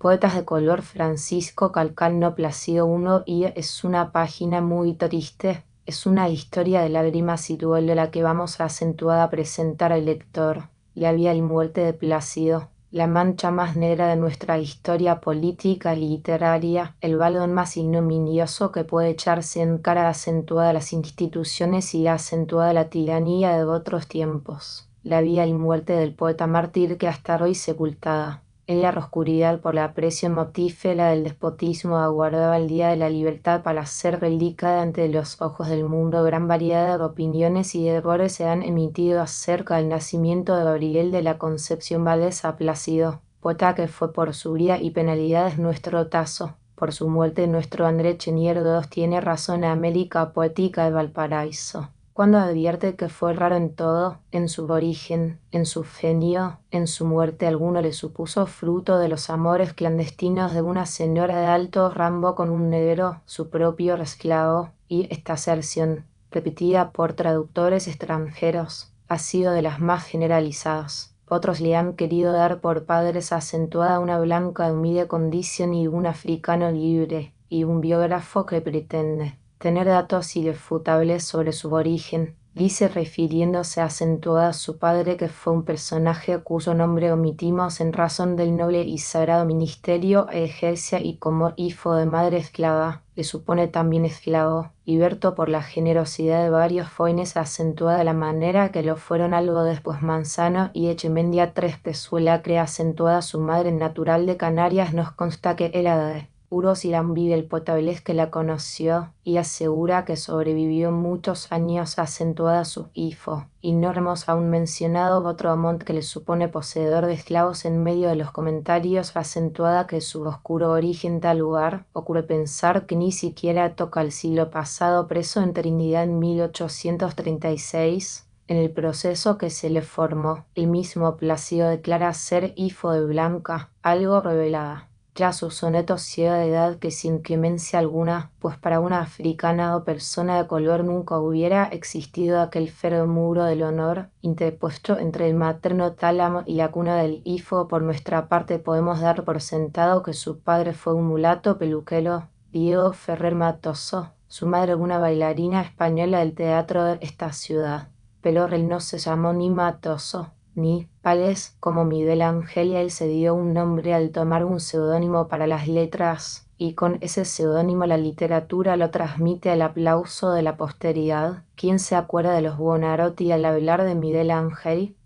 poetas de color Francisco Calcagno Plácido I y es una página muy triste. Es una historia de lágrimas y duelo la que vamos a acentuada a presentar al lector. La vida y muerte de Plácido, la mancha más negra de nuestra historia política y literaria, el balón más ignominioso que puede echarse en cara acentuada a las instituciones y acentuada la tiranía de otros tiempos. La vida y muerte del poeta mártir que hasta hoy sepultada. En la oscuridad por la presión mortífera del despotismo aguardaba el día de la libertad para ser relicada ante los ojos del mundo. Gran variedad de opiniones y errores se han emitido acerca del nacimiento de Gabriel de la Concepción Valdés Plácido, poeta que fue por su vida y penalidades nuestro Tasso. Por su muerte nuestro André Chenier II tiene razón en América Poética de Valparaíso, cuando advierte que fue raro en todo, en su origen, en su genio, en su muerte alguno le supuso fruto de los amores clandestinos de una señora de alto rango con un negro, su propio esclavo, y esta aserción, repetida por traductores extranjeros, ha sido de las más generalizadas. Otros le han querido dar por padres acentuada una blanca de humilde condición y un africano libre, y un biógrafo que pretende tener datos irrefutables sobre su origen, dice refiriéndose acentuada a su padre que fue un personaje cuyo nombre omitimos en razón del noble y sagrado ministerio ejercia y como hijo de madre esclava, le supone también esclavo, y Berto por la generosidad de varios foines acentuada de la manera que lo fueron algo después Manzano y Echemendia tres Pezuela crea acentuada su madre natural de Canarias nos consta que era de Uros Irán vive el poeta Vélez que la conoció y asegura que sobrevivió muchos años acentuada su hijo, y no hemos aún mencionado otro Amont que le supone poseedor de esclavos en medio de los comentarios acentuada que su oscuro origen da lugar, ocurre pensar que ni siquiera toca el siglo pasado preso en Trinidad en 1836. En el proceso que se le formó, el mismo Plácido declara ser hijo de Blanca, algo revelada. Ya su soneto ciega de edad que sin clemencia alguna, pues para una africana o persona de color nunca hubiera existido aquel férreo muro del honor interpuesto entre el materno tálamo y la cuna del hijo. Por nuestra parte podemos dar por sentado que su padre fue un mulato peluquero, Diego Ferrer Matoso, su madre una bailarina española del teatro de esta ciudad. Pero él no se llamó ni Matoso ni Pales como Miguel Ángel y él se dio un nombre al tomar un seudónimo para las letras, y con ese seudónimo la literatura lo transmite al aplauso de la posteridad. ¿Quién se acuerda de los Buonarroti al hablar de Miguel Ángel?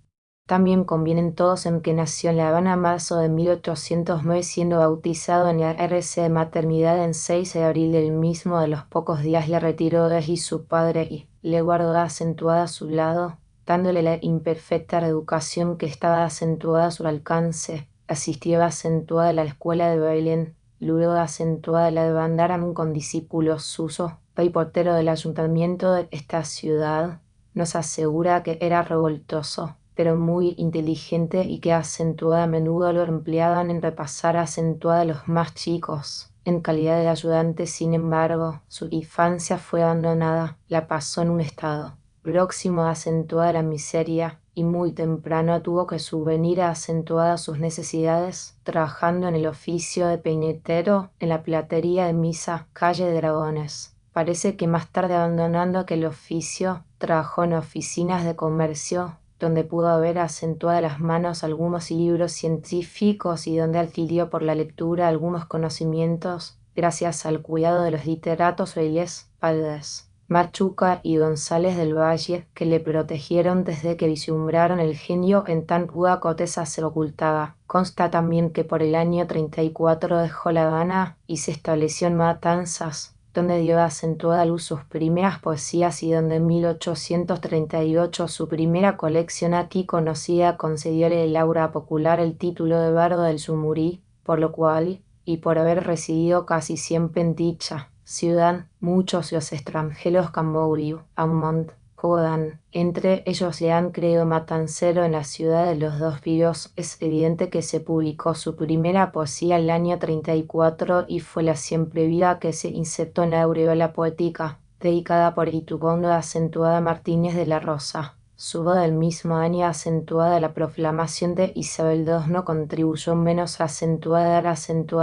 También convienen todos en que nació en La Habana marzo de 1809 siendo bautizado en la RC de maternidad en 6 de abril del mismo de los pocos días le retiró de allí su padre y le guardó acentuada a su lado, dándole la imperfecta reeducación que estaba acentuada a su alcance. Asistió acentuada a la escuela de Belén, luego acentuada la de Bandarán con discípulos suyos. El portero del ayuntamiento de esta ciudad nos asegura que era revoltoso, pero muy inteligente y que acentuada a menudo lo empleaban en repasar acentuada a los más chicos. En calidad de ayudante, sin embargo, su infancia fue abandonada, la pasó en un estado próximo a acentuada la miseria, y muy temprano tuvo que subvenir a acentuada sus necesidades, trabajando en el oficio de peinetero en la platería de Misa, calle de Dragones. Parece que más tarde abandonando aquel oficio, trabajó en oficinas de comercio, donde pudo ver acentuadas las manos algunos libros científicos y donde adquirió por la lectura algunos conocimientos gracias al cuidado de los literatos Vélez Valdés, Machuca y González del Valle, que le protegieron desde que vislumbraron el genio en tan ruda coteza se ocultaba. Consta también que por el año 34 dejó La Habana y se estableció en Matanzas, donde dio acentuada luz sus primeras poesías y donde en 1838 su primera colección aquí conocida concedióle el aura popular el título de Bardo del Sumurí, por lo cual, y por haber residido casi siempre en dicha ciudad, muchos los extranjeros Camboriú, Aumont, Jodan, entre ellos le han creído matancero en la ciudad de los dos vivos. Es evidente que se publicó su primera poesía el año 34 y fue la siempre vida que se insertó en la aureola poética, dedicada por Itubondo acentuada Martínez de la Rosa. Su boda del mismo año, acentuada la proclamación de Isabel II, no contribuyó menos acentuada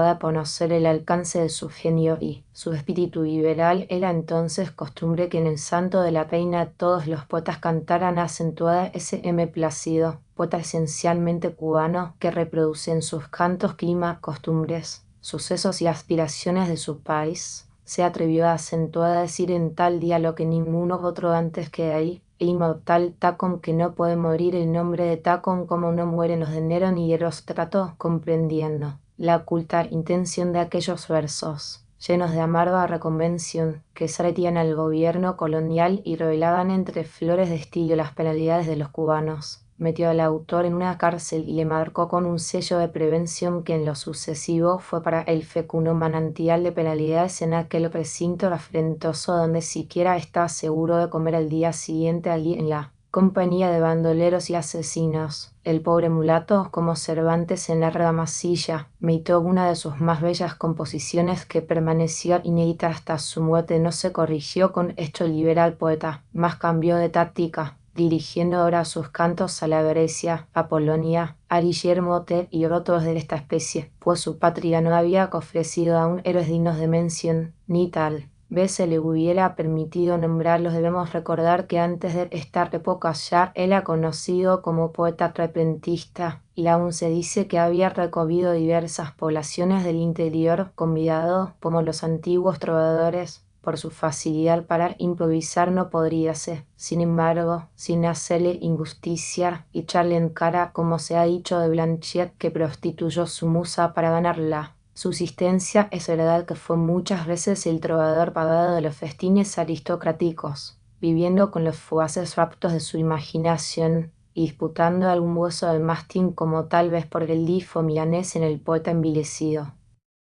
a conocer el alcance de su genio y su espíritu liberal. Era entonces costumbre que en el santo de la reina todos los poetas cantaran acentuada S.M. Plácido, poeta esencialmente cubano, que reproduce en sus cantos clima, costumbres, sucesos y aspiraciones de su país. Se atrevió a acentuada a decir en tal día lo que ninguno otro antes que ahí, el inmortal Tacón, que no puede morir el nombre de Tacón como no mueren los de Nerón y Erostrato, comprendiendo la oculta intención de aquellos versos, llenos de amarga reconvención, que saltían al gobierno colonial y revelaban entre flores de estilo las penalidades de los cubanos. Metió al autor en una cárcel y le marcó con un sello de prevención que en lo sucesivo fue para él fecundo manantial de penalidades en aquel recinto afrentoso donde siquiera estaba seguro de comer al día siguiente allí en la compañía de bandoleros y asesinos. El pobre mulato, como Cervantes en la Ramasilla, meditó una de sus más bellas composiciones que permaneció inédita hasta su muerte. No se corrigió con esto liberal poeta, más cambió de táctica, dirigiendo ahora sus cantos a la Grecia, a Polonia, a Guillermo Tell y otros de esta especie, pues su patria no había ofrecido aún héroes dignos de mención, ni tal vez se le hubiera permitido nombrarlos. Debemos recordar que antes de esta época ya era conocido como poeta repentista, y aún se dice que había recorrido diversas poblaciones del interior, convidado, como los antiguos trovadores, por su facilidad para improvisar. No podríase, sin embargo, sin hacerle injusticia y echarle en cara, como se ha dicho de Blanchet, que prostituyó su musa para ganarla. Subsistencia. Es verdad que fue muchas veces el trovador pagado de los festines aristocráticos, viviendo con los fugaces raptos de su imaginación y disputando algún hueso de mástil, como tal vez por el grifo milanés en el poeta envilecido.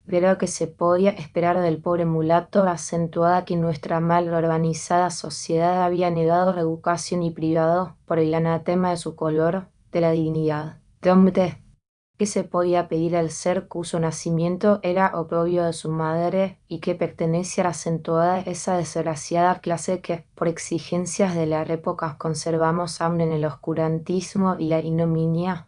Pero que se podía esperar del pobre mulato, acentuada que nuestra mal organizada sociedad había negado reeducación y privado, por el anatema de su color, de la dignidad de hombre. ¿Qué se podía pedir al ser cuyo nacimiento era oprobio de su madre y que pertenece a la acentuada esa desgraciada clase que, por exigencias de la época, conservamos aún en el oscurantismo y la ignominia?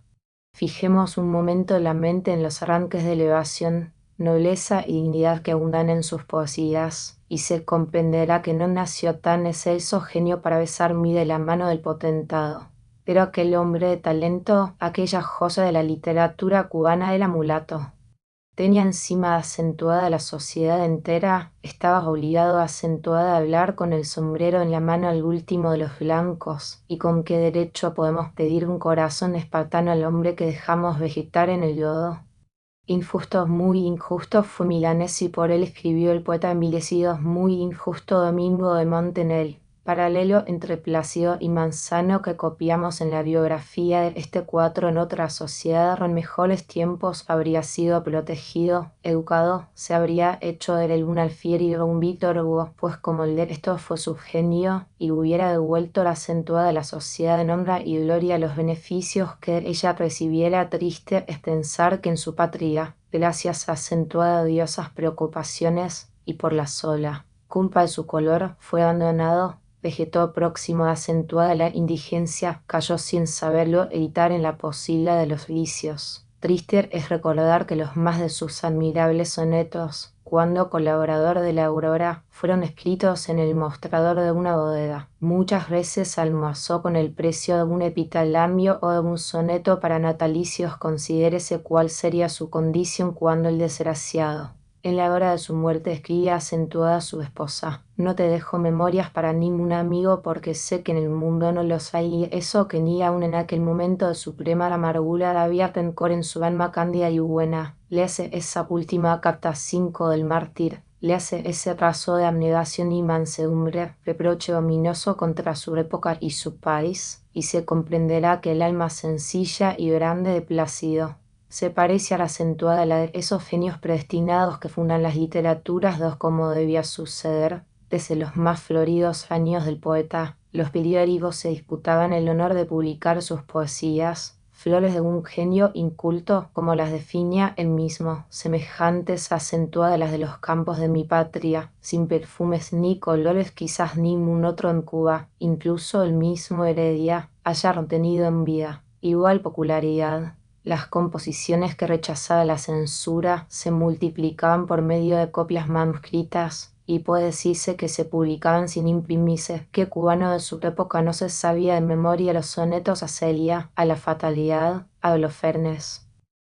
Fijemos un momento la mente en los arranques de elevación, nobleza y dignidad que abundan en sus poesías, y se comprenderá que no nació tan excelso genio para besar muy de la mano del potentado. Pero aquel hombre de talento, aquella joya de la literatura cubana, era mulato. Tenía encima acentuada la sociedad entera, estaba obligado a acentuada a hablar con el sombrero en la mano al último de los blancos, y con qué derecho podemos pedir un corazón espartano al hombre que dejamos vegetar en el lodo. Injusto, muy injusto fue Milanés, y por él escribió el poeta envilecido, muy injusto Domingo de Montenel. Paralelo entre Plácido y Manzano que copiamos en la biografía de este cuatro en otra sociedad, en mejores tiempos habría sido protegido, educado, se habría hecho de él un alfieri y un Víctor Hugo, pues como el de esto fue su genio, y hubiera devuelto la acentuada de la sociedad en honra y gloria los beneficios que ella recibiera. Triste es pensar que en su patria, gracias a acentuada odiosas preocupaciones y por la sola culpa de su color, fue abandonado, vegetó próximo a acentuada la indigencia, cayó sin saberlo editar en la posibilidad de los vicios. Triste es recordar que los más de sus admirables sonetos, cuando colaborador de la Aurora, fueron escritos en el mostrador de una bodega. Muchas veces almorzó con el precio de un epitalamio o de un soneto para natalicios. Considérese cuál sería su condición cuando el desgraciado, en la hora de su muerte, escribía acentuada a su esposa: no te dejo memorias para ningún amigo, porque sé que en el mundo no los hay, y eso que ni aun en aquel momento de suprema amargura había rencor en su alma cándida y buena. Le hace esa última carta 5 del mártir, le hace ese raso de abnegación y mansedumbre, reproche ominoso contra su época y su país, y se comprenderá que el alma sencilla y grande de Plácido se parece a la acentuada de la de esos genios predestinados que fundan las literaturas. Dos, como debía suceder desde los más floridos años del poeta, los periódicos se disputaban el honor de publicar sus poesías. flores de un genio inculto, como las definía él mismo, semejantes acentuadas a las de los campos de mi patria, sin perfumes ni colores, quizás ningún otro en Cuba, incluso el mismo Heredia, haya retenido en vida igual popularidad. Las composiciones que rechazaba la censura se multiplicaban por medio de copias manuscritas, y puede decirse que se publicaban sin imprimirse. ¿Qué cubano de su época no se sabía de memoria los sonetos a Celia, a la fatalidad, a Holofernes?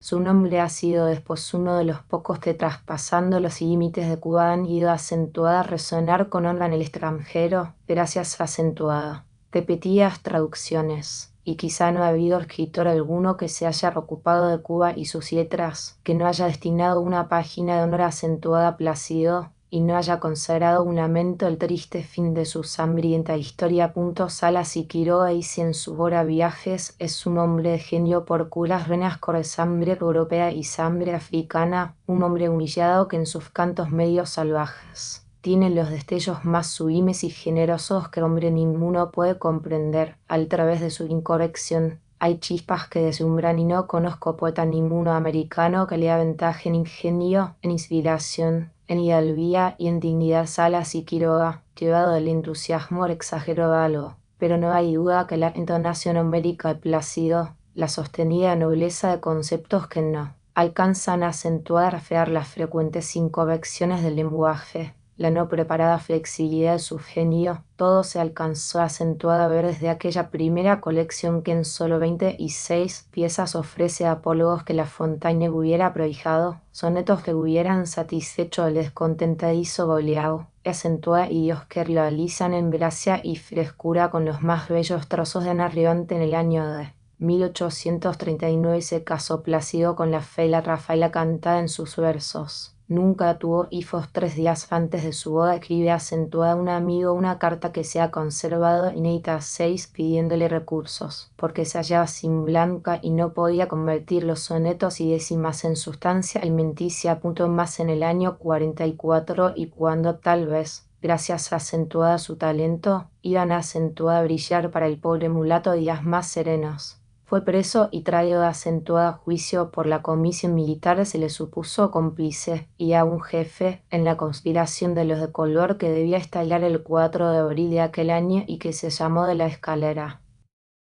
Su nombre ha sido después uno de los pocos que, traspasando los límites de Cuba, han ido acentuada a resonar con honra en el extranjero, gracias a acentuada. Repetidas traducciones. Y quizá no ha habido escritor alguno que se haya ocupado de Cuba y sus letras, que no haya destinado una página de honor acentuada a Plácido, y no haya consagrado un lamento el triste fin de su sangrienta historia. Salas y Quiroga, y si en su hora viajes es un hombre de genio por curas renas corre sangre europea y sangre africana, un hombre humillado que en sus cantos medios salvajes tiene los destellos más sublimes y generosos que hombre ninguno puede comprender. Al través de su incorrección hay chispas que deslumbran, y no conozco poeta ninguno americano que le aventaje en ingenio, en inspiración, en hidalguía y en dignidad. Salas y Quiroga, llevado del entusiasmo, exageró algo, pero no hay duda que la entonación homérica de Plácido, la sostenida nobleza de conceptos que no alcanzan a acentuar y afear las frecuentes incorrecciones del lenguaje, la no preparada flexibilidad de su genio, todo se alcanzó a acentuar a ver desde aquella primera colección que en solo 26 piezas ofrece apólogos que la Fontaine hubiera prohijado, sonetos que hubieran satisfecho el descontentadizo Boleao, acentua y Dios que realizan en gracia y frescura con los más bellos trozos de Anarribante. En el año de 1839 se casó Plácido con la Fela Rafaela cantada en sus versos. Nunca tuvo hijos. 3 días antes de su boda escribe acentuada a un amigo una carta que se ha conservado inédita 6 pidiéndole recursos, porque se hallaba sin blanca y no podía convertir los sonetos y décimas en sustancia alimenticia. Más en el año 44, y cuando tal vez, gracias a acentuada su talento, iban a acentuada a brillar para el pobre mulato días más serenos. Fue preso y traído a acentuada juicio por la comisión militar. Se le supuso cómplice y a un jefe en la conspiración de los de color que debía estallar el 4 de abril de aquel año y que se llamó de la Escalera.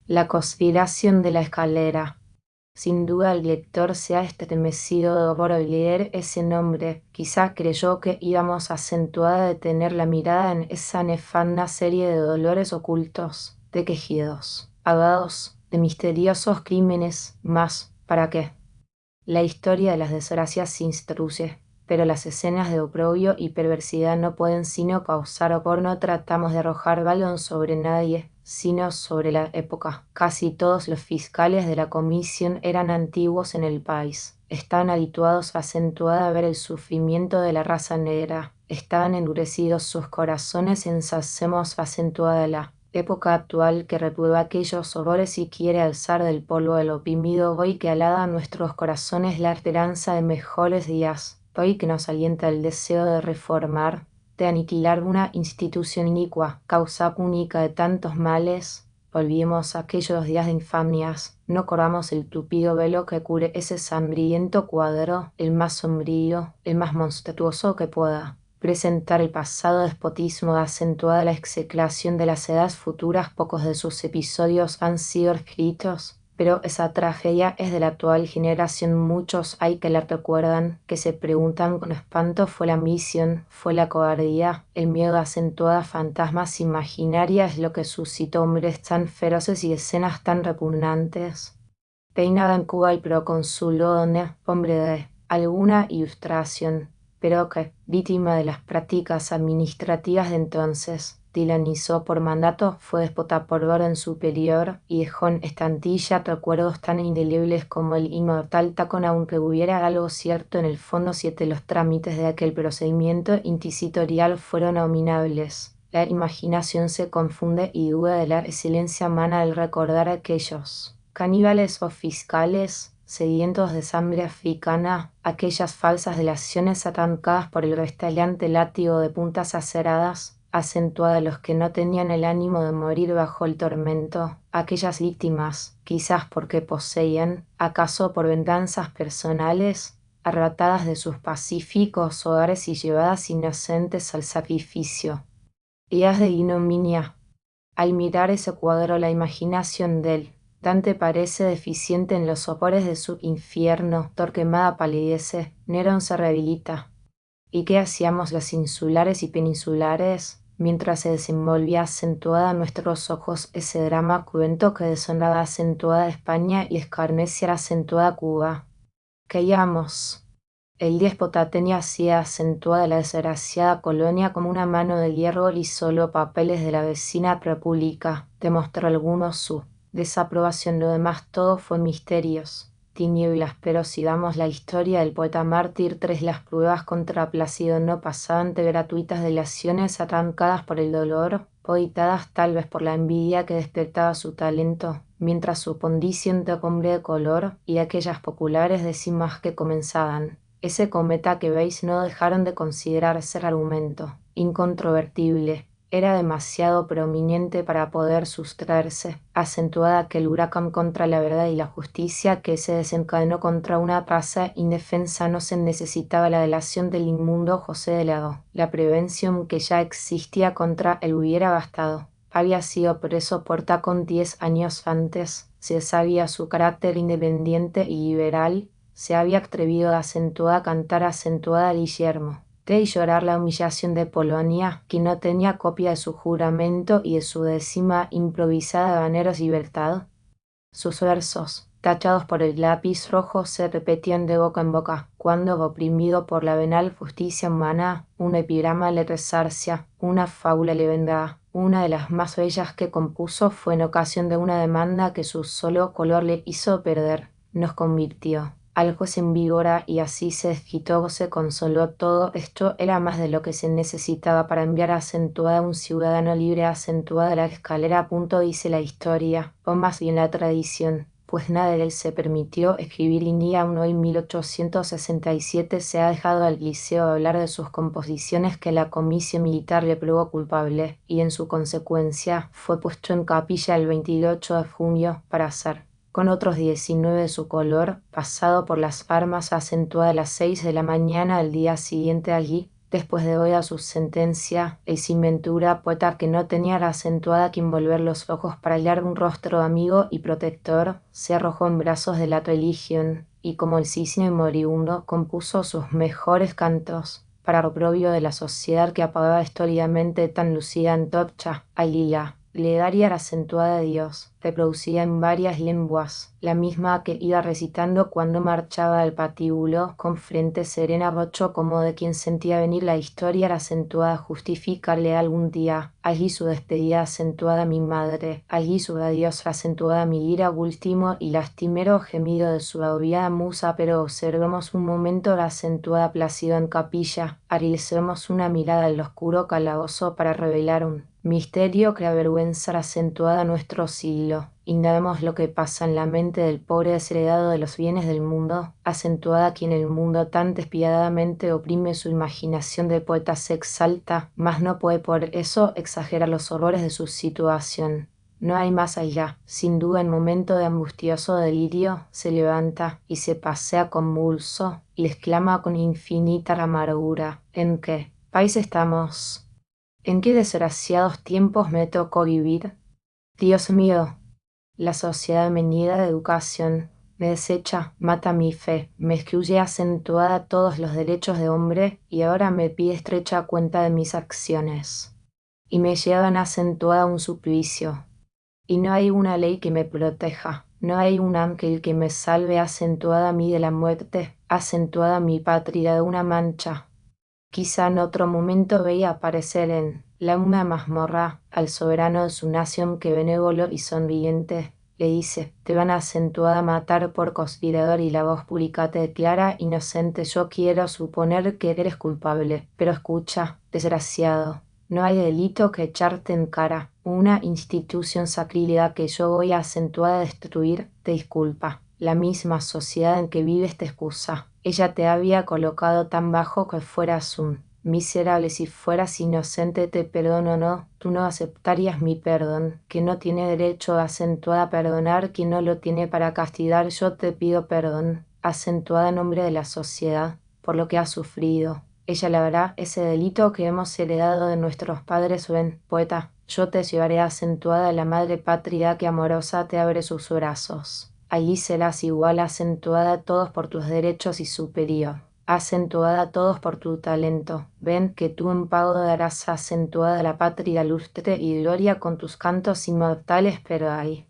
La conspiración de la Escalera. Sin duda el lector se ha estremecido por leer ese nombre. Quizá creyó que íbamos acentuada a detener la mirada en esa nefanda serie de dolores ocultos, de quejidos, ahogados, de misteriosos crímenes. Más, ¿para qué? La historia de las desgracias se instruye, pero las escenas de oprobio y perversidad no pueden sino causar horror. No tratamos de arrojar balón sobre nadie, sino sobre la época. Casi todos los fiscales de la comisión eran antiguos en el país. Estaban habituados acentuada a ver el sufrimiento de la raza negra. Estaban endurecidos sus corazones en sacemos acentuada la época actual que reprueba aquellos horrores y quiere alzar del polvo del oprimido. Hoy que alada a nuestros corazones la esperanza de mejores días. Hoy que nos alienta el deseo de reformar, de aniquilar una institución inicua, causa única de tantos males. Olvidemos aquellos días de infamias, no corramos el tupido velo que cubre ese sangriento cuadro, el más sombrío, el más monstruoso que pueda presentar el pasado despotismo, acentuada la execración de las edades futuras. Pocos de sus episodios han sido escritos, pero esa tragedia es de la actual generación. Muchos hay que la recuerdan, que se preguntan con espanto: ¿fue la ambición? ¿Fue la cobardía? El miedo acentuada a fantasmas imaginarias lo que suscitó hombres tan feroces y escenas tan repugnantes. Peinada en Cuba el procónsul O'Donnell, hombre de alguna ilustración, pero que, víctima de las prácticas administrativas de entonces, tiranizó por mandato, fue déspota por orden superior y dejó en estampilla recuerdos tan indelebles como el inmortal Tacón. Aunque hubiera algo cierto en el fondo, 7 los trámites de aquel procedimiento inquisitorial fueron abominables. La imaginación se confunde y duda de la excelencia humana al recordar aquellos caníbales o fiscales sedientos de sangre africana, aquellas falsas delaciones atancadas por el restallante látigo de puntas aceradas, acentuada a los que no tenían el ánimo de morir bajo el tormento, aquellas víctimas, quizás porque poseían, acaso por venganzas personales, arrebatadas de sus pacíficos hogares y llevadas inocentes al sacrificio. Días de ignominia. Al mirar ese cuadro la imaginación del Dante parece deficiente en los sopores de su infierno, Torquemada palidece, Nerón se rehabilita. ¿Y qué hacíamos los insulares y peninsulares? Mientras se desenvolvía acentuada a nuestros ojos ese drama cruento que deshonraba acentuada España y escarnecia acentuada Cuba. Caíamos. El déspota tenía así acentuada la desgraciada colonia como una mano de hierro y solo papeles de la vecina república demostró alguno su desaprobación. Lo demás todo fue misterios, tinieblas, pero si damos la historia del poeta mártir, las pruebas contra Plácido no pasaban de gratuitas delaciones arrancadas por el dolor, poetadas tal vez por la envidia que despertaba su talento, mientras su condición de hombre de color y aquellas populares décimas que comenzaban. Ese cometa que veis no dejaron de considerar ser argumento incontrovertible. Era demasiado prominente para poder sustraerse, acentuada aquel huracán contra la verdad y la justicia que se desencadenó contra una raza indefensa. No se necesitaba la delación del inmundo José de Lado. La prevención que ya existía contra él hubiera bastado. Había sido preso por Tacón 10 años antes. Se sabía su carácter independiente y liberal. Se había atrevido a cantar acentuada a Guillermo. De llorar la humillación de Polonia, que no tenía copia de su juramento y de su décima improvisada de Baneros Libertad. Sus versos, tachados por el lápiz rojo, se repetían de boca en boca, cuando, oprimido por la venal justicia humana, un epigrama le resarcia, una fábula le vendrá. Una de las más bellas que compuso fue en ocasión de una demanda que su solo color le hizo perder. Nos convirtió. Algo se envigora y así se desquitó, se consoló. Todo esto era más de lo que se necesitaba para enviar acentuada a un ciudadano libre acentuada la escalera a punto, dice la historia, o más bien la tradición, pues nada de él se permitió escribir y ni aún hoy 1867 se ha dejado al liceo hablar de sus composiciones que la comisión militar le probó culpable, y en su consecuencia fue puesto en capilla el 28 de junio para ser, con otros 19 de su color, pasado por las armas acentuada a las 6 de la mañana del día siguiente allí, después de oír su sentencia, el sin ventura, poeta que no tenía la acentuada quien volver los ojos para hallar un rostro amigo y protector, se arrojó en brazos de la religión, y como el cisne moribundo, compuso sus mejores cantos, para oprobio de la sociedad que apagaba históricamente tan lucida antorcha, al lila. Plegaria acentuada de Dios, reproducida en varias lenguas, la misma que iba recitando cuando marchaba al patíbulo, con frente serena rocho como de quien sentía venir la historia acentuada justificarle algún día. Allí su despedida acentuada mi madre, allí su adiós acentuada mi ira último y lastimero gemido de su agobiada musa, pero observemos un momento la acentuada Plácido en capilla, arriesguemos una mirada al oscuro calabozo para revelar un misterio que avergüenza acentuada nuestro siglo. Indaguemos lo que pasa en la mente del pobre desheredado de los bienes del mundo, acentuada quien el mundo tan despiadadamente oprime su imaginación de poeta se exalta, mas no puede por eso exagerar los horrores de su situación. No hay más allá. Sin duda en momento de angustioso delirio se levanta y se pasea convulso y exclama con infinita amargura: ¿en qué país estamos? ¿En qué desgraciados tiempos me tocó vivir? Dios mío, la sociedad me niega de educación, me desecha, mata mi fe, me excluye acentuada todos los derechos de hombre y ahora me pide estrecha cuenta de mis acciones. Y me llevan acentuada un suplicio. Y no hay una ley que me proteja, no hay un ángel que me salve acentuada a mí de la muerte, acentuada mi patria de una mancha. Quizá en otro momento veía aparecer en una mazmorra al soberano de su nación que benévolo y sonriente le dice: te van a acentuada a matar por conspirador, y la voz pública te declara inocente. Yo quiero suponer que eres culpable, pero escucha, desgraciado, no hay delito que echarte en cara. Una institución sacrílega que yo voy a acentuada a destruir te disculpa. La misma sociedad en que vives te excusa. Ella te había colocado tan bajo que fueras un Miserable, si fueras inocente te perdono, no, tú no aceptarías mi perdón, que no tiene derecho acentuada a perdonar quien no lo tiene para castigar. Yo te pido perdón, acentuada en nombre de la sociedad, por lo que has sufrido. Ella lavará ese delito que hemos heredado de nuestros padres. Ven, poeta, yo te llevaré acentuada a la madre patria que amorosa te abre sus brazos. Allí serás igual, acentuada a todos por tus derechos y superior. Acentuada a todos por tu talento. Ven que tú en pago darás acentuada a la patria lustre y gloria con tus cantos inmortales, pero ay.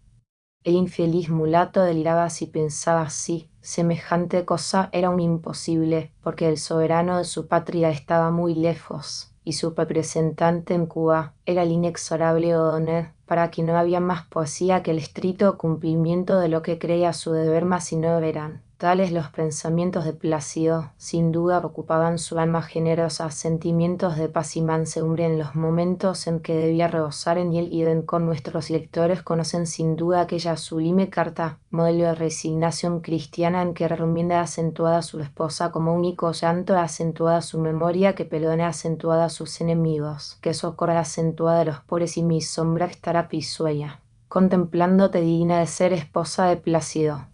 El infeliz mulato deliraba si pensaba así. Semejante cosa era un imposible, porque el soberano de su patria estaba muy lejos, y su representante en Cuba era el inexorable O'Donnell, para quien no había más poesía que el estricto cumplimiento de lo que creía su deber, mas si no eran tales los pensamientos de Plácido, sin duda ocupaban su alma generosa, sentimientos de paz y mansedumbre en los momentos en que debía rebosar en él, y con nuestros lectores conocen sin duda aquella sublime carta, modelo de resignación cristiana, en que recomienda acentuada a su esposa como único llanto, acentuada su memoria, que perdone acentuada a sus enemigos, que socorra acentuada a los pobres, y mi sombra estará pisuella, contemplándote digna de ser esposa de Plácido.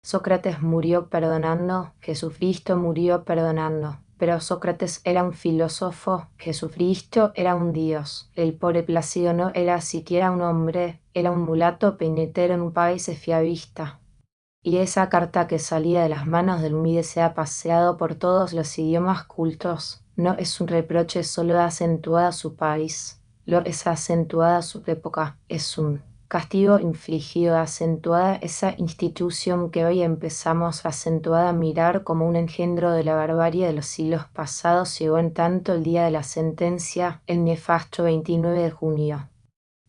Sócrates murió perdonando, Jesucristo murió perdonando. Pero Sócrates era un filósofo, Jesucristo era un dios. El pobre Plácido no era siquiera un hombre, era un mulato penetero en un país esclavista. Y esa carta que salía de las manos del humilde se ha paseado por todos los idiomas cultos. No es un reproche solo acentuada a su país, lo es acentuada a su época, es un castigo infligido, acentuada esa institución que hoy empezamos acentuada a mirar como un engendro de la barbarie de los siglos pasados. Llegó en tanto el día de la sentencia, el nefasto 29 de junio.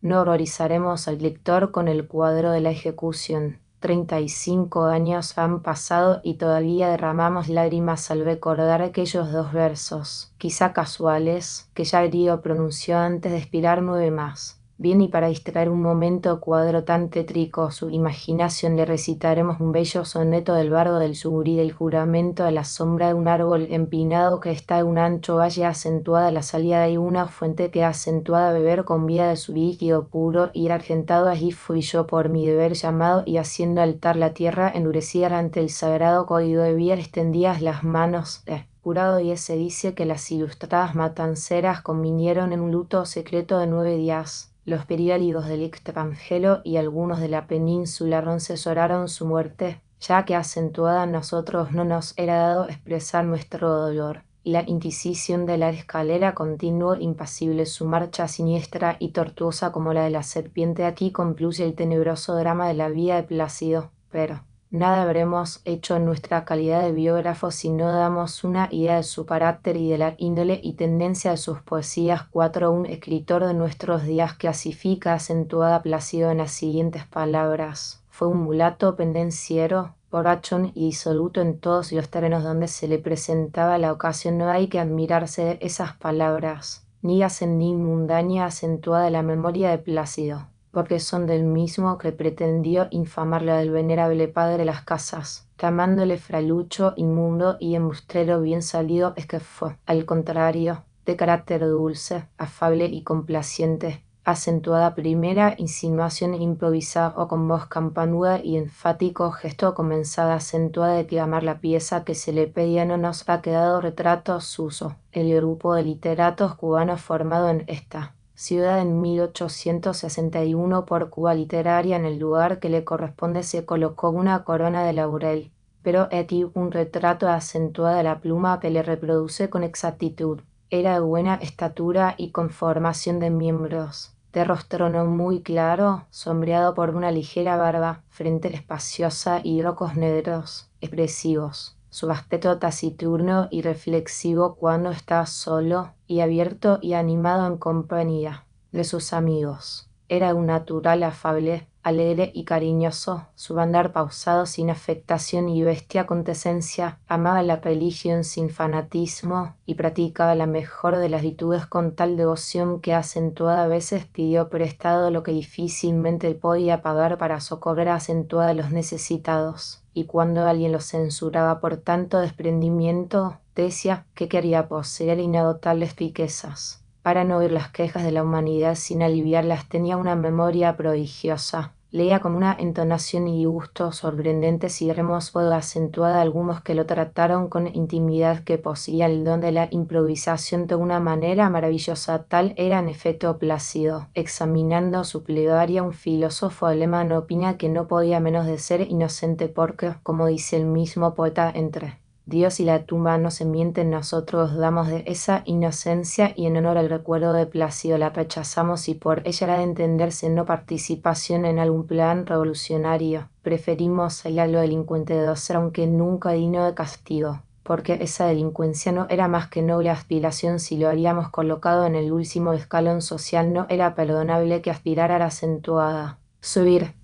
No horrorizaremos al lector con el cuadro de la ejecución. 35 años han pasado y todavía derramamos lágrimas al recordar aquellos dos versos, quizá casuales, que ya Griego pronunció antes de expirar 9 más. Bien, y para distraer un momento cuadro tan tétrico su imaginación, le recitaremos un bello soneto del bardo del Yugurí, del juramento a la sombra de un árbol empinado que está en un ancho valle, acentuada a la salida de una fuente que acentuada a beber con vida de su líquido puro, y argentado allí fui yo por mi deber llamado, y haciendo altar la tierra endurecida ante el sagrado código de vida extendías las manos. Jurado, y se dice que las ilustradas matanceras convinieron en un luto secreto de 9 días. Los periódicos del extranjero y algunos de la península asesoraron su muerte, ya que acentuada a nosotros no nos era dado expresar nuestro dolor. Y la inquisición de la escalera continuó impasible su marcha siniestra y tortuosa como la de la serpiente. Aquí concluye el tenebroso drama de la vida de Plácido, pero nada habremos hecho en nuestra calidad de biógrafo si no damos una idea de su carácter y de la índole y tendencia de sus poesías. 4. Un escritor de nuestros días clasifica acentuada a Plácido en las siguientes palabras: fue un mulato pendenciero, borrachón y disoluto en todos los terrenos donde se le presentaba la ocasión. No hay que admirarse de esas palabras, ni hacen ni mundana acentuada la memoria de Plácido, porque son del mismo que pretendió infamarle del venerable padre de las casas, llamándole fralucho, inmundo y embustrero. Bien salido es que fue, al contrario, de carácter dulce, afable y complaciente, acentuada primera insinuación improvisada o con voz campanuda y enfático gesto comenzada, acentuada de declamar la pieza que se le pedía. No nos ha quedado retrato suyo, el grupo de literatos cubanos formado en esta ciudad en 1861 por Cuba Literaria, en el lugar que le corresponde se colocó una corona de laurel, pero aquí un retrato acentuado de la pluma que le reproduce con exactitud. Era de buena estatura y con formación de miembros, de rostro no muy claro, sombreado por una ligera barba, frente espaciosa y ojos negros, expresivos. Su aspecto taciturno y reflexivo cuando está solo, y abierto y animado en compañía de sus amigos. Era un natural afable, alegre y cariñoso, su andar pausado sin afectación y bestia acontecencia, amaba la religión sin fanatismo y practicaba la mejor de las virtudes con tal devoción que acentuada a veces pidió prestado lo que difícilmente podía pagar para socorrer acentuada a los necesitados. Y cuando alguien lo censuraba por tanto desprendimiento, decía que quería poseer inagotables riquezas. Para no oír las quejas de la humanidad sin aliviarlas tenía una memoria prodigiosa. Leía con una entonación y gusto sorprendentes y hermoso acentuada a algunos que lo trataron con intimidad, que poseía el don de la improvisación de una manera maravillosa. Tal era en efecto Plácido. Examinando su plegaria, un filósofo alemán opina que no podía menos de ser inocente porque, como dice el mismo poeta, entre Dios y la tumba no se mienten, nosotros damos de esa inocencia y en honor al recuerdo de Plácido la rechazamos, y por ella era de entenderse no participación en algún plan revolucionario. Preferimos a lo delincuente de doser, aunque nunca digno de castigo, porque esa delincuencia no era más que noble aspiración. Si lo habíamos colocado en el último escalón social, no era perdonable que aspirara a la acentuada. Subir,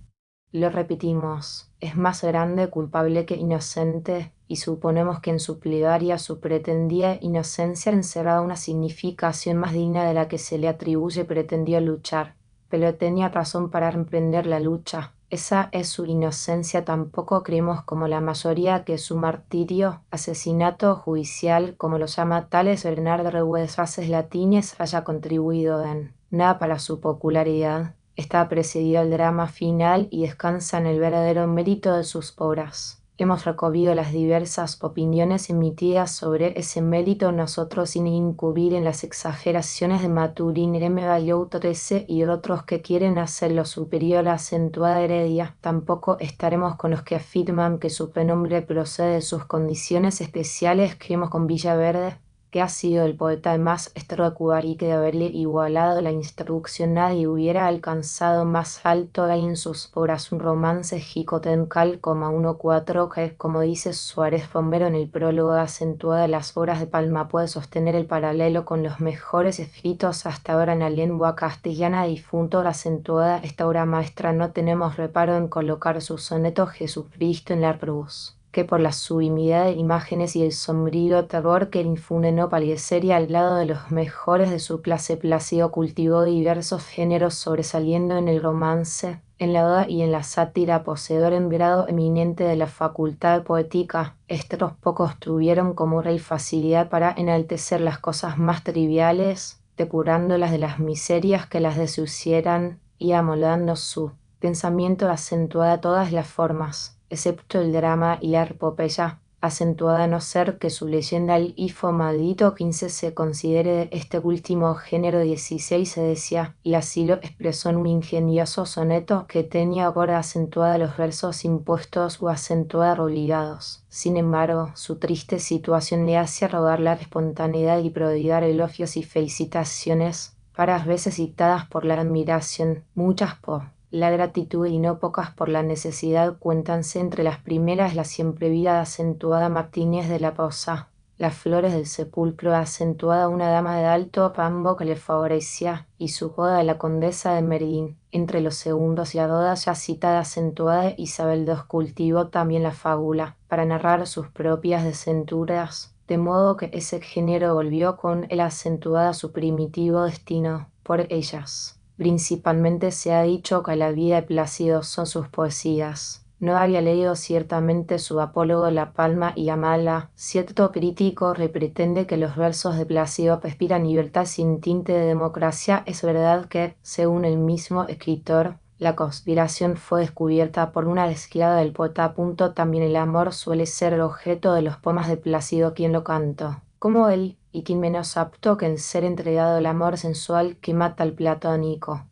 lo repetimos, es más grande culpable que inocente, y suponemos que en su plegaria su pretendida inocencia encerraba una significación más digna de la que se le atribuye. Pretendió luchar, pero tenía razón para emprender la lucha. Esa es su inocencia. Tampoco creemos, como la mayoría, que su martirio, asesinato judicial, como lo llama Tales Bernard de Reues, frases latines, haya contribuido en nada para su popularidad. Está precedido el drama final y descansa en el verdadero mérito de sus obras. Hemos recogido las diversas opiniones emitidas sobre ese mérito nosotros, sin incurrir en las exageraciones de Maturín, M. Gallou XIII y otros que quieren hacerlo superior a acentuada Heredia. Tampoco estaremos con los que afirman que su pronombre procede de sus condiciones especiales. Creemos con Villaverde que ha sido el poeta más extraordinario y que de haberle igualado la instrucción nadie hubiera alcanzado más alto. Hay en sus obras un romance jicotencal, 1.4, que, como dice Suárez Romero en el prólogo, acentuada las obras de Palma, puede sostener el paralelo con los mejores escritos hasta ahora en la lengua castellana. Difunto, acentuada esta obra maestra, no tenemos reparo en colocar su soneto Jesucristo en la cruz, que por la sublimidad de imágenes y el sombrío terror que le infunde no palidecería. Al lado de los mejores de su clase, Plácido cultivó diversos géneros, sobresaliendo en el romance, en la oda y en la sátira, poseedor en grado eminente de la facultad poética. Estos pocos tuvieron como rey facilidad para enaltecer las cosas más triviales, depurándolas de las miserias que las deshicieran y amoldando su pensamiento acentuada todas las formas, excepto el drama y la epopeya, acentuada a no ser que su leyenda El Hifo Maldito 15 se considere de este último género. 16 se decía, y así lo expresó en un ingenioso soneto que tenía por acentuada los versos impuestos o acentuada obligados. Sin embargo, su triste situación le hacía robar la espontaneidad y prodigar elogios y felicitaciones, varias veces citadas por la admiración, muchas por la gratitud y no pocas por la necesidad. Cuéntanse entre las primeras la siempre vida acentuada Martínez de la Poza, Las flores del sepulcro, acentuada una dama de alto rango que le favorecía, y su boda de la condesa de Merín. Entre los segundos, la boda ya citada acentuada Isabel II cultivó también la fábula, para narrar sus propias desventuras, de modo que ese género volvió con el acentuada a su primitivo destino. Por ellas principalmente se ha dicho que la vida de Plácido son sus poesías. No había leído ciertamente su apólogo La Palma y Amala. Cierto crítico pretende que los versos de Plácido respiran libertad sin tinte de democracia. Es verdad que, según el mismo escritor, la conspiración fue descubierta por una descriada del poeta. También el amor suele ser el objeto de los poemas de Plácido. ¿Quién lo cantó como él? Y quién menos apto que el ser entregado al amor sensual que mata al platónico.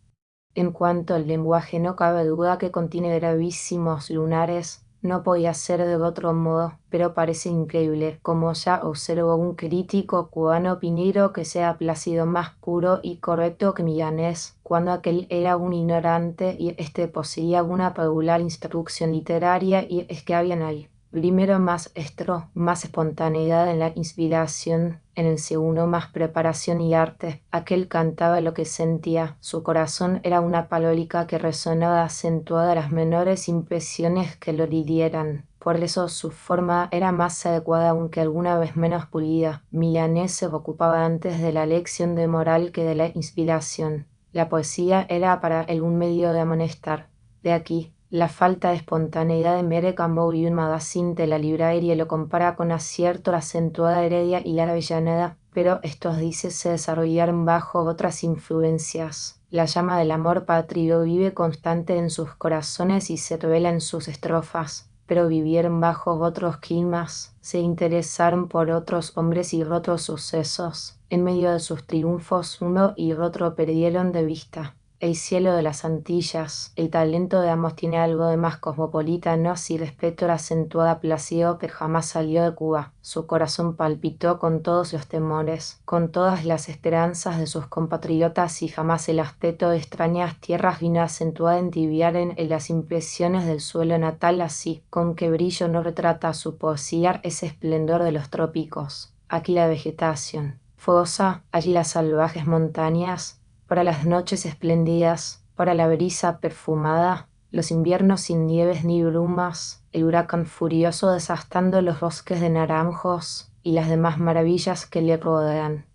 En cuanto al lenguaje, no cabe duda que contiene gravísimos lunares. No podía ser de otro modo, pero parece increíble, como ya observó un crítico cubano Pinheiro, que sea Plácido más puro y correcto que Milanés, cuando aquel era un ignorante y este poseía una regular instrucción literaria. Y es que había en él primero más estro, más espontaneidad en la inspiración; en el segundo más preparación y arte. Aquel cantaba lo que sentía, su corazón era una palólica que resonaba acentuada a las menores impresiones que lo hirieran. Por eso su forma era más adecuada, aunque alguna vez menos pulida. Milanés se ocupaba antes de la lección de moral que de la inspiración. La poesía era para él un medio de amonestar. De aquí La falta de espontaneidad de Mere Cambou y un magazine de la librería lo compara con acierto la acentuada Heredia y la Avellaneda, pero estos dices se desarrollaron bajo otras influencias. La llama del amor patrio vive constante en sus corazones y se revela en sus estrofas, pero vivieron bajo otros climas, se interesaron por otros hombres y otros sucesos. En medio de sus triunfos uno y otro perdieron de vista el cielo de las Antillas. El talento de ambos tiene algo de más cosmopolita, si respeto la acentuada Plácido que jamás salió de Cuba. Su corazón palpitó con todos los temores, con todas las esperanzas de sus compatriotas y jamás el aspecto de extrañas tierras vino acentuada en entibiar en las impresiones del suelo natal así, con qué brillo no retrata su poesía ese esplendor de los trópicos. Aquí la vegetación fogosa, allí las salvajes montañas, para las noches espléndidas, para la brisa perfumada, los inviernos sin nieves ni brumas, el huracán furioso desastando los bosques de naranjos y las demás maravillas que le rodean.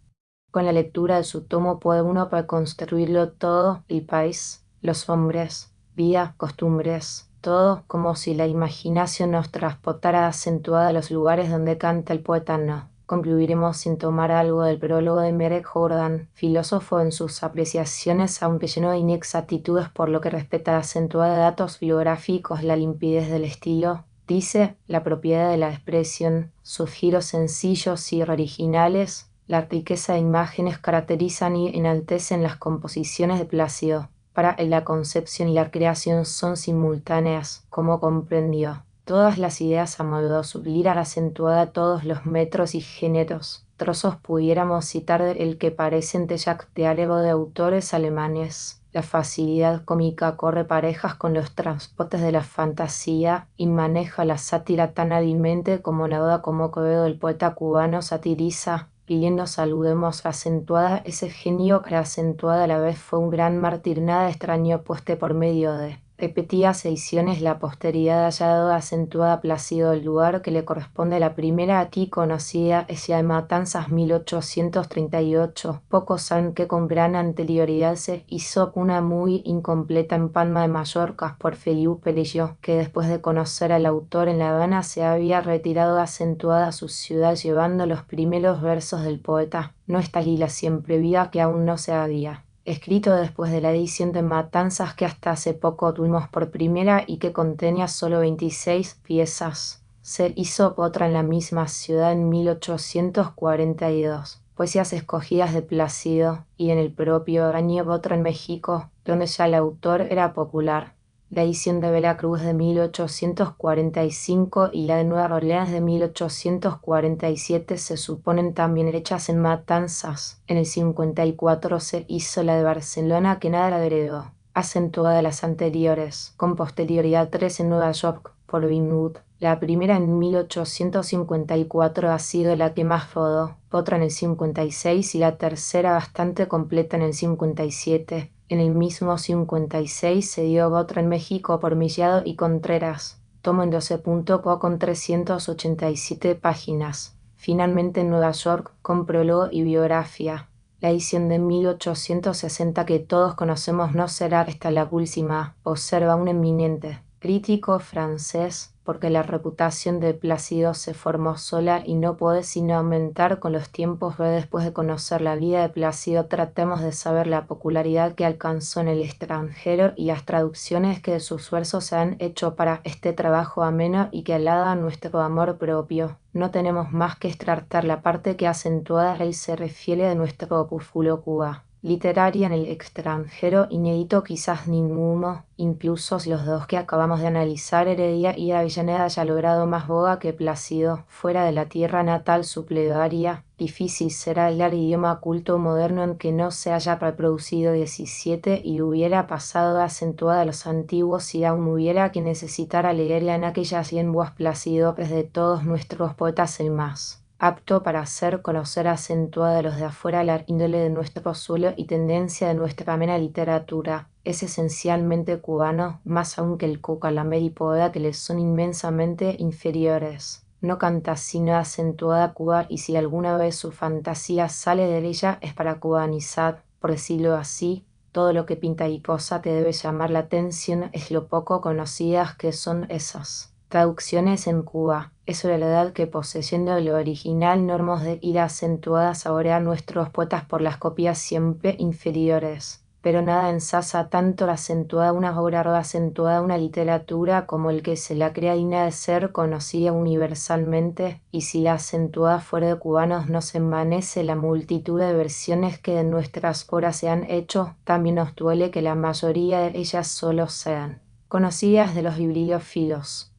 Con la lectura de su tomo puede uno reconstruirlo todo, el país, los hombres, vida, costumbres, todo como si la imaginación nos transportara acentuada a los lugares donde canta el poeta no. Concluiremos sin tomar algo del prólogo de Mere Jordan, filósofo en sus apreciaciones, aunque lleno de inexactitudes por lo que respecta a la acentuada de datos biográficos, la limpidez del estilo. Dice, la propiedad de la expresión, sus giros sencillos y originales, la riqueza de imágenes caracterizan y enaltecen las composiciones de Plácido. Para él la concepción y la creación son simultáneas, como comprendió. Todas las ideas a modo sublir a la acentuada todos los metros y géneros. Trozos pudiéramos citar el que parecen tellactear de autores alemanes. La facilidad cómica corre parejas con los transportes de la fantasía y maneja la sátira tan hábilmente como la oda como Quevedo del poeta cubano satiriza, pidiendo saludemos acentuada ese genio que acentuada a la vez fue un gran mártir nada extraño pueste por medio de repetidas ediciones la posteridad haya dado acentuada Plácido el lugar que le corresponde a la primera aquí conocida es la de Matanzas 1838. Pocos saben que con gran anterioridad se hizo una muy incompleta en Palma de Mallorca por Feliu Perelló, que después de conocer al autor en La Habana se había retirado acentuada a su ciudad llevando los primeros versos del poeta. No está allí la siempre viva que aún no se había escrito después de la edición de Matanzas que hasta hace poco tuvimos por primera y que contenía solo 26 piezas. Se hizo otra en la misma ciudad en 1842. Poesías escogidas de Plácido y en el propio año otra en México, donde ya el autor era popular. La edición de Veracruz de 1845 y la de Nueva Orleans de 1847 se suponen también hechas en Matanzas. En el 54 se hizo la de Barcelona que nada la agregó. Acentuada las anteriores, con posterioridad 3 en Nueva York por Vinwood. La primera en 1854 ha sido la que más rodó, otra en el 56 y la tercera bastante completa en el 57. En el mismo 56 se dio otra en México por Mellado y Contreras, tomo en 12.co con 387 páginas. Finalmente en Nueva York con prólogo y biografía. La edición de 1860 que todos conocemos no será esta la última, observa un eminente crítico francés, porque la reputación de Plácido se formó sola y no puede sino aumentar con los tiempos. Después de conocer la vida de Plácido tratemos de saber la popularidad que alcanzó en el extranjero y las traducciones que de sus versos se han hecho para este trabajo ameno y que halagan nuestro amor propio. No tenemos más que extractar la parte que acentuada y se refiere de nuestro opúsculo Cuba. Literaria en el extranjero, inédito quizás ninguno, incluso los dos que acabamos de analizar, Heredia y Avellaneda haya logrado más boga que Plácido. Fuera de la tierra natal su plegaria, difícil será hallar idioma culto moderno en que no se haya reproducido 17 y hubiera pasado acentuada a los antiguos si aún hubiera que necesitar alegoría en aquellas lenguas Plácido desde todos nuestros poetas el más apto para hacer conocer acentuada a los de afuera la índole de nuestro suelo y tendencia de nuestra amena literatura. Es esencialmente cubano, más aún que el Cucalamber y Poeda que les son inmensamente inferiores. No canta sino acentuada Cuba y si alguna vez su fantasía sale de ella es para cubanizar, por decirlo así, Todo lo que pinta y posa te debe llamar la atención, es lo poco conocidas que son esas traducciones en Cuba. Es la verdad que poseyendo lo original no hemos de ir acentuadas ahora a nuestros poetas por las copias siempre inferiores. Pero nada ensasa tanto la acentuada una obra o acentuada una literatura como el que se la crea digna de ser conocida universalmente, y si la acentuada fuera de cubanos nos envanece la multitud de versiones que de nuestras obras se han hecho, también nos duele que la mayoría de ellas solo sean conocidas de los bibliófilos.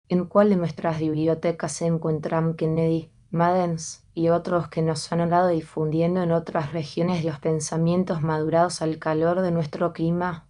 ¿En cuál de nuestras bibliotecas se encuentran Kennedy, Madens y otros que nos han hablado difundiendo en otras regiones los pensamientos madurados al calor de nuestro clima?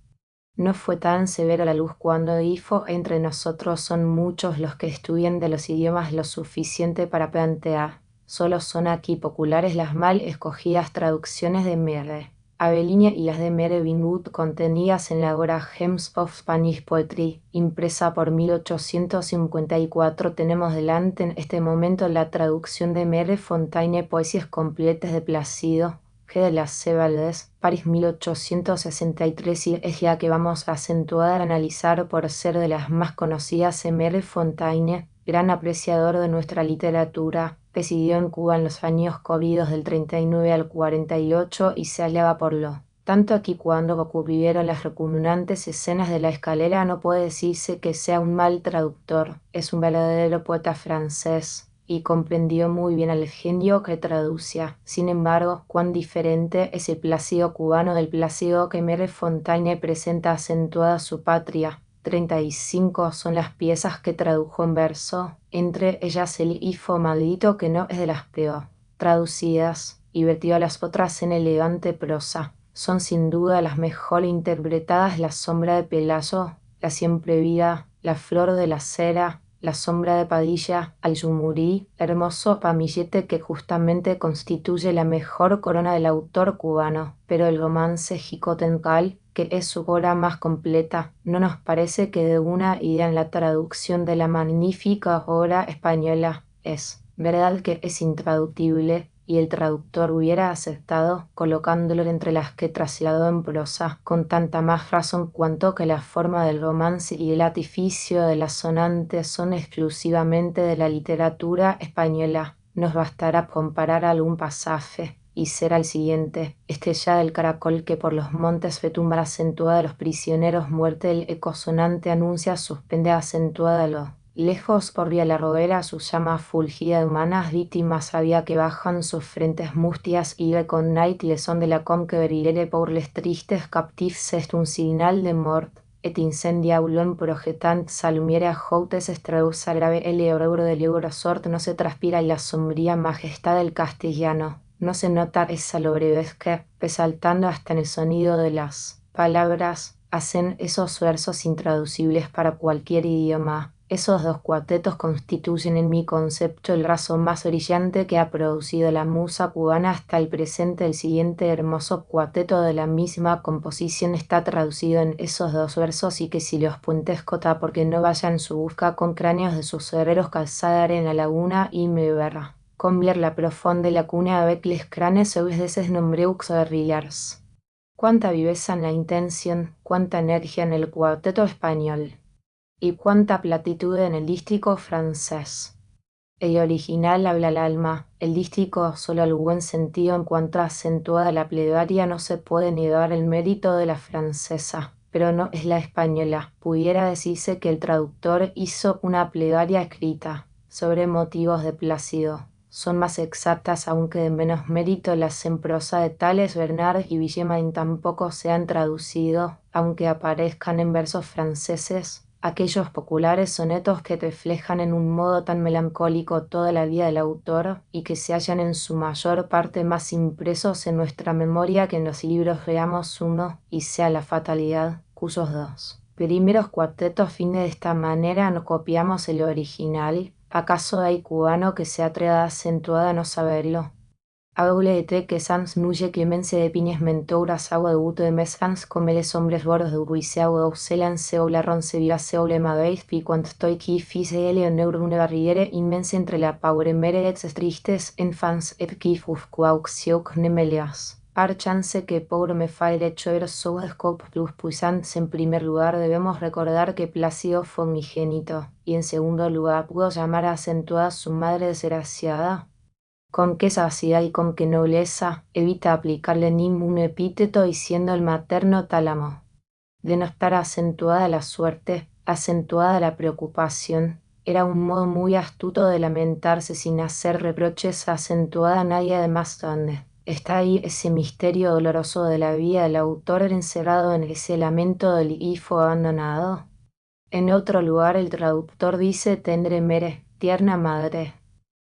No fue tan severa la luz cuando dijo: entre nosotros son muchos los que estudian de los idiomas lo suficiente para plantear. Solo son aquí populares las mal escogidas traducciones de Mere, Aveliña y las de Mere Winwood contenidas en la obra Gems of Spanish Poetry, impresa por 1854. Tenemos delante en este momento la traducción de Mere Fontaine Poesías completas de Plácido G. de las C. Valdés, París 1863, y es la que vamos a acentuar, analizar por ser de las más conocidas. Mere Fontaine, gran apreciador de nuestra literatura, residió en Cuba en los años corridos del 39 al 48 y se hallaba por lo tanto aquí cuando ocurrieron las repugnantes escenas de la escalera. No puede decirse que sea un mal traductor, es un verdadero poeta francés y comprendió muy bien al genio que traducía. Sin embargo, cuán diferente es el Plácido cubano del Plácido que Mere Fontaine presenta acentuada su patria. 35 son las piezas que tradujo en verso, entre ellas el Hifo maldito, que no es de las peor traducidas, y vertió a las otras en elegante prosa. Son sin duda las mejor interpretadas La sombra de Pelayo, La siempre vida, La flor de la cera, La sombra de Padilla, Al Yumurí, hermoso ramillete que justamente constituye la mejor corona del autor cubano. Pero el romance Jicotencal, que es su obra más completa, no nos parece que de una idea en la traducción de la magnífica obra española. Es verdad que es intraductible, y el traductor hubiera aceptado colocándolo entre las que trasladó en prosa, con tanta más razón cuanto que la forma del romance y el artificio de la sonante son exclusivamente de la literatura española. Nos bastará comparar algún pasaje, y será el siguiente: ya del caracol que por los montes retumba acentuada de los prisioneros muerte, el eco sonante anuncia suspende acentuada lo lejos por vía la rodera su llama fulgida de humanas víctimas había que bajan sus frentes mustias y con night le son de la com que verilere por les tristes captifs est un signal de mort et incendia ulón projetant salumiere joutes estreusa grave el euro del euro sort. No se transpira en la sombría majestad del castellano, no se nota esa lobreguez que, resaltando hasta en el sonido de las palabras, hacen esos versos intraducibles para cualquier idioma. Esos dos cuartetos constituyen en mi concepto el raso más brillante que ha producido la musa cubana hasta el presente. El siguiente hermoso cuarteto de la misma composición está traducido en esos dos versos, y que si los puentes cota porque no vaya en su busca con cráneos de sus herreros calzada arena laguna y me verra. Convier la profonde lacuna avec les cranes veces nombreux guerrillers. Cuánta viveza en la intención, cuánta energía en el cuarteto español, y cuánta platitud en el dístico francés. El original habla al alma, el dístico solo al buen sentido. En cuanto acentuada la plegaria no se puede negar el mérito de la francesa, pero no es la española. Pudiera decirse que el traductor hizo una plegaria escrita sobre motivos de Plácido. Son más exactas, aunque de menos mérito, las en prosa de Tales, Bernard y Villemain. Tampoco se han traducido, aunque aparezcan en versos franceses, aquellos populares sonetos que reflejan en un modo tan melancólico toda la vida del autor y que se hallan en su mayor parte más impresos en nuestra memoria que en los libros. Veamos uno, y sea la fatalidad, cuyos dos primeros cuartetos fin de esta manera no copiamos el original. ¿Acaso hay cubano que se atreva acentuada a no saberlo? Aule de tre que sans nuye clemense de piñes mentouras agua de buto de mesans comeles hombres bordos de uruiseau auselan seola ronce viva seole mabeis pi cuant stoi qui fise ele neuro une barriere inmense entre la paure merex tristes enfans et qui fuf quaux sioc nemelias. Har chance que pour me faire choir sous scope plus puissants. En primer lugar debemos recordar que Plácido fue unigénito, y en segundo lugar pudo llamar a acentuada su madre desgraciada. Con qué saciedad y con qué nobleza evita aplicarle ningún epíteto diciendo el materno tálamo. De no estar acentuada la suerte, acentuada la preocupación. Era un modo muy astuto de lamentarse sin hacer reproches, acentuada nadie además donde. Está ahí ese misterio doloroso de la vida del autor encerrado en ese lamento del hifo abandonado. En otro lugar el traductor dice tendre mere, tierna madre.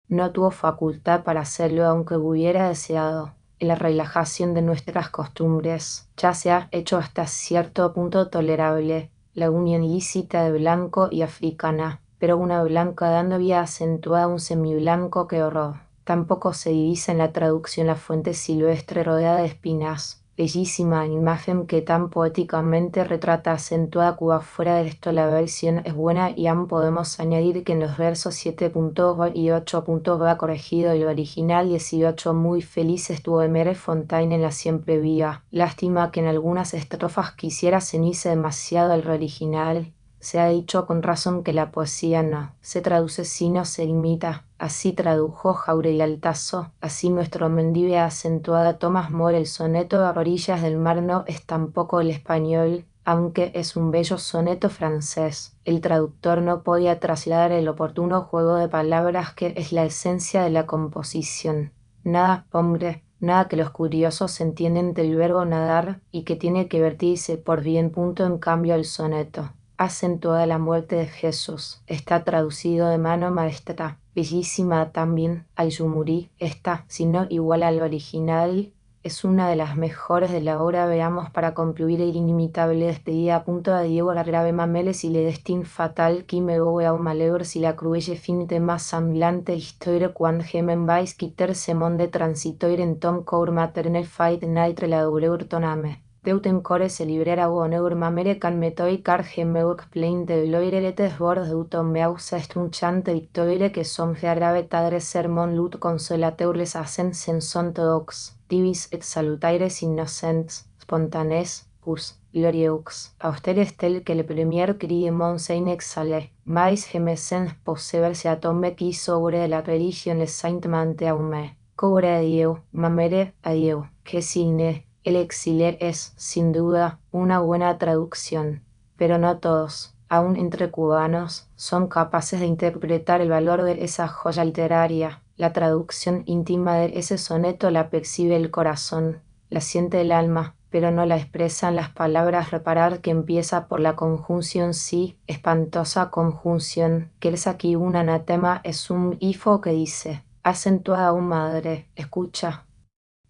No tuvo facultad para hacerlo aunque hubiera deseado. En la relajación de nuestras costumbres ya se ha hecho hasta cierto punto tolerable la unión ilícita de blanco y africana, pero una blanca dando vida acentuada a un semiblanco que horror. Tampoco se divisa en la traducción la fuente silvestre rodeada de espinas, bellísima imagen que tan poéticamente retrata acentuada Cuba. Fuera de esto la versión es buena y aún podemos añadir que en los versos 7.2 y 8.2 va corregido el original 18 muy feliz estuvo Emere Fontaine en la siempre viva. Lástima que en algunas estrofas quisiera ceñirse demasiado al original. Se ha dicho con razón que la poesía no se traduce sino se imita. Así tradujo Jauregui al Tazo, así nuestro mendive acentuada Tomás More el soneto a orillas del mar no es tampoco el español, aunque es un bello soneto francés. El traductor no podía trasladar el oportuno juego de palabras que es la esencia de la composición. Nada, hombre, nada que los curiosos entienden del verbo nadar y que tiene que vertirse por bien punto en cambio el soneto. Acentuada la muerte de Jesús, está traducido de mano maestra, bellísima también, al Yumurí, esta, si no igual al original, es una de las mejores de la obra. Veamos para concluir el inimitable despedida a punto de Diego la grave mameles y le destin fatal qui me voe a un malheur si la cruelle fin de más semblante histoire quan gemen vais quitter se monde transitoire en tom cour maternel fight naitre la douleur toname. Deuten core se librera boneur mamere can metoi car gemeuc plain de loireretes bord deuton beausa chante victoire que son grave tadre sermon lut consolateur les hacen senson todox, divis et salutaires innocents, spontanes, pus, glorieux. Austeres tel que le premier crie monsein exale, mais gemesens posseber se atome qui sobre la religion les saint mante aume. Cobre a Dieu, mamere a Dieu, que signe. El exiler es, sin duda, una buena traducción, pero no todos, aun entre cubanos, son capaces de interpretar el valor de esa joya literaria. La traducción íntima de ese soneto la percibe el corazón, la siente el alma, pero no la expresan las palabras. Reparar que empieza por la conjunción sí, espantosa conjunción, que es aquí un anatema, es un hifo que dice, acentuada aún madre, escucha.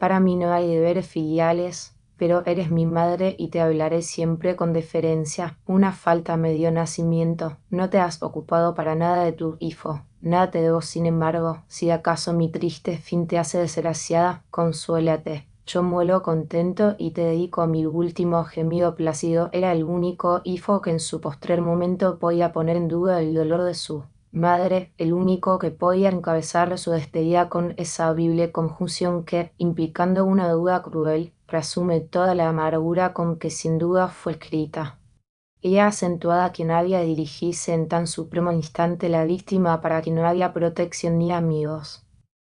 Para mí no hay deberes filiales, pero eres mi madre y te hablaré siempre con deferencia. Una falta me dio nacimiento. No te has ocupado para nada de tu hijo. Nada te debo, sin embargo. Si acaso mi triste fin te hace desgraciada, consuélate. Yo muero contento y te dedico a mi último gemido plácido. Era el único hijo que en su postrer momento podía poner en duda el dolor de su madre, el único que podía encabezar su despedida con esa horrible conjunción que, implicando una duda cruel, resume toda la amargura con que sin duda fue escrita. Ella acentuada que nadie dirigirse en tan supremo instante la víctima para que no haya protección ni amigos.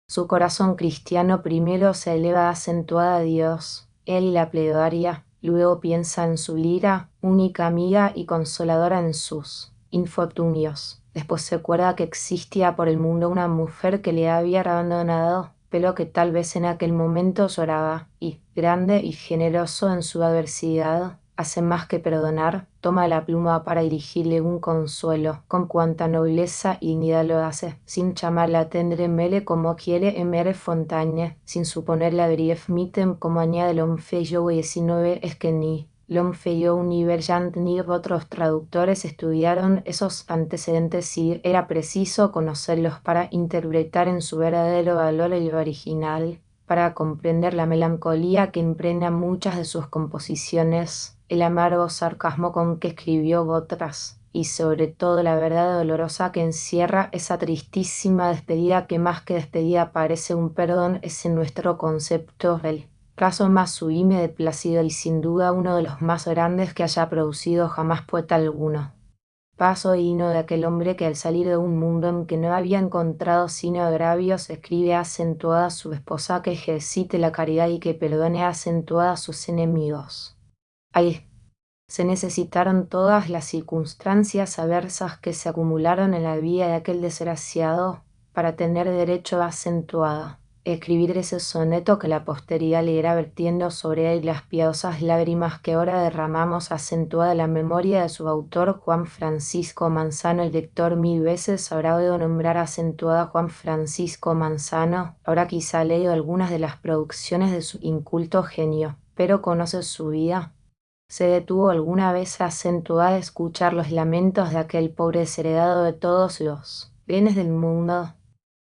Su corazón cristiano primero se eleva acentuada a Dios. Él y la plegaria, luego piensa en su lira, única amiga y consoladora en sus infortunios. Después se acuerda que existía por el mundo una mujer que le había abandonado, pero que tal vez en aquel momento lloraba, y, grande y generoso en su adversidad, hace más que perdonar, toma la pluma para dirigirle un consuelo, con cuanta nobleza y dignidad lo hace, sin llamarla tendre mele como quiere Emere Fontaine, sin suponer la brief mitem como añade Longfellow 19 es que ni Longfellow ni Bergant ni otros traductores estudiaron esos antecedentes y era preciso conocerlos para interpretar en su verdadero valor el original, para comprender la melancolía que impregna muchas de sus composiciones, el amargo sarcasmo con que escribió otras, y sobre todo la verdad dolorosa que encierra esa tristísima despedida que más que despedida parece un perdón es en nuestro concepto del Caso más sublime de Plácido y sin duda uno de los más grandes que haya producido jamás poeta alguno. Paso digno de aquel hombre que al salir de un mundo en que no había encontrado sino agravios, escribe acentuada a su esposa que ejercite la caridad y que perdone acentuada a sus enemigos. Ahí se necesitaron todas las circunstancias adversas que se acumularon en la vida de aquel desgraciado para tener derecho a acentuada escribir ese soneto que la posteridad le irá vertiendo sobre él las piadosas lágrimas que ahora derramamos acentuada la memoria de su autor Juan Francisco Manzano. El lector 1000 veces habrá oído nombrar acentuada Juan Francisco Manzano, habrá quizá leído algunas de las producciones de su inculto genio, pero conoce su vida. ¿Se detuvo alguna vez acentuada a escuchar los lamentos de aquel pobre desheredado de todos los bienes del mundo?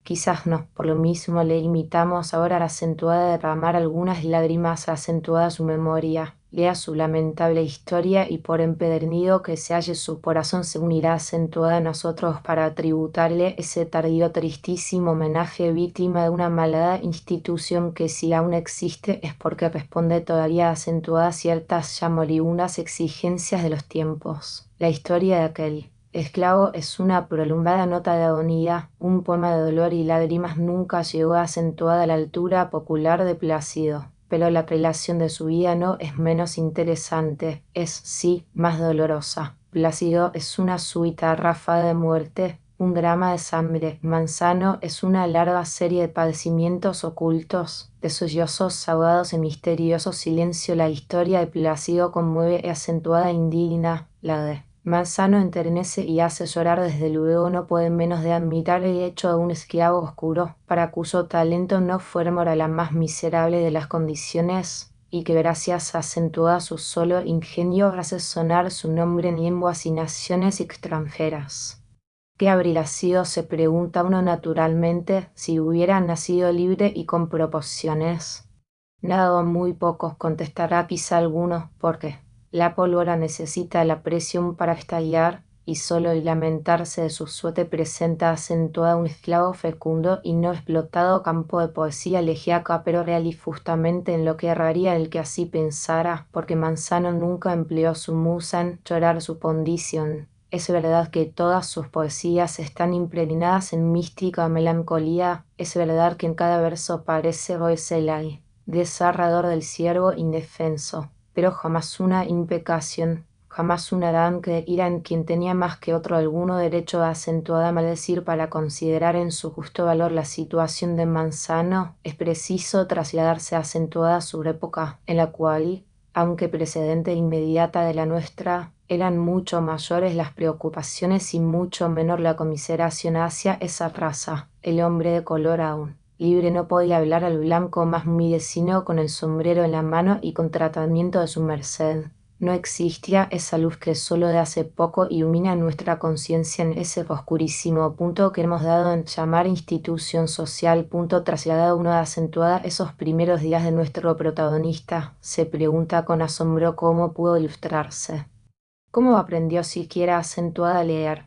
Quizás no, por lo mismo le limitamos ahora a acentuada a derramar algunas lágrimas acentuada a su memoria. Lea su lamentable historia y por empedernido que se halle su corazón se unirá acentuada a nosotros para tributarle ese tardío tristísimo homenaje víctima de una malhada institución que si aún existe es porque responde todavía acentuada a ciertas ya moribundas exigencias de los tiempos. La historia de aquel esclavo es una prolongada nota de agonía, un poema de dolor y lágrimas nunca llegó acentuada a la altura popular de Plácido, pero la relación de su vida no es menos interesante, es sí más dolorosa. Plácido es una súbita ráfaga de muerte, un drama de sangre. Manzano es una larga serie de padecimientos ocultos, de sollozos ahogados en misterioso silencio. La historia de Plácido conmueve acentuada e indigna, la de Manzano enternece y hace llorar. Desde luego no puede menos de admirar el hecho de un esclavo oscuro, para cuyo talento no fuera la más miserable de las condiciones, y que gracias acentuada a su solo ingenio hace sonar su nombre en lenguas y naciones extranjeras. ¿Qué habría sido, se pregunta uno naturalmente, si hubiera nacido libre y con proporciones? Nada o muy pocos, contestará quizá alguno, porque la pólvora necesita la presión para estallar, y solo el lamentarse de su suerte presenta acentuada un esclavo fecundo y no explotado campo de poesía elegíaca, pero real y justamente en lo que erraría el que así pensara, porque Manzano nunca empleó su musa en llorar su condición. Es verdad que todas sus poesías están impregnadas en mística melancolía, es verdad que en cada verso parece oírse el ay desgarrador del ciervo indefenso, pero jamás una imprecación, jamás un Adán que ira en quien tenía más que otro alguno derecho a acentuada maldecir. Para considerar en su justo valor la situación de Manzano, es preciso trasladarse acentuada a su época, en la cual, aunque precedente e inmediata de la nuestra, eran mucho mayores las preocupaciones y mucho menor la conmiseración hacia esa raza, el hombre de color aún libre no podía hablar al blanco más humilde sino con el sombrero en la mano y con tratamiento de su merced. No existía esa luz que solo de hace poco ilumina nuestra conciencia en ese oscurísimo punto que hemos dado en llamar institución social, punto trasladado uno de acentuada esos primeros días de nuestro protagonista. Se pregunta con asombro cómo pudo ilustrarse. ¿Cómo aprendió siquiera acentuada a leer?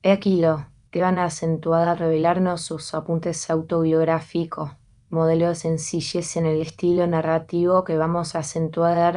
He aquí lo que van a acentuada a revelarnos sus apuntes autobiográficos, modelo de sencillez en el estilo narrativo que vamos a acentuada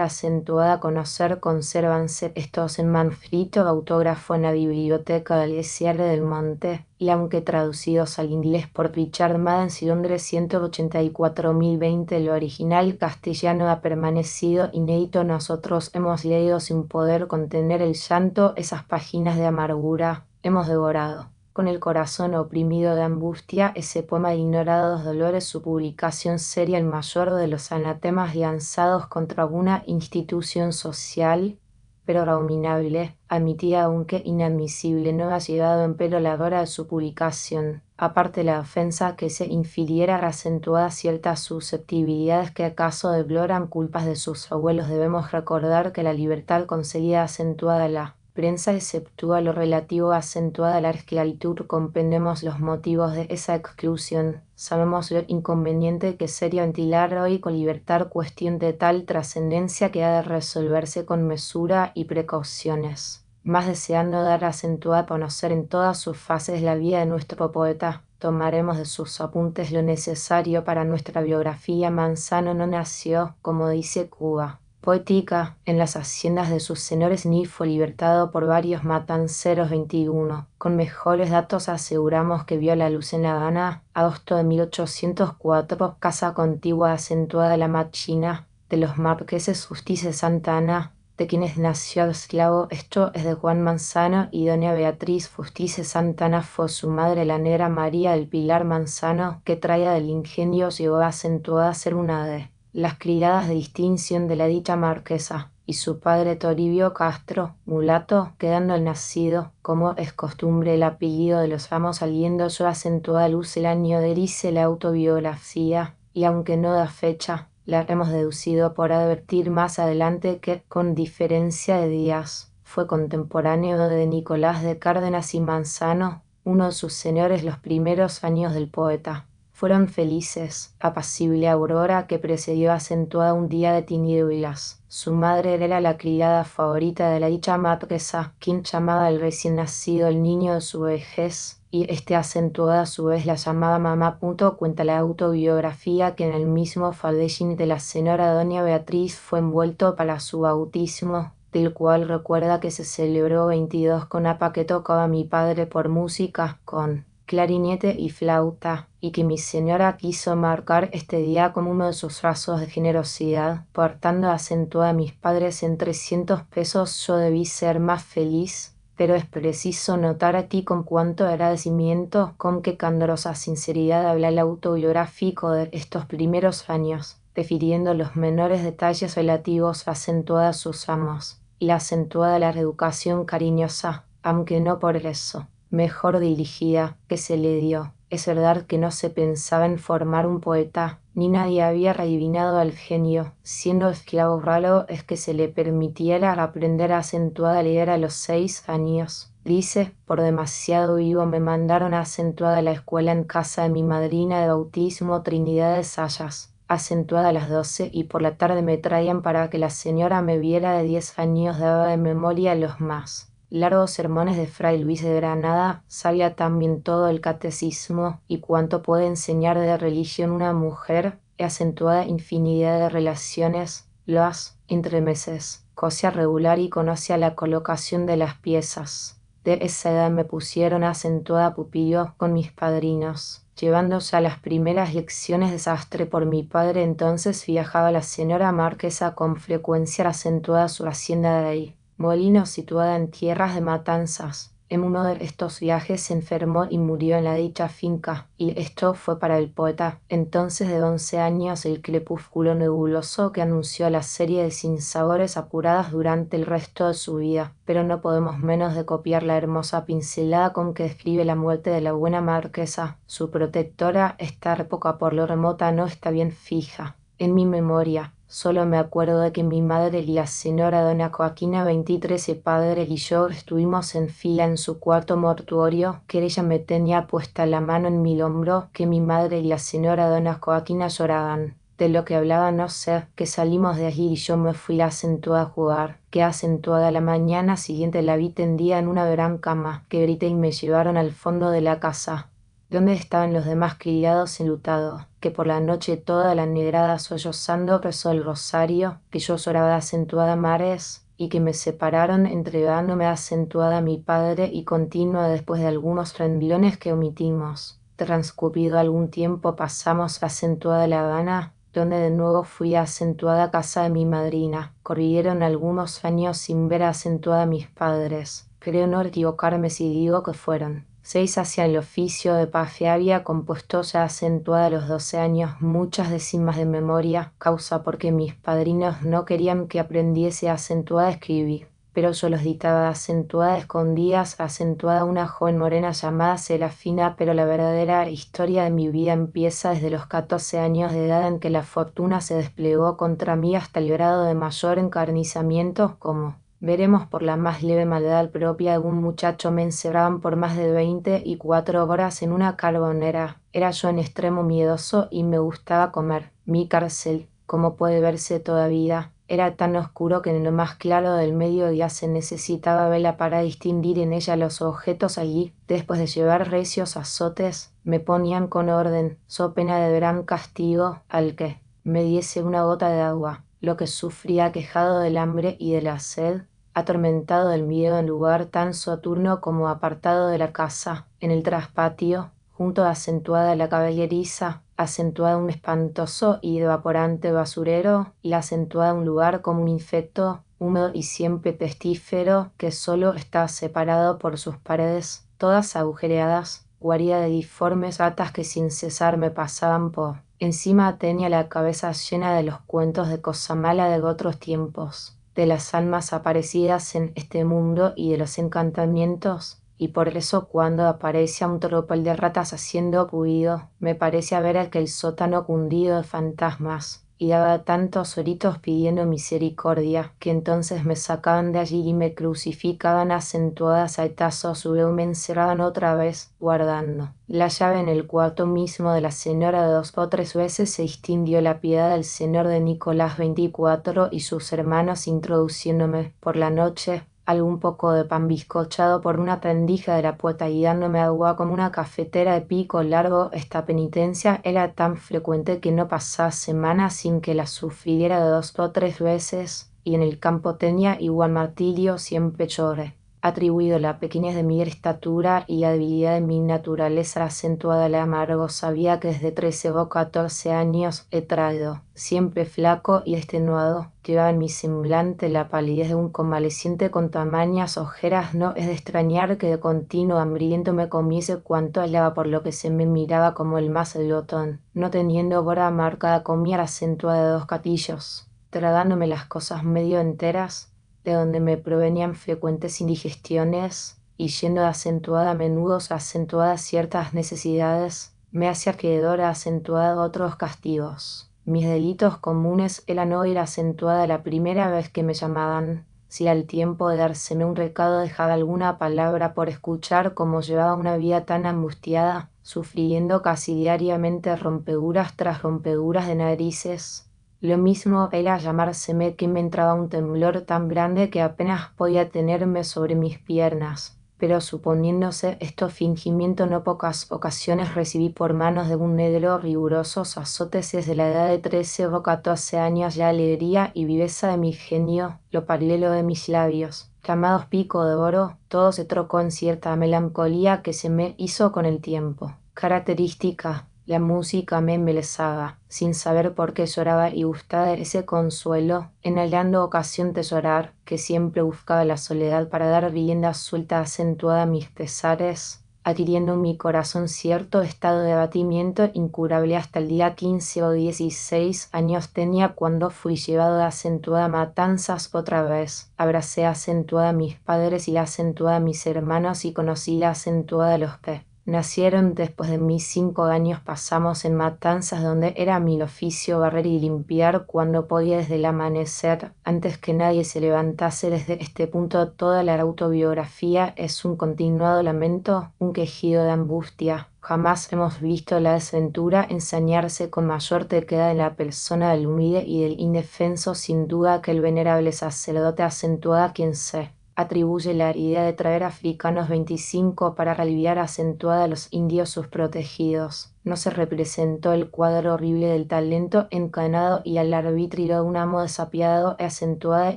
a conocer. Consérvanse estos en manuscrito autógrafo en la biblioteca del Sierra del Monte, y aunque traducidos al inglés por Richard Madden y Londres 184.020, el original castellano ha permanecido inédito. Nosotros hemos leído sin poder contener el llanto esas páginas de amargura. Hemos devorado, con el corazón oprimido de angustia, ese poema de ignorados dolores. Su publicación sería el mayor de los anatemas lanzados contra alguna institución social, pero abominable, admitida aunque inadmisible. No ha llegado empero la hora de su publicación. Aparte la ofensa que se infiriera acentuada ciertas susceptibilidades que acaso deploran culpas de sus abuelos, debemos recordar que la libertad conseguida acentuada la prensa exceptúa lo relativo a acentuada a la esclavitud. Comprendemos los motivos de esa exclusión. Sabemos lo inconveniente que sería ventilar hoy con libertad cuestión de tal trascendencia que ha de resolverse con mesura y precauciones, más deseando dar acentuada a conocer en todas sus fases la vida de nuestro poeta. Tomaremos de sus apuntes lo necesario para nuestra biografía. Manzano no nació, como dice Cuba, poética, en las haciendas de sus señores ni fue libertado por varios matanceros. 21. Con mejores datos aseguramos que vio la luz en La Habana, agosto de 1804, casa contigua acentuada la machina de los marqueses Justicia Santa Ana, de quienes nació esclavo. Esto es de Juan Manzano y doña Beatriz Justicia Santa Ana fue su madre, la negra María del Pilar Manzano, que traía del ingenio llegó acentuada a ser una de las criadas de distinción de la dicha marquesa, y su padre Toribio Castro, mulato, quedando el nacido, como es costumbre, el apellido de los amos, saliendo yo acentuada a luz el año de dice la autobiografía, y aunque no da fecha, la hemos deducido por advertir más adelante que, con diferencia de días, fue contemporáneo de Nicolás de Cárdenas y Manzano, uno de sus señores. Los primeros años del poeta fueron felices, apacible aurora que precedió acentuada un día de tinieblas. Su madre era la criada favorita de la dicha marquesa, quien llamaba al recién nacido el niño de su vejez, y acentuada a su vez la llamaba mamá. Cuenta la autobiografía que en el mismo faldellín de la señora doña Beatriz fue envuelto para su bautismo, del cual recuerda que se celebró 22 con apa que tocaba mi padre por música, con clarinete y flauta, y que mi señora quiso marcar este día como uno de sus rasgos de generosidad, portando acentuada a mis padres en 300 pesos. Yo debí ser más feliz, pero es preciso notar aquí con cuánto agradecimiento, con qué candorosa sinceridad habla el autobiográfico de estos primeros años, refiriendo los menores detalles relativos acentuada a sus amos, y la acentuada la reeducación cariñosa, aunque no por eso mejor dirigida, que se le dio. Es verdad que no se pensaba en formar un poeta, ni nadie había adivinado al genio, siendo esclavo raro es que se le permitiera aprender acentuada a leer a los 6 años. Dice, por demasiado vivo me mandaron acentuada a la escuela en casa de mi madrina de bautismo Trinidad de Sayas, acentuada a las 12, y por la tarde me traían para que la señora me viera. De 10 años daba de memoria los más largos sermones de Fray Luis de Granada, sabía también todo el catecismo y cuanto puede enseñar de religión una mujer, y acentuada infinidad de relaciones, las entremeses, cosía regular y conocía la colocación de las piezas. De esa edad me pusieron acentuada pupilo con mis padrinos, llevándose a las primeras lecciones de sastre por mi padre. Entonces viajaba la señora marquesa con frecuencia acentuada a su hacienda de ahí, molino situada en tierras de Matanzas. En uno de estos viajes se enfermó y murió en la dicha finca, y esto fue para el poeta, entonces de 11 años, el crepúsculo nebuloso que anunció la serie de sinsabores apuradas durante el resto de su vida. Pero no podemos menos de copiar la hermosa pincelada con que describe la muerte de la buena marquesa, su protectora. Esta época, por lo remota, no está bien fija en mi memoria. Solo me acuerdo de que mi madre y la señora doña Joaquina 23 y padre y yo estuvimos en fila en su cuarto mortuorio, que ella me tenía puesta la mano en mi hombro, que mi madre y la señora doña Joaquina lloraban. De lo que hablaba no sé, que salimos de allí y yo me fui acentuada a jugar, que acentuada la mañana siguiente la vi tendida en una gran cama, que grité y me llevaron al fondo de la casa, donde estaban los demás criados enlutados, que por la noche toda la negrada sollozando rezó el rosario, que yo lloraba acentuada a mares, y que me separaron entregándome acentuada a mi padre y continua después de algunos renglones que omitimos. Transcurrido algún tiempo pasamos acentuada a La Habana, donde de nuevo fui acentuada a casa de mi madrina. Corrieron algunos años sin ver acentuada a mis padres. Creo no equivocarme si digo que fueron 6. Hacia el oficio de paje había compuesto ya acentuada a los 12 años muchas décimas de memoria, causa porque mis padrinos no querían que aprendiese acentuada a escribir. Pero yo los dictaba acentuada a escondidas, acentuada a una joven morena llamada Serafina. Pero la verdadera historia de mi vida empieza desde los 14 años de edad, en que la fortuna se desplegó contra mí hasta el grado de mayor encarnizamiento, como veremos por la más leve maldad propia de un muchacho. Me encerraban por más de 24 horas en una carbonera. Era yo en extremo miedoso y me gustaba comer. Mi cárcel, como puede verse todavía, Era tan oscuro que en lo más claro del mediodía se necesitaba vela para distinguir en ella los objetos allí. Después de llevar recios azotes, me ponían con orden, so pena de gran castigo, al que me diese una gota de agua. Lo que sufría quejado del hambre y de la sed, atormentado del miedo en lugar tan soturno como apartado de la casa, en el traspatio, junto a acentuada la caballeriza, acentuada un espantoso y evaporante basurero, y acentuada un lugar como un infecto, húmedo y siempre pestífero, que solo está separado por sus paredes, todas agujereadas, guarida de diformes ratas que sin cesar me pasaban por encima. Tenía la cabeza llena de los cuentos de cosa mala de otros tiempos, de las almas aparecidas en este mundo y de los encantamientos, y por eso cuando aparece un tropel de ratas haciendo ruido, me parece ver aquel sótano cundido de fantasmas, y daba tantos gritos pidiendo misericordia, que entonces me sacaban de allí y me crucificaban acentuadas saetazos, luego me encerraban otra vez, guardando la llave en el cuarto mismo de la señora. 2 o 3 veces se distinguió la piedad del señor de Nicolás 24 y sus hermanos introduciéndome por la noche algún poco de pan bizcochado por una tendija de la puerta y dándome agua como una cafetera de pico largo. Esta penitencia era tan frecuente que no pasaba semana sin que la sufriera 2 o 3 veces, y en el campo tenía igual martirio siempre lloré. Atribuido la pequeñez de mi estatura y la debilidad de mi naturaleza acentuada al amargo, sabía que desde 13 o 14 años he traído, siempre flaco y extenuado, llevaba en mi semblante la palidez de un convaleciente con tamañas ojeras. No es de extrañar que de continuo hambriento me comiese cuanto hallaba, por lo que se me miraba como el más glotón. No teniendo hora marcada, comía acentuada de 2 catillos, tragándome las cosas medio enteras, de donde me provenían frecuentes indigestiones, y yendo de acentuada a menudo acentuadas ciertas necesidades, me hacía acreedor a acentuada otros castigos. Mis delitos comunes eran no ir acentuada la primera vez que me llamaban, si al tiempo de dárseme un recado dejaba alguna palabra por escuchar. Como llevaba una vida tan angustiada, sufriendo casi diariamente rompeduras tras rompeduras de narices, lo mismo era llamárseme que me entraba un temblor tan grande que apenas podía tenerme sobre mis piernas. Pero suponiéndose estos fingimientos, no pocas ocasiones recibí por manos de un negro rigurosos azotes. Desde la edad de 13 o 14 años ya alegría y viveza de mi genio, lo paralelo de mis labios, llamados pico de oro, todo se trocó en cierta melancolía que se me hizo con el tiempo característica. La música me embelesaba, sin saber por qué lloraba, y gustaba de ese consuelo, en hallando ocasión de llorar, que siempre buscaba la soledad para dar rienda suelta acentuada a mis pesares, adquiriendo en mi corazón cierto estado de abatimiento incurable. Hasta el día 15 o 16 años tenía cuando fui llevado de acentuada matanzas otra vez. Abracé acentuada a mis padres y la acentuada a mis hermanos, y conocí la acentuada a los que nacieron después de mí. 5 años pasamos en Matanzas, donde era mi oficio barrer y limpiar cuando podía desde el amanecer, antes que nadie se levantase. Desde este punto toda la autobiografía es un continuado lamento, un quejido de angustia. Jamás hemos visto la desventura ensañarse con mayor terquedad en la persona del humilde y del indefenso. Sin duda que el venerable sacerdote acentuada, quien se atribuye la idea de traer africanos 25 para aliviar acentuada a los indios sus protegidos, no se representó el cuadro horrible del talento encadenado y al arbitrio de un amo desapiadado e acentuada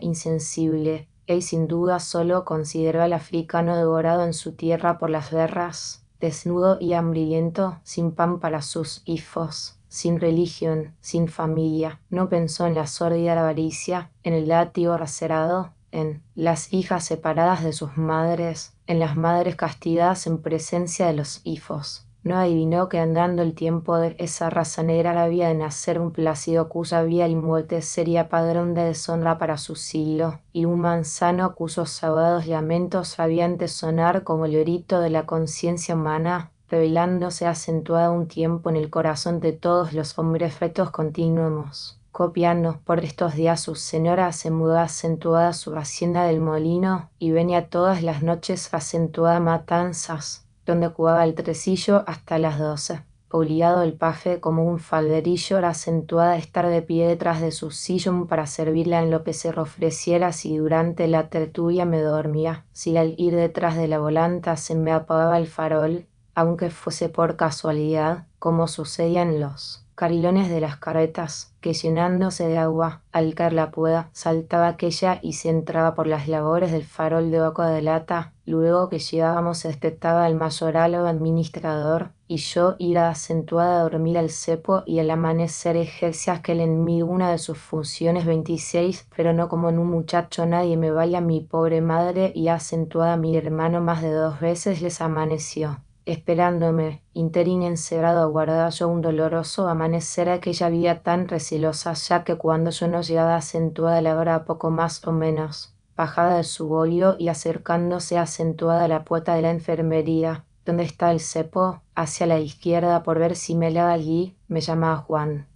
insensible. Él sin duda solo consideró al africano devorado en su tierra por las guerras, desnudo y hambriento, sin pan para sus hijos, sin religión, sin familia. No pensó en la sórdida avaricia, en el látigo lacerado, en las hijas separadas de sus madres, en las madres castigadas en presencia de los hijos. No adivinó que andando el tiempo de esa raza negra la había de nacer un Plácido cuya vida y muerte sería padrón de deshonra para su siglo, y un Manzano cuyos agudos lamentos habían de sonar como el grito de la conciencia humana, revelándose acentuada un tiempo en el corazón de todos los hombres fetos continuos. Copiando por estos días su señora se mudó acentuada su hacienda del molino y venía todas las noches acentuada Matanzas, donde jugaba el tresillo hasta las 12. obligado el paje como un falderillo era acentuada a estar de pie detrás de su sillón para servirla en lo que se ofreciera si durante la tertulia me dormía, si al ir detrás de la volanta se me apagaba el farol, aunque fuese por casualidad, como sucedía en los carrilones de las carretas, que llenándose de agua, al caer la pueda, saltaba aquella y se entraba por las labores del farol de boca de lata. Luego que llegábamos espectaba el mayoral o administrador, y yo ira acentuada a dormir al cepo y al amanecer ejerce aquel en mí una de sus funciones 26, pero no como en un muchacho nadie me vaya mi pobre madre y acentuada mi hermano más de 2 veces les amaneció. Esperándome, interín encerrado aguardaba yo un doloroso amanecer aquella vida tan recelosa ya que cuando yo no llegaba acentuada la hora poco más o menos, bajada de su bolio y acercándose acentuada a la puerta de la enfermería, donde está el cepo, hacia la izquierda por ver si me hallaba allí, me llamaba Juan.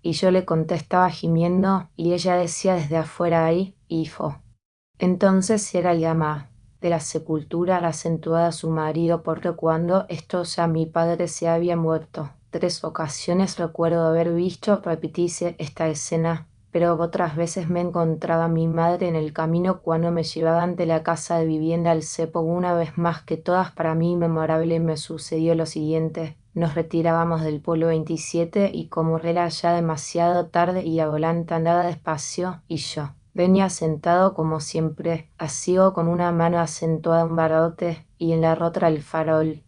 Y yo le contestaba gimiendo y ella decía desde afuera ahí, hijo. Entonces era el llama de la sepultura la acentuada a su marido porque cuando esto ya mi padre se había muerto. 3 ocasiones recuerdo haber visto repetirse esta escena, pero otras veces me encontraba mi madre en el camino cuando me llevaban de la casa de vivienda al cepo. Una vez más que todas para mí memorable me sucedió lo siguiente. Nos retirábamos del pueblo 27 y como era ya demasiado tarde y la volanta andaba despacio y yo venía sentado como siempre, asido con una mano acentuada un barote y en la otra el farol.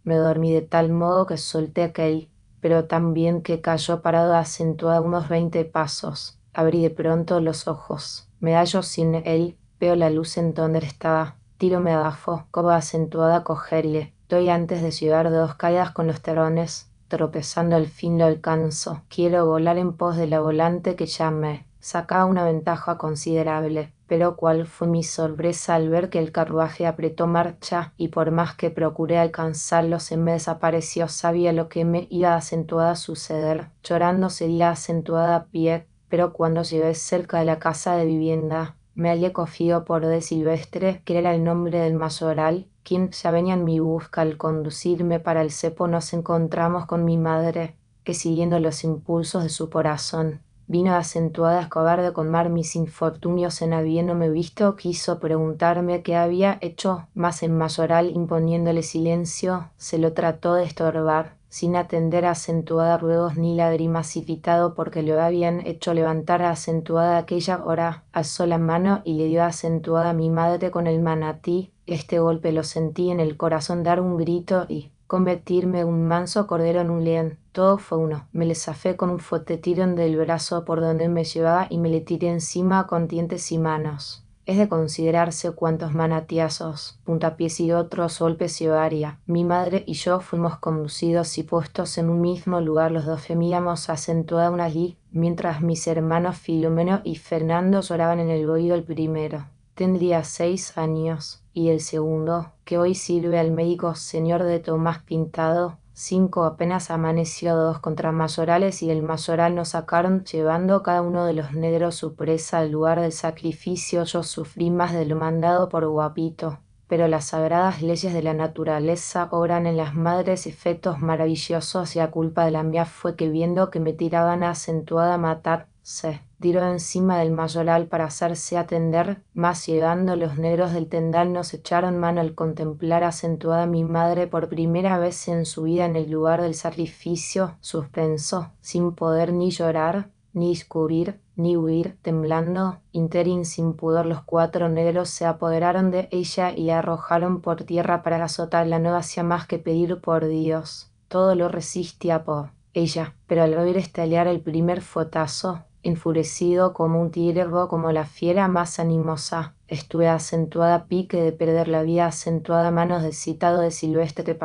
Me dormí de tal modo que solté aquel, pero también que cayó parado acentuado a unos 20 pasos. Abrí de pronto los ojos. Me hallo sin él, veo la luz en donde estaba. Tírome abajo, como acentuada a cogerle. Doy antes de llevar 2 caídas con los terones. Tropezando al fin lo alcanzo. Quiero volar en pos de la volante que llame. Sacaba una ventaja considerable, pero cuál fue mi sorpresa al ver que el carruaje apretó marcha y por más que procuré alcanzarlo se me desapareció. Sabía lo que me iba acentuada a suceder. Llorando sería acentuada a pie, pero cuando llegué cerca de la casa de vivienda, me hallé cogido por de Silvestre, que era el nombre del mayoral, quien ya venía en mi busca. Al conducirme para el cepo nos encontramos con mi madre, que siguiendo los impulsos de su corazón, vino acentuada a escobar de colmar mis infortunios en habiéndome visto, quiso preguntarme qué había hecho, mas el mayoral imponiéndole silencio, se lo trató de estorbar, sin atender a acentuada ruegos ni lágrimas irritado porque lo habían hecho levantar a acentuada aquella hora, alzó la mano y le dio acentuada a mi madre con el manatí. Este golpe lo sentí en el corazón dar un grito y convertirme un manso cordero en un león. Todo fue uno. Me le zafé con un fuerte tirón del brazo por donde me llevaba y me le tiré encima con dientes y manos. Es de considerarse cuántos manatiazos, puntapiés y otros golpes llevaría. Mi madre y yo fuimos conducidos y puestos en un mismo lugar. Los dos gemíamos acentuada una allí, mientras mis hermanos Filomeno y Fernando lloraban en el oído el primero. Tendría 6 años, y el segundo, que hoy sirve al médico señor de Tomás Pintado, 5 apenas amaneció. 2 contramayorales y el mayoral nos sacaron llevando cada uno de los negros su presa al lugar del sacrificio. Yo sufrí más de lo mandado por Guapito, pero las sagradas leyes de la naturaleza obran en las madres efectos maravillosos y a culpa de la mía fue que viendo que me tiraban acentuada a matar, se tiró encima del mayoral para hacerse atender, mas llegando los negros del tendal nos echaron mano al contemplar acentuada a mi madre por primera vez en su vida en el lugar del sacrificio, suspenso, sin poder ni llorar, ni discurrir, ni huir, temblando, interín sin pudor. Los 4 negros se apoderaron de ella y la arrojaron por tierra para azotarla. No hacía más que pedir por Dios. Todo lo resistía por ella, pero al oír estallar el primer fuetazo, enfurecido como un tigre, como la fiera más animosa, estuve acentuada a pique de perder la vida, acentuada a manos del citado de Silvestre.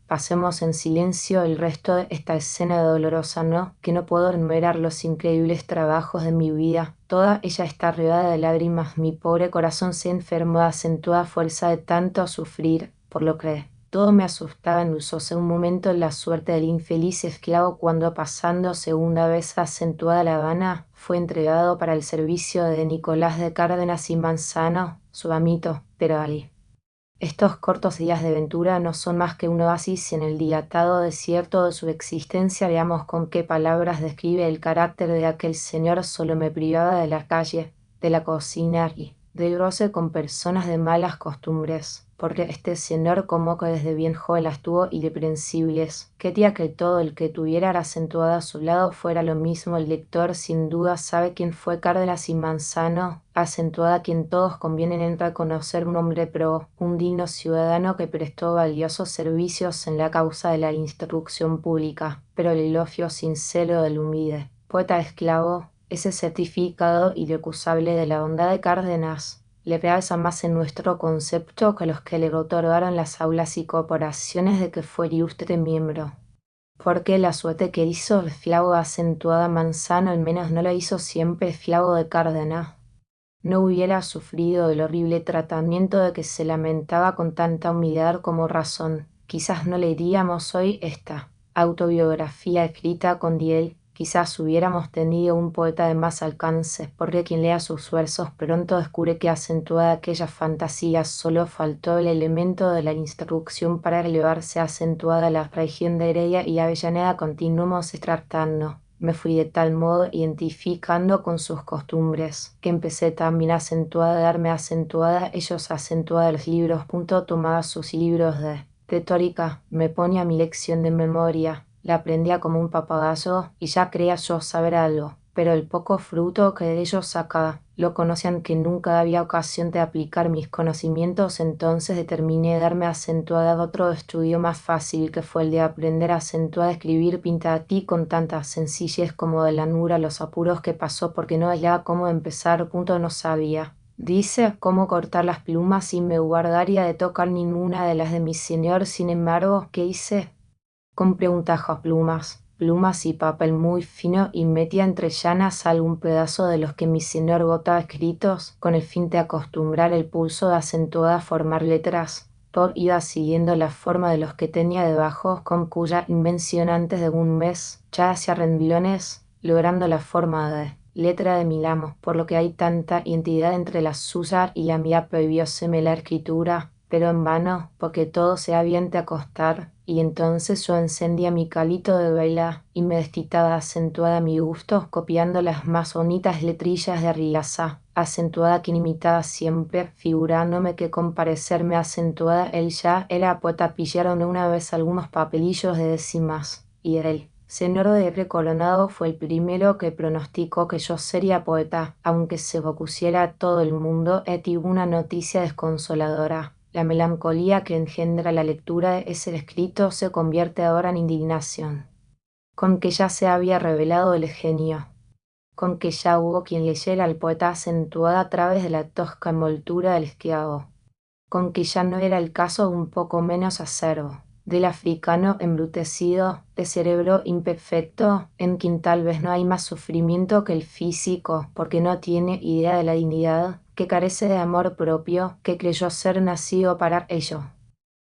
Pasemos en silencio el resto de esta escena dolorosa, ¿no? Que no puedo enumerar los increíbles trabajos de mi vida. Toda ella está regada de lágrimas. Mi pobre corazón se enfermó a acentuada fuerza de tanto sufrir, por lo que todo me asustaba. Endulzóse un momento la suerte del infeliz esclavo cuando pasando segunda vez acentuada La Habana, fue entregado para el servicio de Nicolás de Cárdenas y Manzano, su amito, pero allí Estos cortos días de ventura no son más que un oasis en el dilatado desierto de su existencia. Veamos con qué palabras describe el carácter de aquel señor. Solo me privaba de la calle, de la cocina y del roce con personas de malas costumbres, porque este señor como que desde bien joven las tuvo irreprensibles. Quería que todo el que tuviera acentuada a su lado fuera lo mismo. El lector sin duda sabe quién fue Cárdenas y Manzano. Acentuada quien todos convienen en reconocer, un hombre pro, un digno ciudadano que prestó valiosos servicios en la causa de la instrucción pública, pero el elogio sincero del humilde poeta esclavo, ese certificado irrecusable de la bondad de Cárdenas, le realza más en nuestro concepto que los que le otorgaron las aulas y corporaciones de que fue ilustre miembro. Porque la suerte que hizo el esclavo acentuada Manzano al menos no lo hizo siempre esclavo de Cárdenas. No hubiera sufrido el horrible tratamiento de que se lamentaba con tanta humildad como razón. Quizás no leeríamos hoy esta autobiografía escrita con Diel, quizás hubiéramos tenido un poeta de más alcance, porque quien lea sus versos pronto descubre que acentuada aquellas fantasías solo faltó el elemento de la instrucción para elevarse acentuada la región de Heredia y Avellaneda. Continuamos tratando. Me fui de tal modo identificando con sus costumbres, que empecé también acentuada a darme acentuada, ellos acentuada los libros. Tomaba sus libros de retórica, me ponía mi lección de memoria, la aprendía como un papagayo y ya creía yo saber algo, pero el poco fruto que de ellos sacaba, lo conocían que nunca había ocasión de aplicar mis conocimientos. Entonces determiné darme acentuada otro estudio más fácil, que fue el de aprender acentuada a escribir pintatí con tanta sencillez como de lanura los apuros que pasó porque no hallaba cómo empezar. No sabía. Dice cómo cortar las plumas y me guardaría de tocar ninguna de las de mi señor. Sin embargo, ¿qué hice? Compré un tajo plumas y papel muy fino y metía entre llanas algún pedazo de los que mi señor botaba escritos, con el fin de acostumbrar el pulso de acentuada a formar letras. Todo iba siguiendo la forma de los que tenía debajo, con cuya invención antes de un mes ya hacía renglones, logrando la forma de letra de mi amo, por lo que hay tanta identidad entre la suya y la mía. Prohibióseme la escritura, pero en vano, porque todo se había de acostar, y entonces yo encendía mi calito de vela y me desquitaba acentuada a mi gusto, copiando las más bonitas letrillas de Arriaza, acentuada quien imitaba siempre, figurándome que con parecerme acentuada él ya era poeta. Pillaron una vez algunos papelillos de décimas, y él, señor de R. Coronado, fue el primero que pronosticó que yo sería poeta, aunque se opusiera todo el mundo. Tuvo una noticia desconsoladora. La melancolía que engendra la lectura de ese escrito se convierte ahora en indignación. Con que ya se había revelado el genio. Con que ya hubo quien leyera al poeta acentuada a través de la tosca envoltura del esclavo. Con que ya no era el caso un poco menos acerbo, del africano embrutecido, de cerebro imperfecto, en quien tal vez no hay más sufrimiento que el físico, porque no tiene idea de la dignidad, que carece de amor propio, que creyó ser nacido para ello.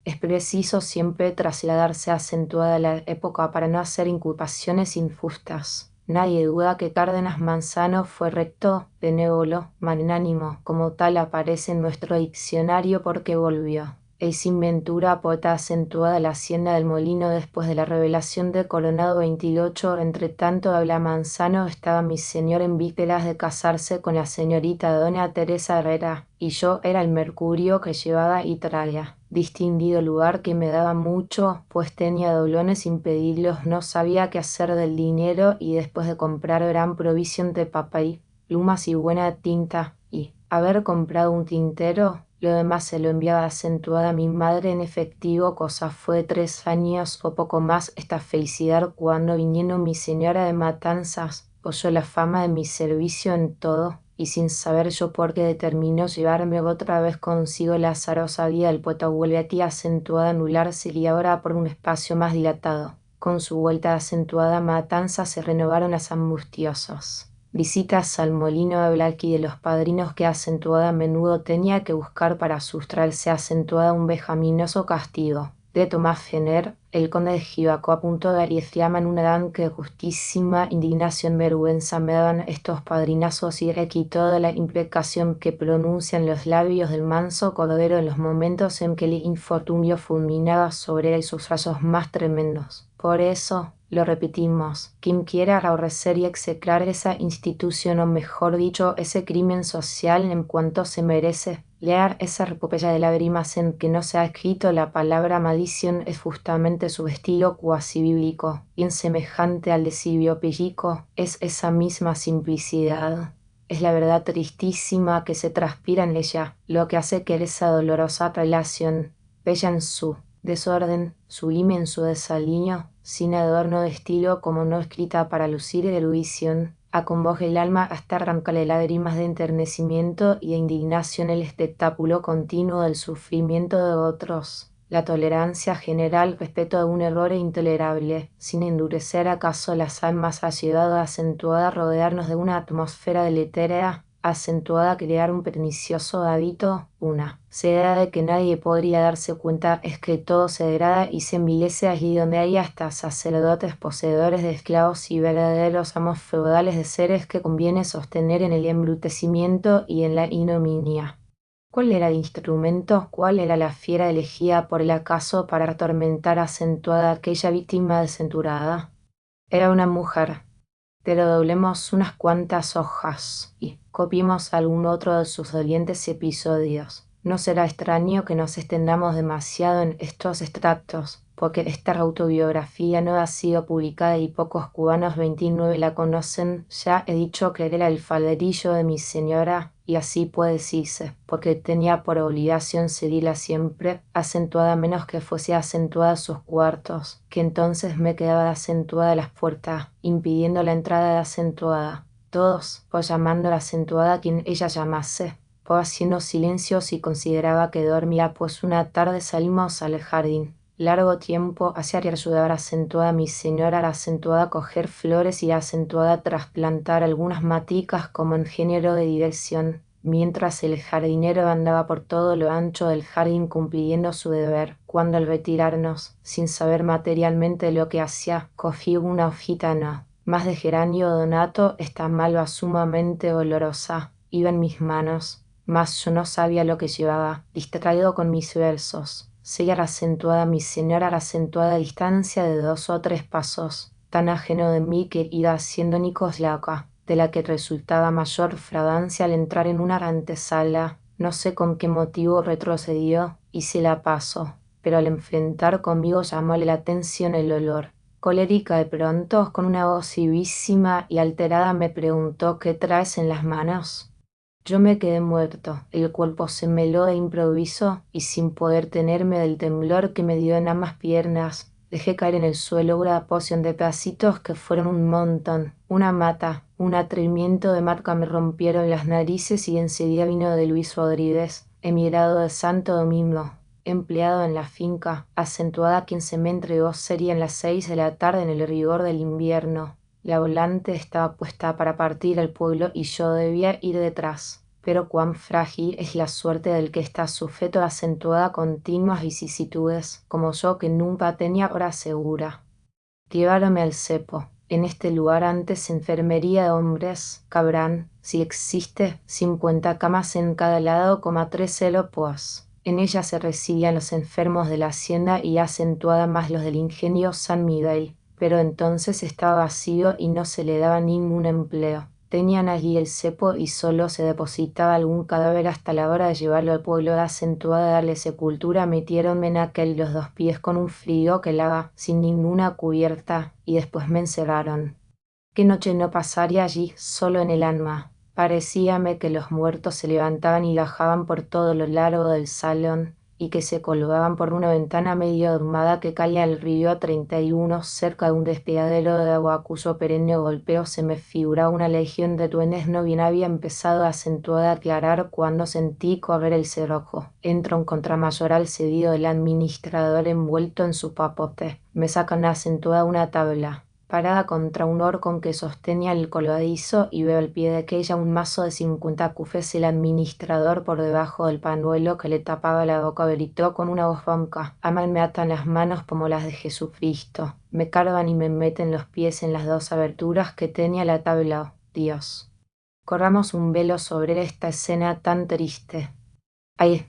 Es preciso siempre trasladarse acentuada a la época para no hacer inculpaciones injustas. Nadie duda que Cárdenas Manzano fue recto, benévolo, magnánimo, como tal aparece en nuestro diccionario, porque volvió. Es sin ventura poeta acentuada a la hacienda del Molino después de la revelación de Coronado 28. Entre tanto habla Manzano, estaba mi señor en vísperas de casarse con la señorita doña Teresa Herrera, y yo era el mercurio que llevaba y traía. Distinguido lugar que me daba mucho, pues tenía doblones sin pedirlos, no sabía qué hacer del dinero, y después de comprar gran provisión de papel, plumas y buena tinta, y haber comprado un tintero, lo demás se lo enviaba acentuada a mi madre en efectivo, cosa fue 3 años o poco más esta felicidad, cuando viniendo mi señora de Matanzas, oyó la fama de mi servicio en todo, y sin saber yo por qué determinó llevarme otra vez consigo. La azarosa vida del poeta vuelve a ti acentuada a anularse, y ahora por un espacio más dilatado. Con su vuelta acentuada a Matanzas se renovaron las angustiosas visitas al molino de Blaqui de los padrinos, que acentuada a menudo tenía que buscar para sustraerse acentuada un vejaminoso castigo. de Tomás Fener, el conde de Givaco a punto de arieciama en una dan que justísima indignación vergüenza me daban estos padrinazos y requitó de la imprecación que pronuncian los labios del manso cordero en los momentos en que el infortunio fulminaba sobre él sus rayos más tremendos. Por eso, lo repetimos, quien quiera aborrecer y execrar esa institución, o mejor dicho, ese crimen social en cuanto se merece, leer esa epopeya de lágrimas en que no se ha escrito la palabra maldición es justamente su estilo cuasi bíblico, bien semejante al de Silvio Pellico, es esa misma simplicidad. Es la verdad tristísima que se transpira en ella, lo que hace que esa dolorosa relación, bella en su desorden, sublime en su desaliño, sin adorno de estilo como no escrita para lucir erudición, acongoja el alma hasta arrancarle lágrimas de enternecimiento y de indignación el espectáculo continuo del sufrimiento de otros. La tolerancia general respecto a un error intolerable, sin endurecer acaso las almas, ha llegado acentuada a rodearnos de una atmósfera deletérea, acentuada a crear un pernicioso hábito, una ceguera de que nadie podría darse cuenta es que todo se degrada y se envilece allí donde hay hasta sacerdotes poseedores de esclavos y verdaderos amos feudales de seres que conviene sostener en el embrutecimiento y en la ignominia. ¿Cuál era el instrumento? ¿Cuál era la fiera elegida por el acaso para atormentar acentuada a aquella víctima desventurada? Era una mujer. Pero doblemos unas cuantas hojas y copiemos algún otro de sus dolientes episodios. No será extraño que nos extendamos demasiado en estos extractos, porque esta autobiografía no ha sido publicada y pocos cubanos 29 la conocen. Ya he dicho que era el falderillo de mi señora, y así puede decirse, porque tenía por obligación seguirla siempre, acentuada menos que fuese acentuada sus cuartos, que entonces me quedaba acentuada las puertas, impidiendo la entrada de acentuada. Todos, pues llamando la acentuada a quien ella llamase, pues haciendo silencio si consideraba que dormía, pues una tarde salimos al jardín. Largo tiempo hacía que ayudar acentuada a mi señora, la acentuada a coger flores y acentuada a trasplantar algunas maticas como en género de diversión, mientras el jardinero andaba por todo lo ancho del jardín cumpliendo su deber. Cuando al retirarnos, sin saber materialmente lo que hacía, cogí una hojita más de geranio donato, esta malva sumamente olorosa, iba en mis manos, mas yo no sabía lo que llevaba, distraído con mis versos. Seguía acentuada mi señora a acentuada distancia de 2 o 3 pasos, tan ajeno de mí que iba haciendo Nicoslaca, de la que resultaba mayor fragancia al entrar en una antesala. No sé con qué motivo retrocedió, hice la paso, pero al enfrentar conmigo llamóle la atención el olor. Colérica de pronto, con una voz vivísima y alterada me preguntó ¿qué traes en las manos? Yo me quedé muerto, el cuerpo se me heló de improviso y sin poder tenerme del temblor que me dio en ambas piernas, dejé caer en el suelo una porción de pedacitos que fueron un montón, una mata, un atrevimiento de marca me rompieron las narices y enseguida vino de Luis Rodríguez, emigrado de Santo Domingo, empleado en la finca, acentuada quien se me entregó serían las 6 de la tarde en el rigor del invierno. La volante estaba puesta para partir al pueblo y yo debía ir detrás. Pero cuán frágil es la suerte del que está sujeto a acentuada continuas vicisitudes, como yo que nunca tenía hora segura. Lleváronme al cepo. En este lugar antes enfermería de hombres, cabrán, si existe, 50 camas en cada lado, 13 pues. En ella se recibían los enfermos de la hacienda y acentuada más los del ingenio San Miguel, pero entonces estaba vacío y no se le daba ningún empleo. Tenían allí el cepo y solo se depositaba algún cadáver hasta la hora de llevarlo al pueblo de acentuada a darle sepultura. Metiéronme en aquel los 2 pies con un frío que helaba sin ninguna cubierta y después me encerraron. Qué noche no pasaría allí solo en el alma. Parecíame que los muertos se levantaban y bajaban por todo lo largo del salón y que se colgaban por una ventana medio ahumada que caía al río 31 cerca de un despegadero de agua cuyo perenne golpeo se me figuraba una legión de duendes. No bien había empezado acentuada a aclarar cuando sentí correr el cerrojo. Entra un contramayoral cedido del administrador envuelto en su papote. Me sacan acentuada una tabla. parada contra un horcón que sostenía el colgadizo, y veo al pie de aquella un mazo de 50 cufes. El administrador, por debajo del pañuelo que le tapaba la boca, gritó con una voz ronca: Aman me atan las manos como las de Jesucristo, me cargan y me meten los pies en las dos aberturas que tenía la tabla. Dios, corramos un velo sobre esta escena tan triste. Ay,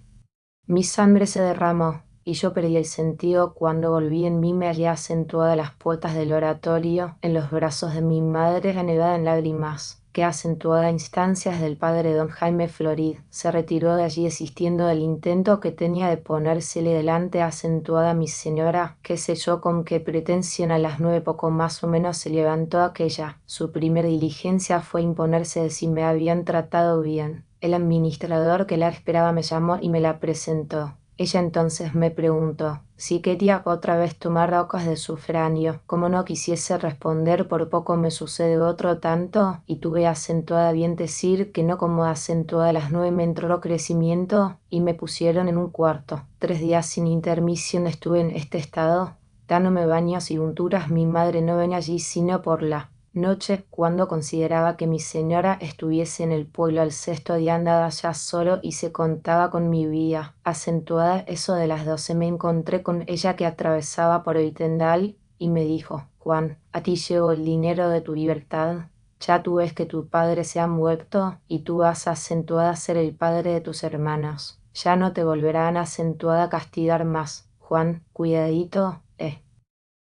mi sangre se derramó, y yo perdí el sentido. Cuando volví en mí, me hallé acentuada a las puertas del oratorio, en los brazos de mi madre, anegada en lágrimas, que, acentuada a instancias del padre don Jaime Florid, se retiró de allí, desistiendo del intento que tenía de ponérsele delante. Acentuada mi señora, qué sé yo con qué pretensión, a las 9 poco más o menos se levantó aquella. Su primer diligencia fue imponerse de si me habían tratado bien. El administrador que la esperaba me llamó y me la presentó. Ella entonces me preguntó si quería otra vez tomar rocas de sufragio. Como no quisiese responder, por poco me sucede otro tanto, y tuve acentuada bien decir que no. Como acentuada a las 9 me entró crecimiento, y me pusieron en un cuarto. 3 días sin intermisión estuve en este estado, dándome baños y unturas. Mi madre no venía allí sino por la noche, cuando consideraba que mi señora estuviese en el pueblo. Al 6º día andaba ya solo y se contaba con mi vida. Acentuada eso de las 12 me encontré con ella, que atravesaba por el tendal, y me dijo: Juan, a ti llevo el dinero de tu libertad. Ya tú ves que tu padre se ha muerto, y tú vas, acentuada, a ser el padre de tus hermanos. Ya no te volverán, acentuada, a castigar más. Juan, cuidadito,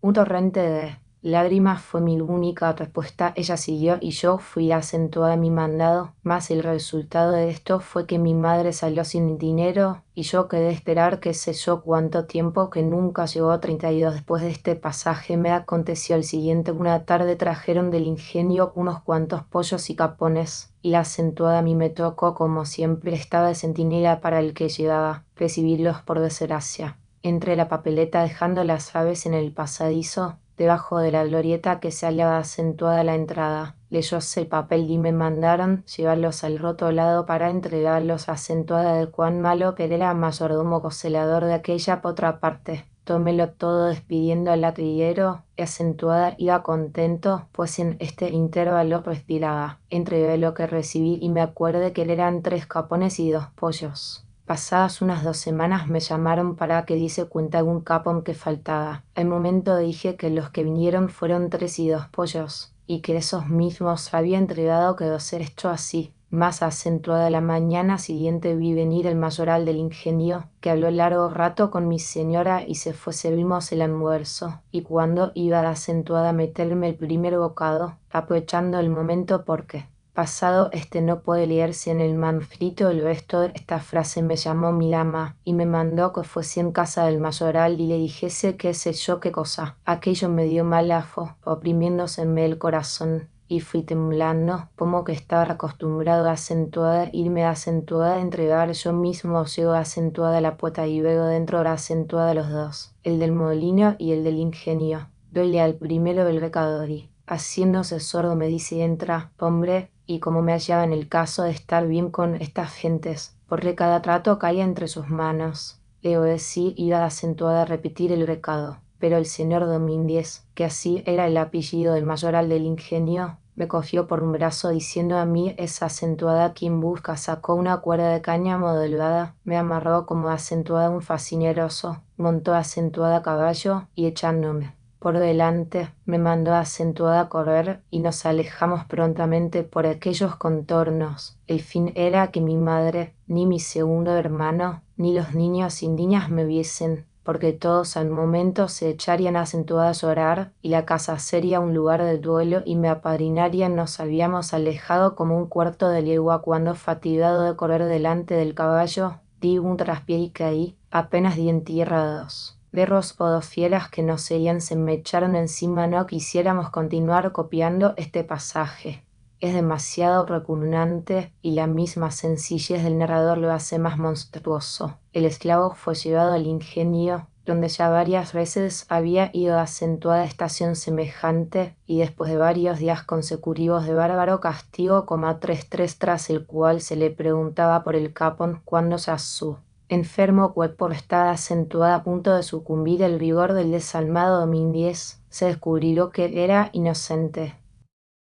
Un torrente de lágrimas fue mi única respuesta. Ella siguió y yo fui, acentuada, mi mandado, mas el resultado de esto fue que mi madre salió sin dinero, y yo quedé a esperar qué sé yo cuánto tiempo, que nunca llegó. 32. Después de este pasaje me aconteció el siguiente: una tarde trajeron del ingenio unos cuantos pollos y capones, y la acentuada a mí me tocó, como siempre estaba de centinela para el que llegaba, recibirlos por desgracia. Entré la papeleta, dejando las aves en el pasadizo, debajo de la glorieta que se hallaba acentuada a la entrada. Leyóse el papel y me mandaron llevarlos al otro lado para entregarlos, acentuada, de cuán malo que era mayordomo celador de aquella otra parte. Tomélo todo, despidiendo al latrillero, y acentuada iba contento, pues en este intervalo respiraba. Entregué lo que recibí y me acuerde que eran 3 capones y 2 pollos. Pasadas unas 2 semanas me llamaron para que diese cuenta de un capón que faltaba. Al momento dije que los que vinieron fueron 3 y 2 pollos, y que esos mismos había entregado. Quedó ser hecho así. Más acentuada la mañana siguiente vi venir el mayoral del ingenio, que habló largo rato con mi señora, y se fue. Servimos el almuerzo, y cuando iba de acentuada a meterme el primer bocado, aprovechando el momento, porque pasado no puede leerse en el manuscrito el resto de esta frase, me llamó mi dama y me mandó que fuese en casa del mayoral y le dijese qué sé yo qué cosa. Aquello me dio mal ajo, oprimiéndoseme el corazón, y fui temblando, como que estaba acostumbrado a acentuada, irme a acentuada, entregar yo mismo. Llego a acentuada a la puerta y veo dentro a acentuada los dos, el del molino y el del ingenio. Doyle al primero el recador y, haciéndose sordo, me dice: entra, hombre. Y como me hallaba en el caso de estar bien con estas gentes, porque cada trato caía entre sus manos, le obedecí, iba acentuada a repetir el recado. Pero el señor Domínguez, que así era el apellido del mayoral del ingenio, me cogió por un brazo, diciendo: a mí es acentuada quien busca. Sacó una cuerda de cáñamo delgada, me amarró como acentuada un facineroso, montó acentuada a caballo, y echándome por delante me mandó acentuada a correr, y nos alejamos prontamente por aquellos contornos. El fin era que mi madre, ni mi segundo hermano, ni los niños y niñas me viesen, porque todos al momento se echarían acentuada a llorar, y la casa sería un lugar de duelo, y me apadrinarían. Nos habíamos alejado como un cuarto de legua, cuando, fatigado de correr delante del caballo, di un traspié y caí. Apenas di en tierra 2 perros o 2 fieras que nos seguían se me echaron encima. No quisiéramos continuar copiando este pasaje. Es demasiado repugnante, y la misma sencillez del narrador lo hace más monstruoso. El esclavo fue llevado al ingenio, donde ya varias veces había ido a acentuada estación semejante, y después de varios días consecutivos de bárbaro castigo, como a 3 tras el cual se le preguntaba por el capón cuando ya su Enfermo cuerpo estaba acentuada a punto de sucumbir el vigor del desalmado Domínguez, se descubrió que era inocente.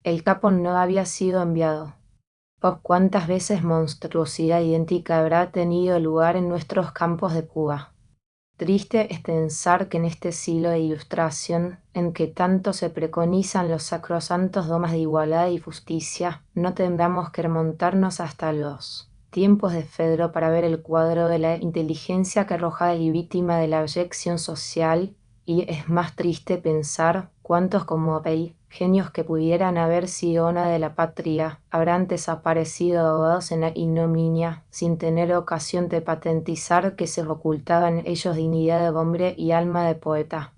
El capo no había sido enviado. Oh, cuántas veces monstruosidad idéntica habrá tenido lugar en nuestros campos de Cuba. Triste es pensar que en este siglo de ilustración, en que tanto se preconizan los sacrosantos dogmas de igualdad y justicia, no tendamos que remontarnos hasta los tiempos de Fedro para ver el cuadro de la inteligencia que arroja y víctima de la abyección social, y es más triste pensar cuántos como Rey, genios que pudieran haber sido una de la patria, habrán desaparecido ahogados en la ignominia, sin tener ocasión de patentizar que se ocultaba en ellos dignidad de hombre y alma de poeta.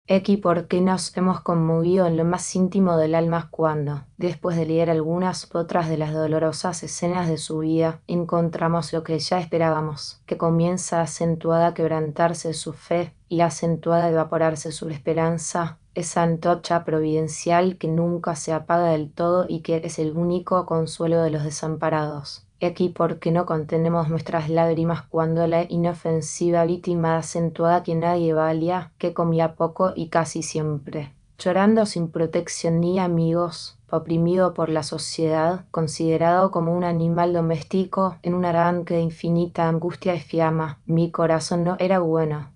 Aquí porque nos hemos conmovido en lo más íntimo del alma cuando, después de leer algunas otras de las dolorosas escenas de su vida, encontramos lo que ya esperábamos, que comienza acentuada a quebrantarse su fe y acentuada a evaporarse su esperanza, esa antorcha providencial que nunca se apaga del todo y que es el único consuelo de los desamparados. Aquí porque no contenemos nuestras lágrimas cuando la inofensiva víctima acentuada que nadie valía, que comía poco y casi siempre, llorando sin protección ni amigos, oprimido por la sociedad, considerado como un animal doméstico en un arranque de infinita angustia y fiamma, mi corazón no era bueno.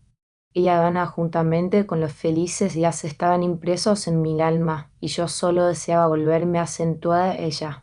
Ella gana juntamente con los felices días estaban impresos en mi alma, y yo solo deseaba volverme acentuada ella.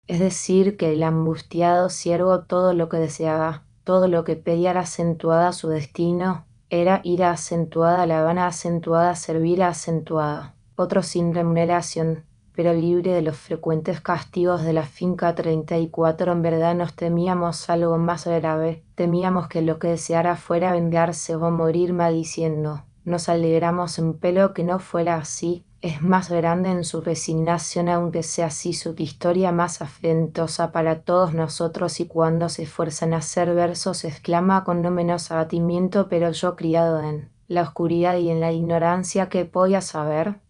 Es decir, que el angustiado siervo todo lo que deseaba, todo lo que pedía era acentuada su destino, era ir a acentuada a La Habana acentuada, servir a acentuada, otro sin remuneración, pero libre de los frecuentes castigos de la finca 34. En verdad nos temíamos algo más grave, temíamos que lo que deseara fuera vengarse o morir maldiciendo. Nos alegramos en pelo que no fuera así. Es más grande en su resignación, aunque sea así su historia más afrentosa para todos nosotros, y cuando se esfuerza en hacer versos exclama con no menos abatimiento: pero yo criado en la oscuridad y en la ignorancia, ¿qué podía saber?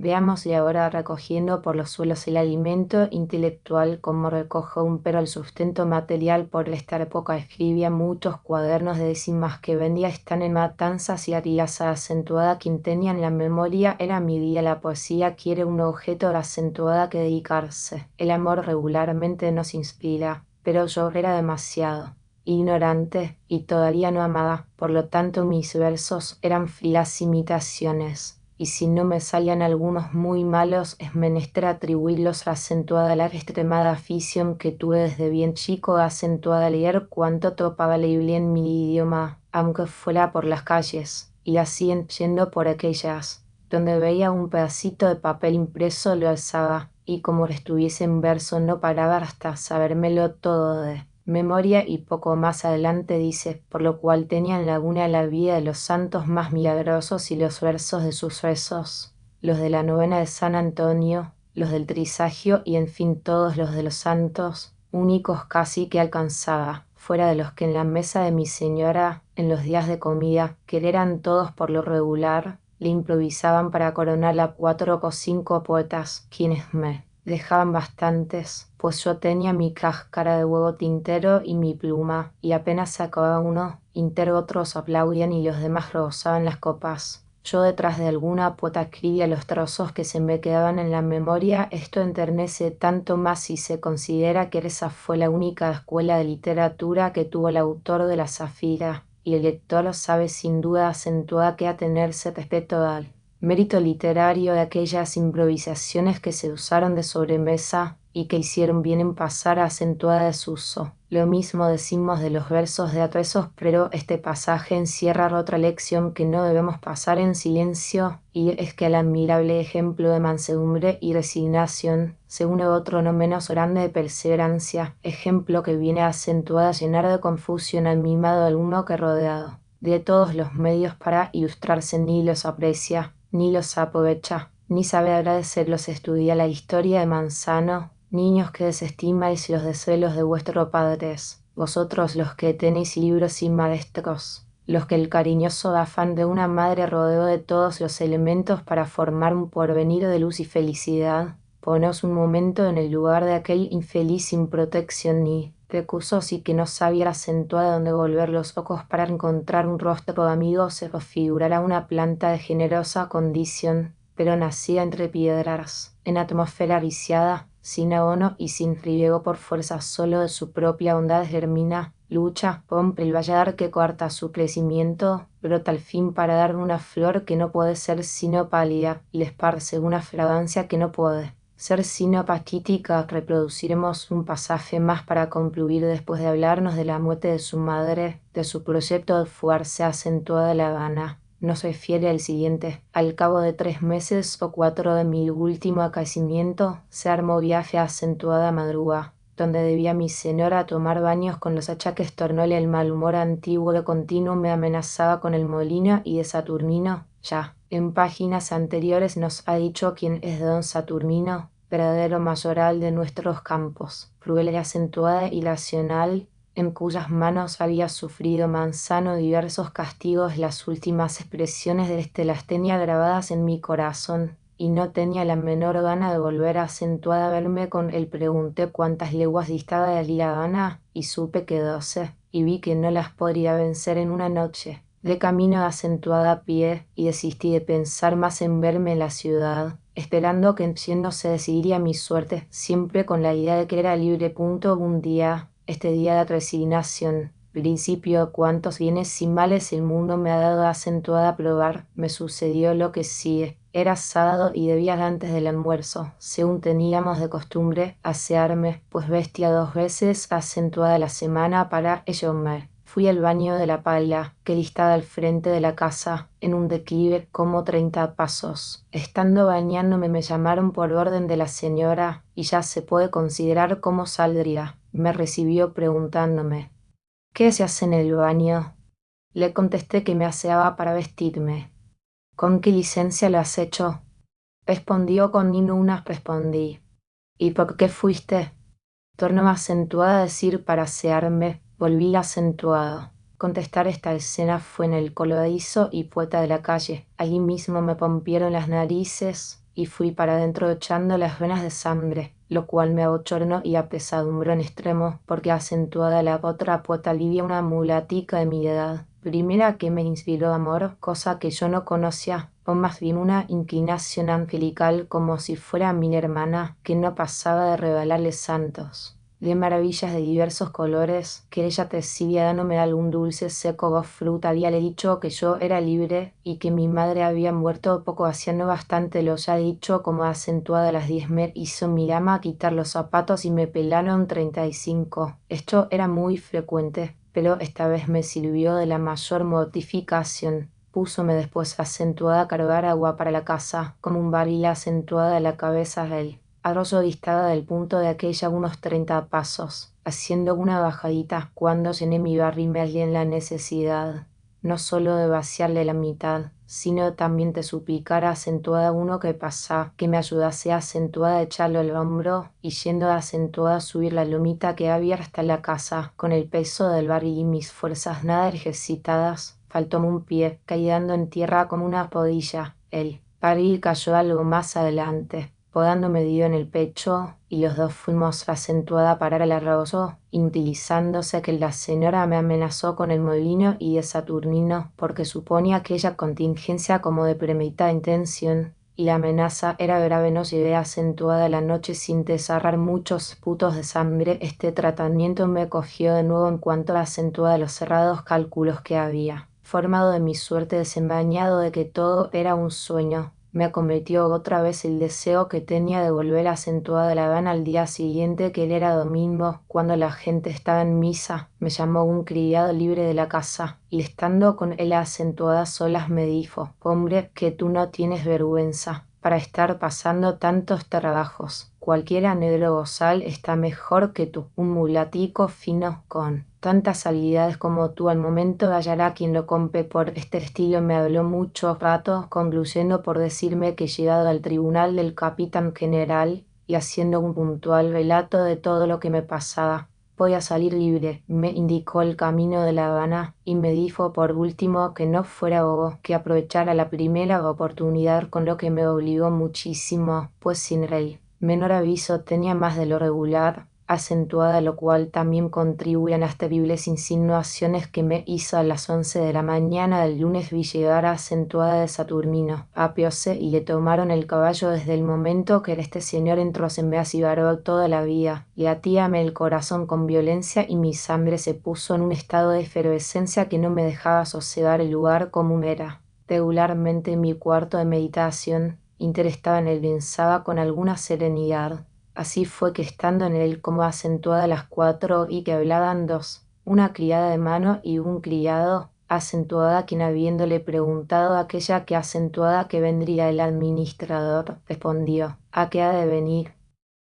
Veamos y ahora recogiendo por los suelos el alimento intelectual como recoge un perro el sustento material. Por esta época escribía muchos cuadernos de décimas que vendía, están en matanzas y ariasa acentuada. Quien tenía en la memoria era mi día. La poesía quiere un objeto acentuada que dedicarse. El amor regularmente nos inspira, pero yo era demasiado ignorante y todavía no amaba, por lo tanto mis versos eran frías imitaciones. Y si no me salían algunos muy malos, es menester atribuirlos a acentuada la extremada afición que tuve desde bien chico a acentuada a leer cuanto topaba leíble en mi idioma, aunque fuera por las calles, y así yendo por aquellas, donde veía un pedacito de papel impreso lo alzaba, y como estuviese en verso no paraba hasta sabérmelo todo de memoria. Y poco más adelante dice: por lo cual tenía en laguna la vida de los santos más milagrosos y los versos de sus rezos, los de la novena de San Antonio, los del Trisagio y en fin todos los de los santos, únicos casi que alcanzaba, fuera de los que en la mesa de mi señora, en los días de comida, que eran todos por lo regular, le improvisaban para coronar a 4 o 5 poetas, quienes me dejaban bastantes, pues yo tenía mi cáscara de huevo tintero y mi pluma, y apenas sacaba uno, intero otros aplaudían y los demás rebosaban las copas. Yo detrás de alguna poeta escribía los trozos que se me quedaban en la memoria. Esto enternece tanto más si se considera que esa fue la única escuela de literatura que tuvo el autor de La Zafira, y el lector sabe sin duda acentuada que atenerse respecto al mérito literario de aquellas improvisaciones que se usaron de sobremesa y que hicieron bien en pasar a acentuada desuso. Lo mismo decimos de los versos de Atresos, pero este pasaje encierra otra lección que no debemos pasar en silencio, y es que al admirable ejemplo de mansedumbre y resignación se une otro no menos grande de perseverancia, ejemplo que viene acentuada a llenar de confusión al mimado alumno que rodeado de todos los medios para ilustrarse ni los aprecia, ni los aprovecha, ni sabe agradecerlos. Estudia la historia de Manzano: niños que desestimáis los desvelos de vuestros padres, vosotros los que tenéis libros y maestros, los que el cariñoso afán de una madre rodeó de todos los elementos para formar un porvenir de luz y felicidad, ponos un momento en el lugar de aquel infeliz sin protección ni recursos y que no sabía acentuar dónde volver los ojos para encontrar un rostro amigo se configurara una planta de generosa condición, pero nacida entre piedras, en atmósfera viciada, sin abono y sin riego por fuerza solo de su propia bondad germina, lucha, pompa el vallar que corta su crecimiento, brota al fin para dar una flor que no puede ser sino pálida, y le esparce una fragancia que no puede ser sino paquítica. Reproduciremos un pasaje más para concluir después de hablarnos de la muerte de su madre, de su proyecto de fuerza acentuada de La Habana. Nos refiere al siguiente: al cabo de 3 meses o 4 de mi último acaecimiento, se armó viaje a acentuada madrugada, donde debía mi señora tomar baños con los achaques tornole el mal humor antiguo que continuo me amenazaba con el molino y de Saturnino. Ya, en páginas anteriores nos ha dicho quién es don Saturnino, verdadero mayoral de nuestros campos, cruel y acentuada y racional, en cuyas manos había sufrido Manzano diversos castigos. Las últimas expresiones de este las tenía grabadas en mi corazón, y no tenía la menor gana de volver a acentuada a verme con él. Pregunté cuántas leguas distaba de La Habana, y supe que 12, y vi que no las podría vencer en una noche. De camino acentuada a pie, y desistí de pensar más en verme en la ciudad, esperando que yendo se decidiría mi suerte, siempre con la idea de que era libre. Un día, este día de resignación, principio cuantos bienes y males el mundo me ha dado acentuada a probar, me sucedió lo que sigue. Era sábado y debía antes del almuerzo, según teníamos de costumbre, asearme, pues vestía 2 veces acentuada la semana para ello me fui al baño de la pala, que distaba al frente de la casa, en un declive como 30 pasos. Estando bañándome me llamaron por orden de la señora, y ya se puede considerar cómo saldría. Me recibió preguntándome: ¿qué se hace en el baño? Le contesté que me aseaba para vestirme. ¿Con qué licencia lo has hecho? Respondió con ninguna. Respondí. ¿Y por qué fuiste? Tornó acentuada a decir para asearme. Volví acentuado. Contestar esta escena fue en el coladizo y puerta de la calle. Allí mismo me rompieron las narices y fui para adentro echando las venas de sangre, lo cual me abochornó y apesadumbró en extremo, porque acentuada la otra puerta alivia una mulatica de mi edad, primera que me inspiró amor, cosa que yo no conocía, o más bien una inclinación angelical, como si fuera mi hermana, que no pasaba de regalarle santos, de maravillas de diversos colores, que ella tecía dándome algún dulce seco o fruta. Habíale dicho que yo era libre y que mi madre había muerto poco hacía, no bastante lo ya dicho, como acentuada a las 10 me hizo mi ama quitar los zapatos y me pelaron 35. Esto era muy frecuente, pero esta vez me sirvió de la mayor mortificación. Púsome después acentuada a cargar agua para la casa, como un barril acentuada a la cabeza de él. Arroyo distaba del punto de aquella unos 30 pasos, haciendo una bajadita, cuando llené mi barril me hallé en la necesidad, no solo de vaciarle la mitad, sino también de suplicar acentuada a uno que pasaba, que me ayudase acentuada a echarlo al hombro, y yendo acentuada a subir la lomita que había hasta la casa, con el peso del barril y mis fuerzas nada ejercitadas, faltóme un pie, cayendo en tierra como una podilla. El barril cayó algo más adelante, podándome dio en el pecho, y los dos fuimos acentuada a parar al arroyo, utilizándose que la señora me amenazó con el molino y de Saturnino, porque suponía aquella contingencia como de premeditada intención, y la amenaza era grave. No llevé acentuada la noche sin desarrar muchos putos de sangre. Este tratamiento me cogió de nuevo en cuanto a acentuada los cerrados cálculos que había formado de mi suerte, desenvainado de que todo era un sueño. Me acometió otra vez el deseo que tenía de volver acentuada a La Habana al día siguiente, que él era domingo, cuando la gente estaba en misa. Me llamó un criado libre de la casa, y estando con él acentuada solas me dijo: hombre, que tú no tienes vergüenza para estar pasando tantos trabajos. Cualquiera negro bozal está mejor que tú. Un mulatico fino con tantas habilidades como tú al momento hallará quien lo compre. Por este estilo me habló mucho rato, concluyendo por decirme que llegado al tribunal del capitán general y haciendo un puntual relato de todo lo que me pasaba, podía salir libre. Me indicó el camino de La Habana y me dijo por último que no fuera bobo, que aprovechara la primera oportunidad, con lo que me obligó muchísimo, pues sin rey. Menor aviso tenía más de lo regular, acentuada, lo cual también contribuye a las terribles insinuaciones que me hizo a las 11 de la mañana del lunes. Vi llegar acentuada de Saturnino. Apióse y le tomaron el caballo desde el momento que este señor entró. Se me acibaró toda la vía, y latíame el corazón con violencia y mi sangre se puso en un estado de efervescencia que no me dejaba sosegar el lugar común era. Regularmente en mi cuarto de meditación, estaba en él pensaba con alguna serenidad. Así fue que estando en él como acentuada a las 4 y que hablaban dos, una criada de mano y un criado, acentuada quien habiéndole preguntado a aquella que acentuada que vendría el administrador, respondió, ¿a qué ha de venir?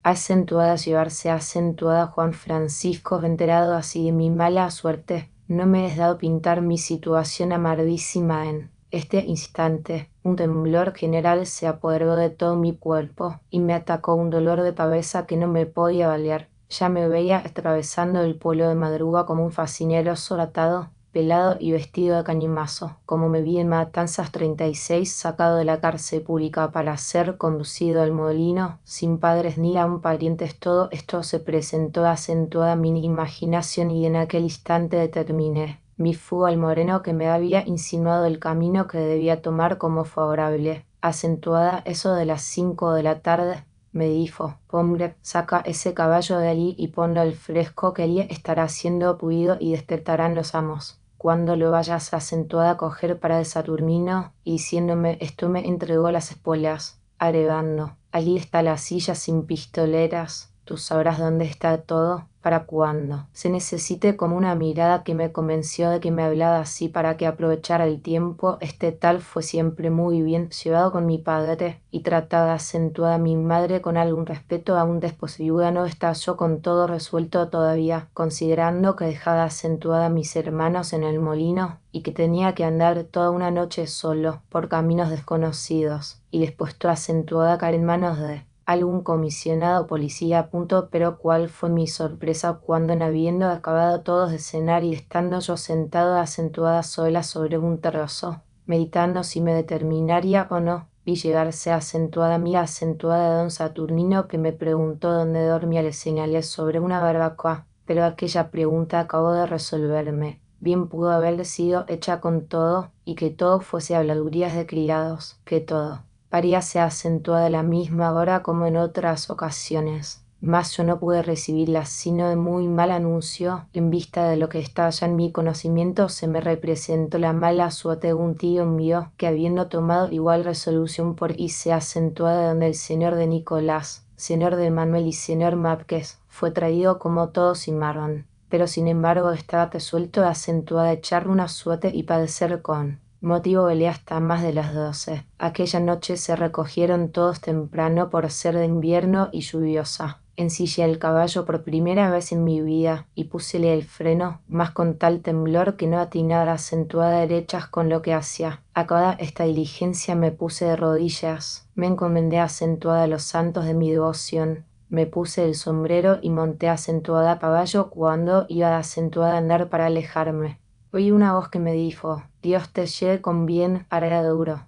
Acentuada llevarse acentuada Juan Francisco, enterado así de mi mala suerte, no me es dado pintar mi situación amarvísima en este instante. Un temblor general se apoderó de todo mi cuerpo y me atacó un dolor de cabeza que no me podía valer. Ya me veía atravesando el pueblo de madruga como un facinero solatado, pelado y vestido de cañimazo, como me vi en Matanzas 36, sacado de la cárcel pública para ser conducido al molino, sin padres ni aun parientes. Todo esto se presentó acentuada mi imaginación y en aquel instante determiné mi fuga al moreno que me había insinuado el camino que debía tomar como favorable. Acentuada eso de las 5 de la tarde, me dijo, hombre, saca ese caballo de allí y ponlo al fresco que allí estará siendo puido y despertarán los amos. Cuando lo vayas acentuada a coger para el Saturnino, y diciéndome esto me entregó las espuelas, agregando, allí está la silla sin pistoleras, tú sabrás dónde está todo, para cuando se necesite como una mirada que me convenció de que me hablaba así para que aprovechara el tiempo. Este tal fue siempre muy bien llevado con mi padre y trataba acentuada a mi madre con algún respeto, aún después viuda no está yo con todo resuelto todavía, considerando que dejaba acentuada a mis hermanos en el molino y que tenía que andar toda una noche solo por caminos desconocidos y después toda acentuada a caer en manos de algún comisionado policía a punto. Pero cuál fue mi sorpresa cuando, en habiendo acabado todos de cenar y estando yo sentado acentuada sola sobre un terrazo, meditando si me determinaría o no, vi llegarse acentuada mi acentuada de don Saturnino, que me preguntó dónde dormía. Le señalé sobre una barbacoa, pero aquella pregunta acabó de resolverme. Bien pudo haber sido hecha con todo, y que todo fuese habladurías de criados, que todo paríase acentuada de la misma hora como en otras ocasiones. Mas yo no pude recibirla sino de muy mal anuncio. En vista de lo que estaba ya en mi conocimiento, se me representó la mala suerte de un tío mío, que habiendo tomado igual resolución por irse acentuada donde el señor de Nicolás, señor de Manuel y señor Márquez, fue traído como todo sin marrón. Pero sin embargo estaba resuelto acentuada a echar una suerte y padecer con motivo velé hasta más de las 12. Aquella noche se recogieron todos temprano por ser de invierno y lluviosa. Ensillé el caballo por primera vez en mi vida y púsele el freno, mas con tal temblor que no atinara acentuada derechas con lo que hacía. Acabada esta diligencia me puse de rodillas, me encomendé acentuada a los santos de mi devoción. Me puse el sombrero y monté acentuada a caballo cuando iba acentuada a andar para alejarme. Oí una voz que me dijo, Dios te lleve con bien, hará duro.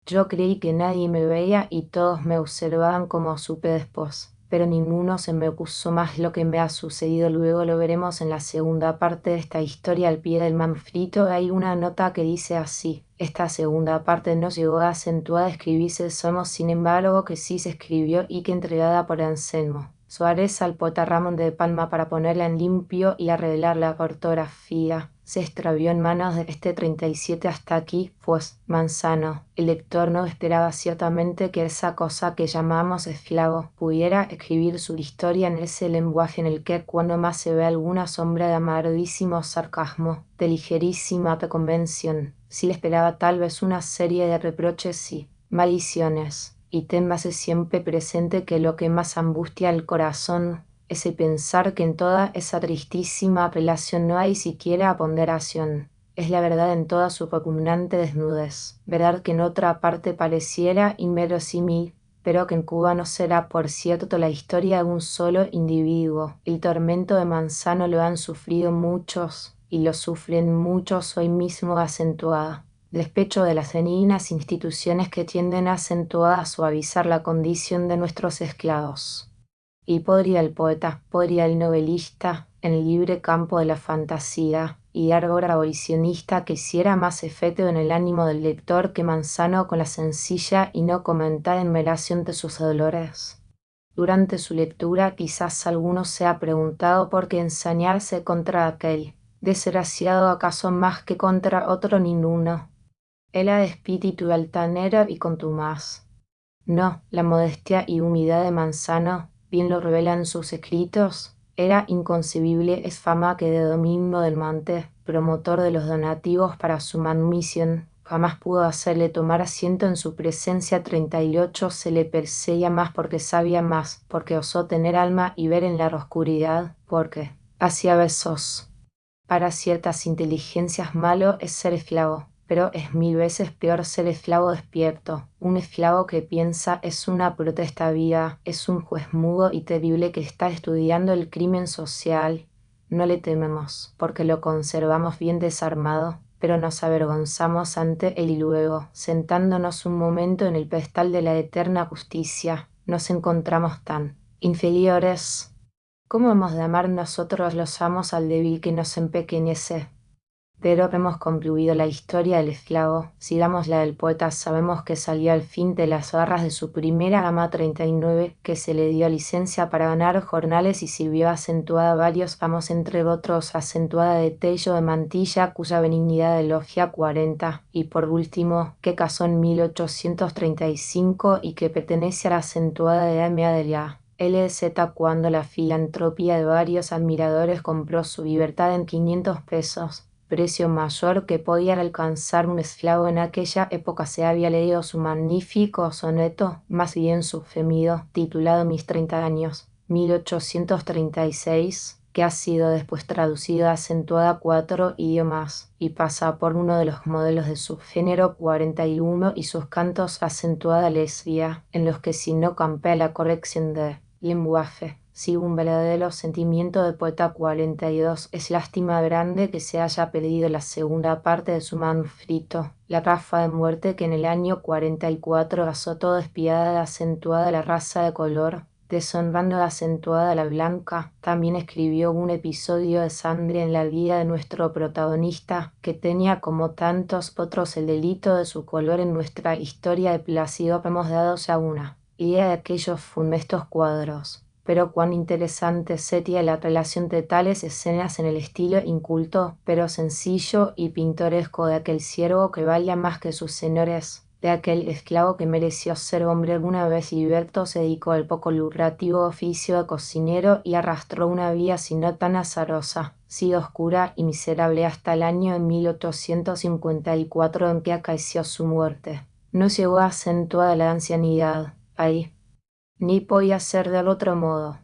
Yo creí que nadie me veía y todos me observaban como supe después, pero ninguno se me opuso más. Lo que me ha sucedido luego lo veremos en la segunda parte de esta historia. Al pie del manuscrito hay una nota que dice así. Esta segunda parte no llegó a acentuar escribirse somos, sin embargo que sí se escribió y que entregada por Anselmo Suárez al poeta Ramón de Palma para ponerla en limpio y arreglar la ortografía. Se extravió en manos de este 37 hasta aquí, pues, Manzano, el lector no esperaba ciertamente que esa cosa que llamamos esclavo pudiera escribir su historia en ese lenguaje en el que cuando más se ve alguna sombra de amarguísimo sarcasmo, de ligerísima reconvención. Sí le esperaba tal vez una serie de reproches y maldiciones. Y téngase siempre presente que lo que más angustia al corazón es el pensar que en toda esa tristísima relación no hay siquiera ponderación. Es la verdad en toda su repugnante desnudez. Verdad que en otra parte pareciera inverosímil, pero que en Cuba no será, por cierto, la historia de un solo individuo. El tormento de Manzano lo han sufrido muchos, y lo sufren muchos hoy mismo acentuada. despecho de las dañinas instituciones que tienden a acentuar a suavizar la condición de nuestros esclavos. Y podría el poeta, podría el novelista, en el libre campo de la fantasía, y árbol abolicionista que hiciera más efecto en el ánimo del lector que Manzano con la sencilla y no comentada enumeración de sus dolores. Durante su lectura quizás alguno se ha preguntado por qué ensañarse contra aquel, desgraciado acaso más que contra otro ninguno. Era de espíritu altanero y contumaz. No, la modestia y humildad de Manzano, bien lo revelan sus escritos, era inconcebible es fama que de Domingo del Monte, promotor de los donativos para su manumisión, jamás pudo hacerle tomar asiento en su presencia. 38 se le perseguía más porque sabía más, porque osó tener alma y ver en la oscuridad, porque hacía besos. Para ciertas inteligencias malo es ser esclavo, pero es 1000 veces peor ser esclavo despierto. Un esclavo que piensa es una protesta viva, es un juez mudo y terrible que está estudiando el crimen social. No le tememos, porque lo conservamos bien desarmado, pero nos avergonzamos ante él y luego, sentándonos un momento en el pedestal de la eterna justicia, nos encontramos tan inferiores. ¿Cómo hemos de amar nosotros los amos al débil que nos empequeñece? Pero hemos concluido la historia del esclavo, sigamos la del poeta. Sabemos que salió al fin de las garras de su primera ama 39, que se le dio licencia para ganar jornales y sirvió acentuada a varios amos, entre otros acentuada de Tello de Mantilla, cuya benignidad elogia 40, y por último, que casó en 1835 y que pertenece a la acentuada de Amia de la LZ, cuando la filantropía de varios admiradores compró su libertad en 500 pesos, precio mayor que podía alcanzar un esclavo en aquella época. Se había leído su magnífico soneto, más bien sufemido, titulado Mis 30 años, 1836, que ha sido después traducido acentuada a 4 idiomas, y pasa por uno de los modelos de su género 41 y sus cantos acentuada lesbia, en los que si no campea la corrección de lenguaje, sí un verdadero sentimiento de poeta. 42. Es lástima grande que se haya perdido la segunda parte de su manuscrito, la rafa de muerte que en el año 44 azotó despiadada acentuada la raza de color, deshonrando acentuada la blanca. También escribió un episodio de sangre en la vida de nuestro protagonista, que tenía como tantos otros el delito de su color. En nuestra historia de Plácido hemos dado ya una idea de aquellos funestos cuadros, pero cuán interesante sería la relación de tales escenas en el estilo inculto, pero sencillo y pintoresco de aquel siervo que valía más que sus señores, de aquel esclavo que mereció ser hombre alguna vez. Gilberto se dedicó al poco lucrativo oficio de cocinero y arrastró una vida si no tan azarosa, sí oscura y miserable, hasta el año 1854 en que acaeció su muerte. No llegó a acentuar la ancianidad. Ahí. Ni podía ser del otro modo.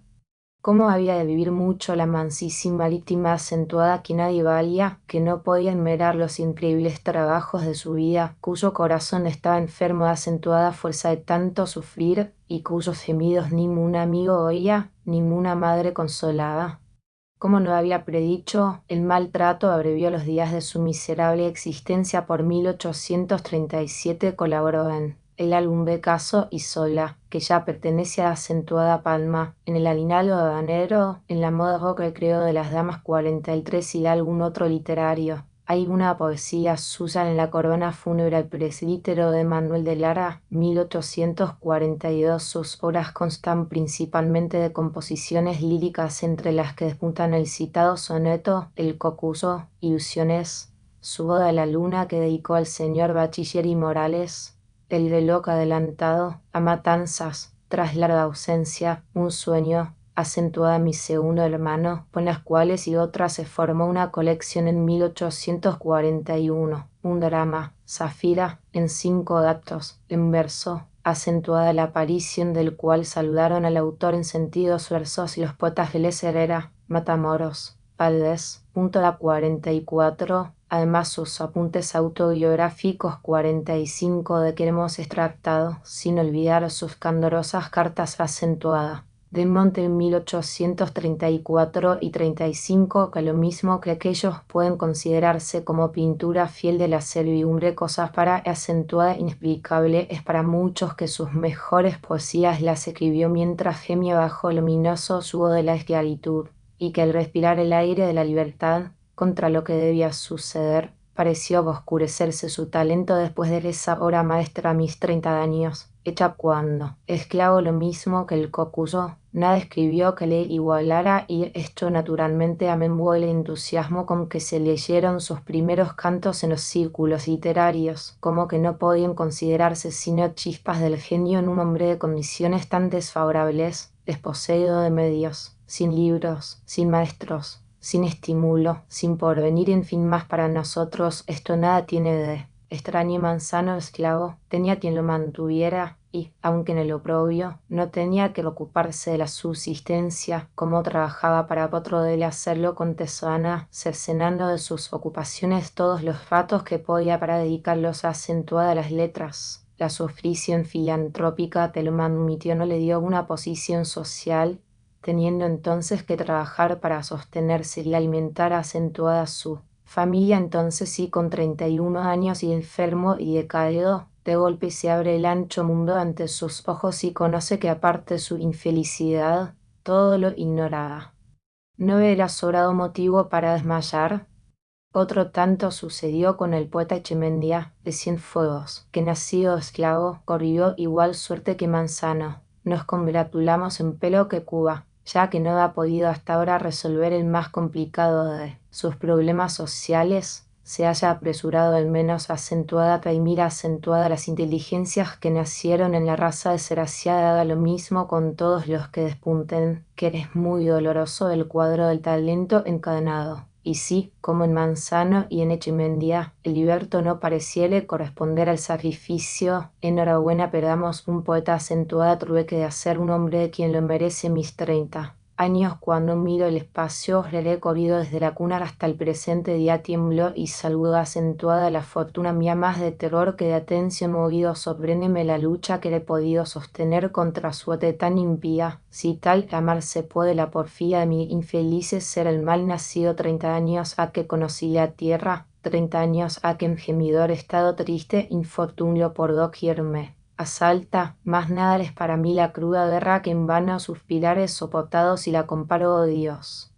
¿Cómo había de vivir mucho la mansísima víctima acentuada que nadie valía, que no podía enumerar los increíbles trabajos de su vida, cuyo corazón estaba enfermo de acentuada fuerza de tanto sufrir, y cuyos gemidos ningún amigo oía, ninguna madre consolaba? Como no había predicho, el maltrato abrevió los días de su miserable existencia. Por 1837 colaboró en el álbum Becaso y Sola, que ya pertenece a la acentuada Palma, en el aguinaldo habanero, en la moda rock recreo de las damas 43 y algún otro literario. Hay una poesía suya en la corona fúnebre al presbítero de Manuel de Lara, 1842. Sus obras constan principalmente de composiciones líricas, entre las que despuntan el citado soneto El Cocuyo, Ilusiones, su Oda a la Luna que dedicó al señor Bachiller y Morales, El reloj adelantado, A Matanzas, Tras larga ausencia, Un sueño, acentuada a mi segundo hermano, con las cuales y otras se formó una colección en 1841, un drama, Zafira, en 5 actos, en verso, acentuada la aparición del cual saludaron al autor en sentidos versos y los poetas Vélez Herrera, Matamoros, Valdés, punto 44, además sus apuntes autobiográficos 45 de que hemos extractado, sin olvidar sus candorosas cartas acentuadas. Del Monte en 1834 y 35, que lo mismo que aquellos pueden considerarse como pintura fiel de la servidumbre, cosas para acentuada inexplicable es para muchos que sus mejores poesías las escribió mientras gemía bajo el luminoso yugo de la esclavitud, y que al respirar el aire de la libertad, contra lo que debía suceder, pareció oscurecerse su talento después de esa obra maestra a mis 30 años, hecha cuando, esclavo lo mismo que el cocuyo, nada escribió que le igualara y esto naturalmente amenguó el entusiasmo con que se leyeron sus primeros cantos en los círculos literarios, como que no podían considerarse sino chispas del genio en un hombre de condiciones tan desfavorables, desposeído de medios, sin libros, sin maestros, sin estímulo, sin porvenir, en fin, más para nosotros esto nada tiene de extraño y Manzano, esclavo, tenía quien lo mantuviera y, aunque en el oprobio, no tenía que ocuparse de la subsistencia como trabajaba para otro de él hacerlo con tesona, cercenando de sus ocupaciones todos los ratos que podía para dedicarlos a acentuar las letras. La su oficio filantrópica te lo admitió, no le dio una posición social, teniendo entonces que trabajar para sostenerse y alimentar acentuada su familia. Entonces sí, con 31 años y enfermo y decaído, de golpe se abre el ancho mundo ante sus ojos y conoce que aparte de su infelicidad, todo lo ignoraba. ¿No hubiera sobrado motivo para desmayar? Otro tanto sucedió con el poeta Echemendia de Cienfuegos, que nacido esclavo, corrió igual suerte que Manzano. Nos congratulamos en pelo que Cuba, ya que no ha podido hasta ahora resolver el más complicado de sus problemas sociales, se haya apresurado al menos acentuada y mira acentuada las inteligencias que nacieron en la raza desgraciada, haga lo mismo con todos los que despunten, que es muy doloroso el cuadro del talento encadenado. Y sí, como en Manzano y en Echemendia, el liberto no pareciere corresponder al sacrificio. Enhorabuena, perdamos un poeta acentuada trueque de hacer un hombre de quien lo merece mis 30 años. Cuando miro el espacio, le he corrido desde la cuna hasta el presente día, tiemblo y saludo acentuada la fortuna mía, más de terror que de atención movido, sorpréndeme la lucha que he podido sostener contra suerte tan impía. Si tal amar se puede la porfía de mi infelices ser el mal nacido, 30 años a que conocí la tierra, 30 años a que en gemidor estado triste infortunio por doquier me asalta, más nada es para mí la cruda guerra que en vano suspirares soportados y la comparo, oh Dios,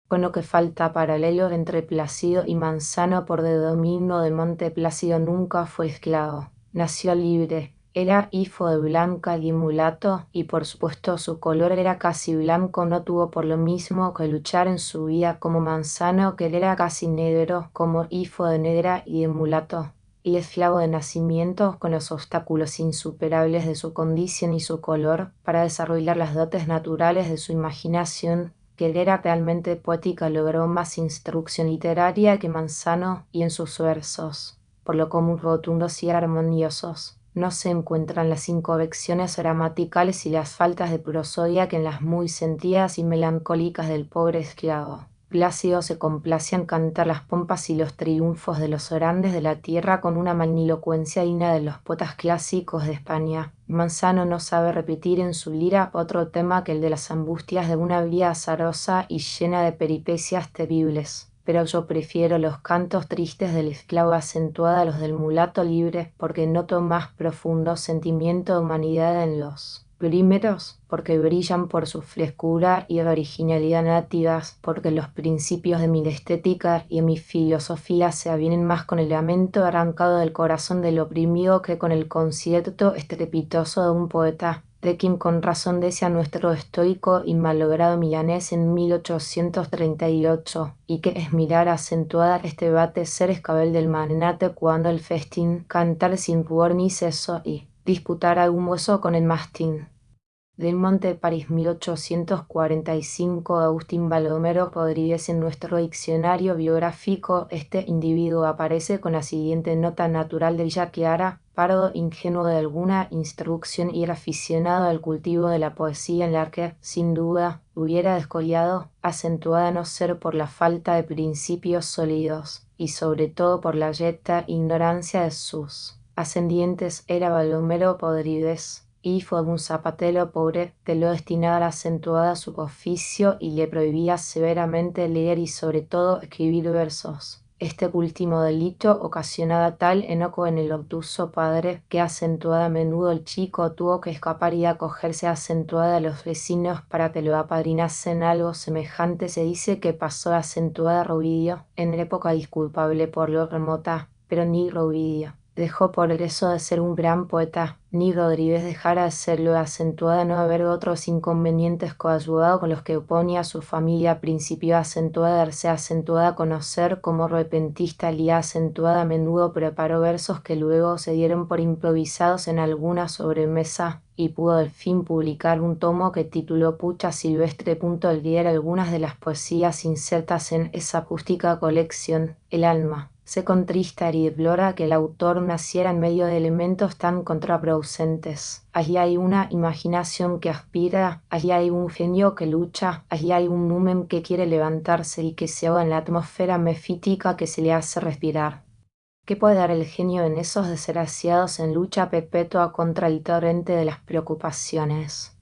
con lo que falta paralelo entre Plácido y Manzano. Por de dominio de Monte Plácido nunca fue esclavo, nació libre, era hijo de Blanca y mulato, y por supuesto su color era casi blanco, no tuvo por lo mismo que luchar en su vida como Manzano, que él era casi negro, como hijo de negra y de mulato y esclavo de nacimiento, con los obstáculos insuperables de su condición y su color, para desarrollar las dotes naturales de su imaginación, que él era realmente poética, logró más instrucción literaria que Manzano, y en sus versos, por lo común rotundos y armoniosos, no se encuentran las incorrecciones gramaticales y las faltas de prosodia que en las muy sentidas y melancólicas del pobre esclavo. Plácido se complace en cantar las pompas y los triunfos de los grandes de la tierra con una magnilocuencia digna de los poetas clásicos de España. Manzano no sabe repetir en su lira otro tema que el de las angustias de una vida azarosa y llena de peripecias terribles. Pero yo prefiero los cantos tristes del esclavo acentuada a los del mulato libre, porque noto más profundo sentimiento de humanidad en los primeros, porque brillan por su frescura y originalidad nativas, porque los principios de mi estética y de mi filosofía se avienen más con el lamento arrancado del corazón del oprimido que con el concierto estrepitoso de un poeta, de quien con razón decía nuestro estoico y malogrado milanés en 1838, y que es mirar acentuada este debate ser escabel del magnate cuando el festín, cantar sin pudor ni seso y disputar algún hueso con el mastín. Del Monte París 1845, Agustín Baldomero Rodríguez. En nuestro diccionario biográfico, este individuo aparece con la siguiente nota: natural de Villa Clara, pardo, ingenuo de alguna instrucción y era aficionado al cultivo de la poesía, en la que, sin duda, hubiera descollado, acentuada a no ser por la falta de principios sólidos, y sobre todo por la yeta ignorancia de sus ascendientes. Era Baldomero Rodríguez hijo de un zapatero pobre, de lo destinado a la acentuada su oficio y le prohibía severamente leer y sobre todo escribir versos. Este último delito ocasionaba tal enojo en el obtuso padre que acentuada a menudo el chico tuvo que escapar y acogerse acentuada a los vecinos para que lo apadrinasen. Algo semejante se dice que pasó a acentuada Rovidio en época disculpable por lo remota, pero ni Rovidio dejó por eso de ser un gran poeta, ni Rodríguez dejara de serlo, acentuada no haber otros inconvenientes coayudado con los que oponía a su familia. Principió acentuada a darse acentuada a conocer como repentista y acentuada a menudo preparó versos que luego se dieron por improvisados en alguna sobremesa y pudo al fin publicar un tomo que tituló Pucha Silvestre. El leer algunas de las poesías insertas en esa acústica colección, El alma se contrista y deplora que el autor naciera en medio de elementos tan contraproducentes. Allí hay una imaginación que aspira, allí hay un genio que lucha, allí hay un numen que quiere levantarse y que se ahoga en la atmósfera mefítica que se le hace respirar. ¿Qué puede dar el genio en esos desgraciados en lucha perpetua contra el torrente de las preocupaciones?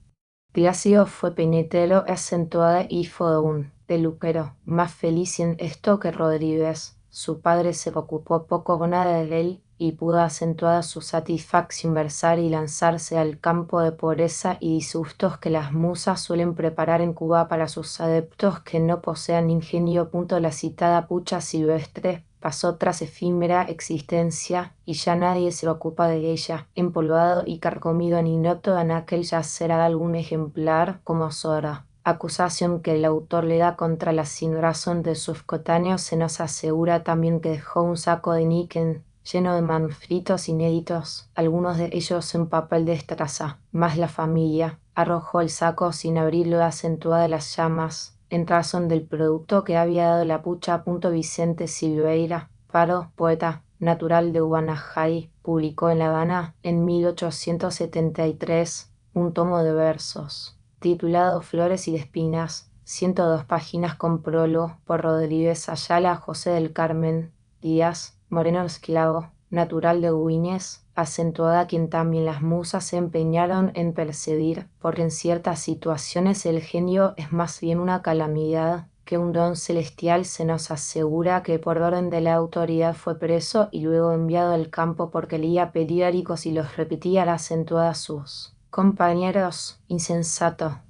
Plácido fue penetero y acentuada hijo de un peluquero, más feliz en esto que Rodríguez. Su padre se ocupó poco o nada de él y pudo acentuar su satisfacción versar y lanzarse al campo de pobreza y disgustos que las musas suelen preparar en Cuba para sus adeptos que no posean ingenio. La citada Pucha Silvestre pasó tras efímera existencia y ya nadie se ocupa de ella, empolvado y carcomido en ignoto en aquel ya será algún ejemplar como Sora. Acusación que el autor le da contra la sinrazón de sus cotáneos. Se nos asegura también que dejó un saco de níquel lleno de manuscritos inéditos, algunos de ellos en papel de estraza, más la familia arrojó el saco sin abrirlo acentuada las llamas, en razón del producto que había dado la pucha. Vicente Silveira Faro, poeta natural de Guanajay, publicó en La Habana en 1873 un tomo de versos titulado Flores y Espinas, 102 páginas con prólogo por Rodríguez Ayala. José del Carmen Díaz, moreno esclavo, natural de Güines, acentuada quien también las musas se empeñaron en perseguir, porque en ciertas situaciones el genio es más bien una calamidad que un don celestial. Se nos asegura que por orden de la autoridad fue preso y luego enviado al campo porque leía periódicos y los repetía a la acentuada sus compañeros. Insensato.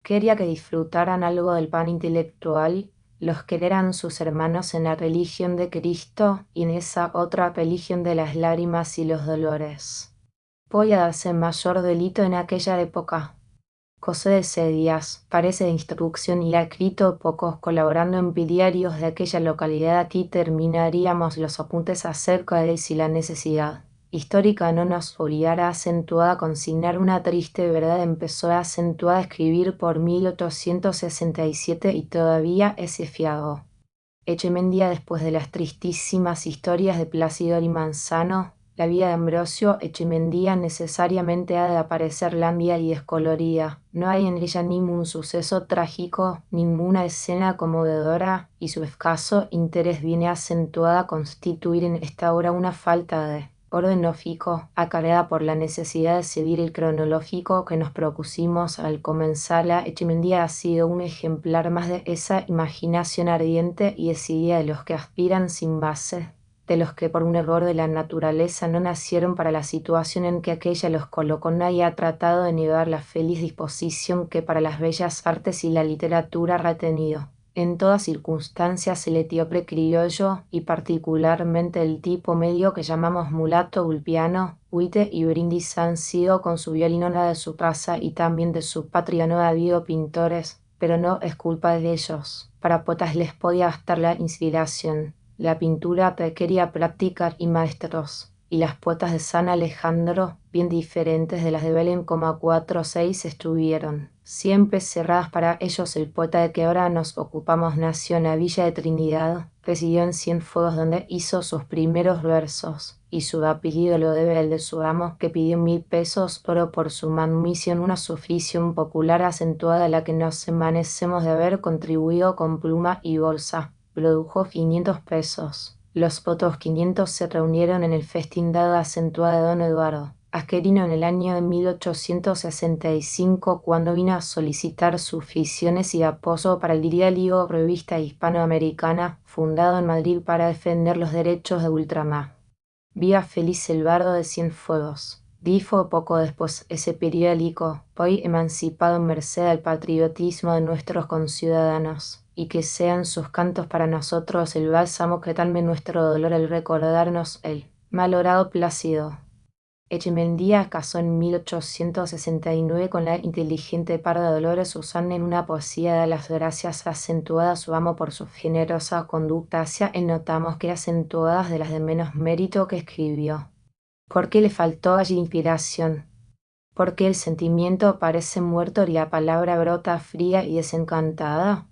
Quería que disfrutaran algo del pan intelectual, los que eran sus hermanos en la religión de Cristo y en esa otra religión de las lágrimas y los dolores. Podía darse mayor delito en aquella época. José de C. Díaz, parece de instrucción y ha escrito pocos colaborando en diarios de aquella localidad. Aquí terminaríamos los apuntes acerca de él si la necesidad histórica no nos obligara acentuada a consignar una triste verdad. Empezó a acentuada a escribir por 1867 y todavía es fiado. Echemendía, después de las tristísimas historias de Plácido y Manzano, la vida de Ambrosio Echemendía necesariamente ha de aparecer lánguida y descolorida. No hay en ella ningún suceso trágico, ninguna escena conmovedora, y su escaso interés viene acentuada a constituir en esta obra una falta de orden lógico, acarreada por la necesidad de seguir el cronológico que nos propusimos al comenzarla. Echemendía ha sido un ejemplar más de esa imaginación ardiente y decidida de los que aspiran sin base, de los que por un error de la naturaleza no nacieron para la situación en que aquella los colocó. Nadie ha tratado de negar la feliz disposición que para las bellas artes y la literatura ha retenido en todas circunstancias el etíope criollo y particularmente el tipo medio que llamamos mulato, ulpiano, huite y brindis han sido con su violinona de su raza y también de su patria. No ha habido pintores, pero no es culpa de ellos. Para poetas les podía bastar la inspiración. La pintura requería práctica y maestros, y las poetas de San Alejandro, bien diferentes de las de Belén, 4 o 6, estuvieron siempre cerradas para ellos. El poeta de que ahora nos ocupamos nació en la villa de Trinidad, residió en Cienfuegos donde hizo sus primeros versos, y su apellido lo debe al de su amo, que pidió 1000 pesos oro por su manumisión, una sufrición popular acentuada a la que nos emanecemos de haber contribuido con pluma y bolsa. Produjo 500 pesos. Los otros 500 se reunieron en el festín dado acentuado de don Eduardo. Asquerino en el año de 1865 cuando vino a solicitar suficiones y apoyo para el diario Revista Hispanoamericana, fundado en Madrid para defender los derechos de ultramar. Vía Feliz el bardo de Cienfuegos. Dijo poco después ese periódico, hoy emancipado en merced al patriotismo de nuestros conciudadanos, y que sean sus cantos para nosotros el bálsamo que calme nuestro dolor al recordarnos el malogrado Plácido. Echemendia casó en 1869 con la inteligente Parda Dolores Susana en una poesía de las gracias acentuada a su amo por su generosa conducta hacia él notamos que acentuadas de las de menos mérito que escribió. ¿Por qué le faltó allí inspiración? ¿Por qué el sentimiento parece muerto y la palabra brota fría y desencantada?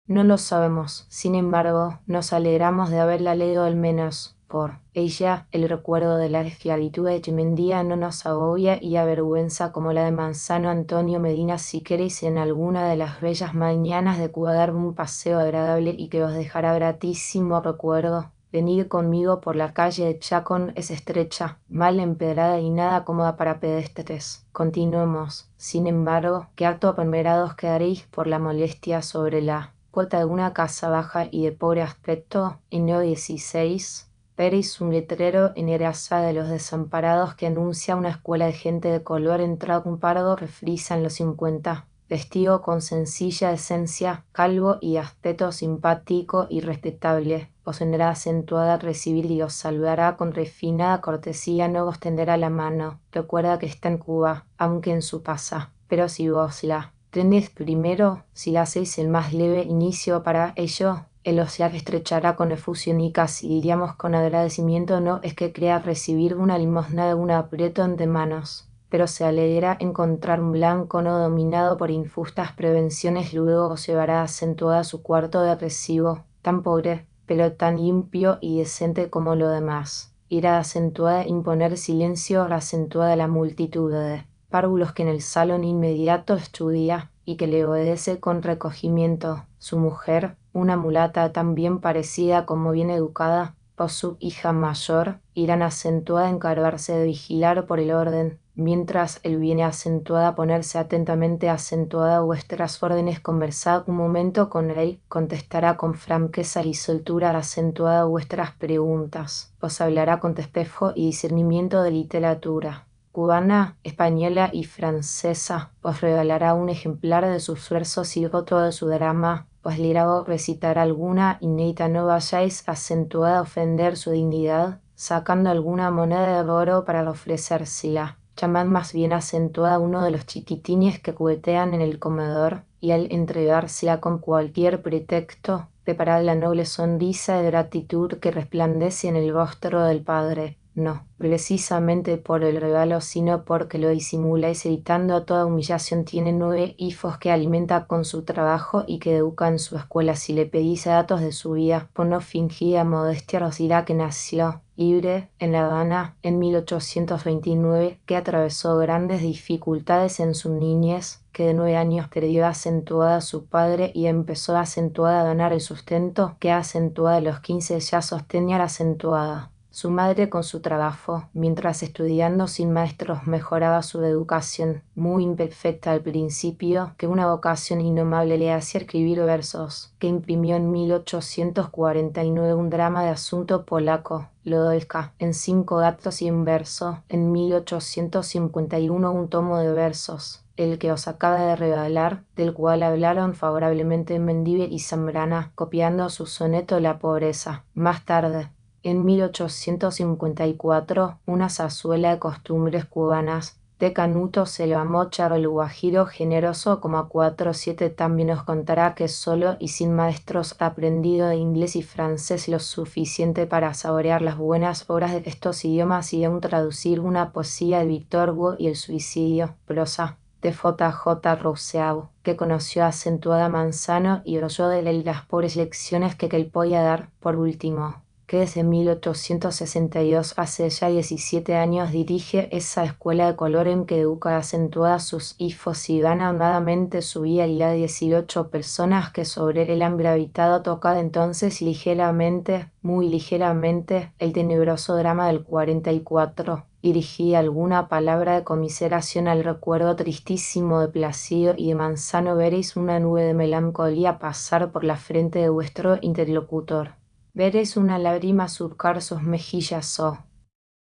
No lo sabemos, sin embargo, nos alegramos de haberla leído al menos. Por ella, el recuerdo de la esclavitud de Echemendia no nos agobia y avergüenza como la de Manzano Antonio Medina si queréis en alguna de las bellas mañanas de Cuba dar un paseo agradable y que os dejará gratísimo recuerdo. Venid conmigo por la calle de Chacón, es estrecha, mal empedrada y nada cómoda para pedestres. Continuemos, sin embargo, que harto apoderados quedaréis por la molestia sobre la puerta de una casa baja y de pobre aspecto, en No 16, veréis un letrero en grasa de los desamparados que anuncia una escuela de gente de color entrado un pardo refrisa en los 50, vestido con sencilla decencia, calvo y aspecto simpático y respetable. Os tendrá acentuada recibir y os saludará con refinada cortesía, no os tenderá la mano. Recuerda que está en Cuba, aunque en su casa, pero si vos la tendéis primero, si hacéis el más leve inicio para ello, él os la estrechará con efusión y casi diríamos con agradecimiento no es que crea recibir una limosna de un aprieto de manos, pero se alegra encontrar un blanco no dominado por infustas prevenciones luego os llevará acentuada a su cuarto de recibo, tan pobre, pero tan limpio y decente como lo demás. Irá acentuada imponer silencio a la acentuada la multitud de párvulos que en el salón inmediato estudia y que le obedece con recogimiento. Su mujer, una mulata tan bien parecida como bien educada, o su hija mayor, irán acentuada a encargarse de vigilar por el orden, mientras él viene acentuada a ponerse atentamente acentuada a vuestras órdenes, conversad un momento con él, contestará con franqueza y soltura acentuada a vuestras preguntas, os hablará con despejo y discernimiento de literatura cubana, española y francesa, os regalará un ejemplar de sus versos y otro de su drama, os leerá o recitará alguna inédita, no vayáis acentuada a ofender su dignidad, sacando alguna moneda de oro para ofrecérsela. Llamad más bien acentuada a uno de los chiquitines que juguetean en el comedor, y al entregársela con cualquier pretexto, preparad la noble sonrisa de gratitud que resplandece en el rostro del padre. No, precisamente por el regalo, sino porque lo disimuláis evitando a toda humillación. Tiene 9 hijos que alimenta con su trabajo y que educa en su escuela. Si le pedís datos de su vida, por no fingida modestia os dirá que nació libre en La Habana en 1829, que atravesó grandes dificultades en su niñez, que de 9 años perdió acentuada a su padre y empezó acentuada a ganar el sustento, que acentuada a los 15 ya sostenía la acentuada. Su madre con su trabajo, mientras estudiando sin maestros mejoraba su educación, muy imperfecta al principio, que una vocación indomable le hacía escribir versos, que imprimió en 1849 un drama de asunto polaco, Lodolka, en 5 actos y en verso, en 1851 un tomo de versos, el que os acaba de regalar, del cual hablaron favorablemente Mendive y Zambrana, copiando su soneto La pobreza. Más tarde, en 1854, una zarzuela de costumbres cubanas de Canuto se lo amocha el guajiro generoso como a 4 o 7 también os contará que solo y sin maestros ha aprendido de inglés y francés lo suficiente para saborear las buenas obras de estos idiomas y aún traducir una poesía de Victor Hugo y el suicidio, prosa de J. J. Rousseau, que conoció acentuada Manzano y oyó de él las pobres lecciones que él podía dar. Por último, que desde 1862, hace ya 17 años, dirige esa escuela de color en que educa acentuada a sus hijos y gana honradamente su vida, y las 18 personas que sobre él han gravitado toca entonces ligeramente, muy ligeramente, el tenebroso drama del 44. Dirigí alguna palabra de conmiseración al recuerdo tristísimo de Plácido y de Manzano. Veréis una nube de melancolía pasar por la frente de vuestro interlocutor. Veréis una lágrima surcar sus mejillas, oh.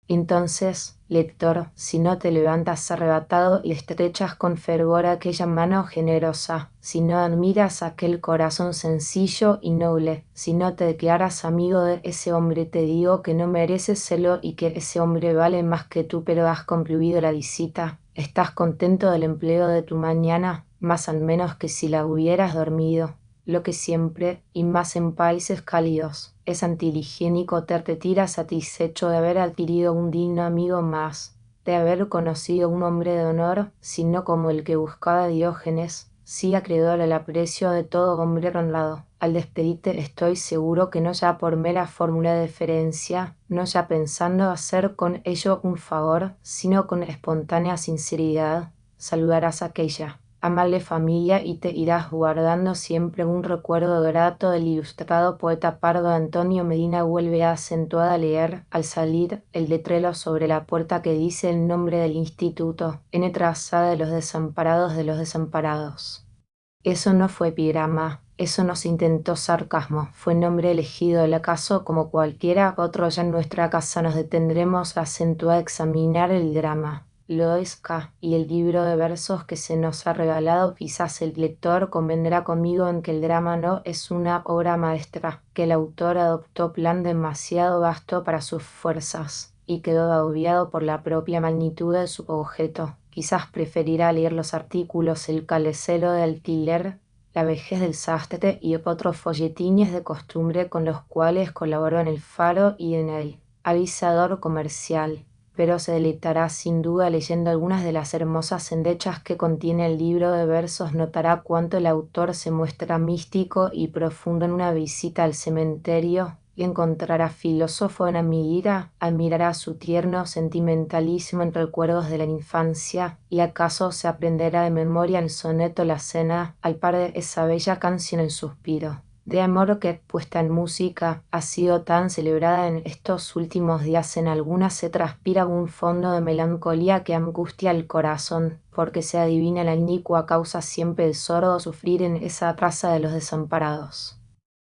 Entonces, lector, si no te levantas arrebatado y estrechas con fervor aquella mano generosa, si no admiras aquel corazón sencillo y noble, si no te declaras amigo de ese hombre, te digo que no mereces celo y que ese hombre vale más que tú, pero has concluido la visita. ¿Estás contento del empleo de tu mañana? Más al menos que si la hubieras dormido. Lo que siempre, y más en países cálidos, es antihigiénico, te retiras satisfecho de haber adquirido un digno amigo más, de haber conocido un hombre de honor, sino como el que buscaba Diógenes, sí acreedor al aprecio de todo hombre honrado. Al despedirte estoy seguro que no ya por mera fórmula de deferencia, no ya pensando hacer con ello un favor, sino con espontánea sinceridad, saludarás a aquella amable familia y te irás guardando siempre un recuerdo grato del ilustrado poeta pardo Antonio Medina. Vuelve acentuada a leer, al salir, el letrero sobre la puerta que dice el nombre del instituto, N trazada de los desamparados de los desamparados. Eso no fue epigrama, eso no se intentó sarcasmo, fue nombre elegido del acaso como cualquiera otro. Ya en nuestra casa nos detendremos a acentuar, a examinar el drama. Loesca y el libro de versos que se nos ha regalado. Quizás el lector convendrá conmigo en que el drama no es una obra maestra, que el autor adoptó plan demasiado vasto para sus fuerzas y quedó agobiado por la propia magnitud de su objeto. Quizás preferirá leer los artículos El calecero de alquiler, La vejez del sastre y otros folletines de costumbre con los cuales colaboró en El Faro y en El Avisador Comercial, pero se deleitará sin duda leyendo algunas de las hermosas endechas que contiene el libro de versos. Notará cuánto el autor se muestra místico y profundo en una visita al cementerio, y encontrará filósofo en Amiguira, admirará su tierno sentimentalismo en recuerdos de la infancia, y acaso se aprenderá de memoria el soneto La Cena, al par de esa bella canción El Suspiro de amor que, puesta en música, ha sido tan celebrada en estos últimos días. En algunas se transpira un fondo de melancolía que angustia el corazón, porque se adivina la inicua causa siempre del sordo sufrir en esa raza de los desamparados.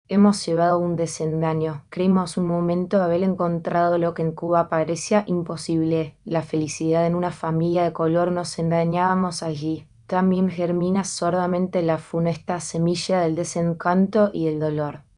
Hemos llevado un desengaño. Creímos un momento haber encontrado lo que en Cuba parecía imposible, la felicidad en una familia de color. Nos engañábamos allí. También germina sordamente la funesta semilla del desencanto y del dolor.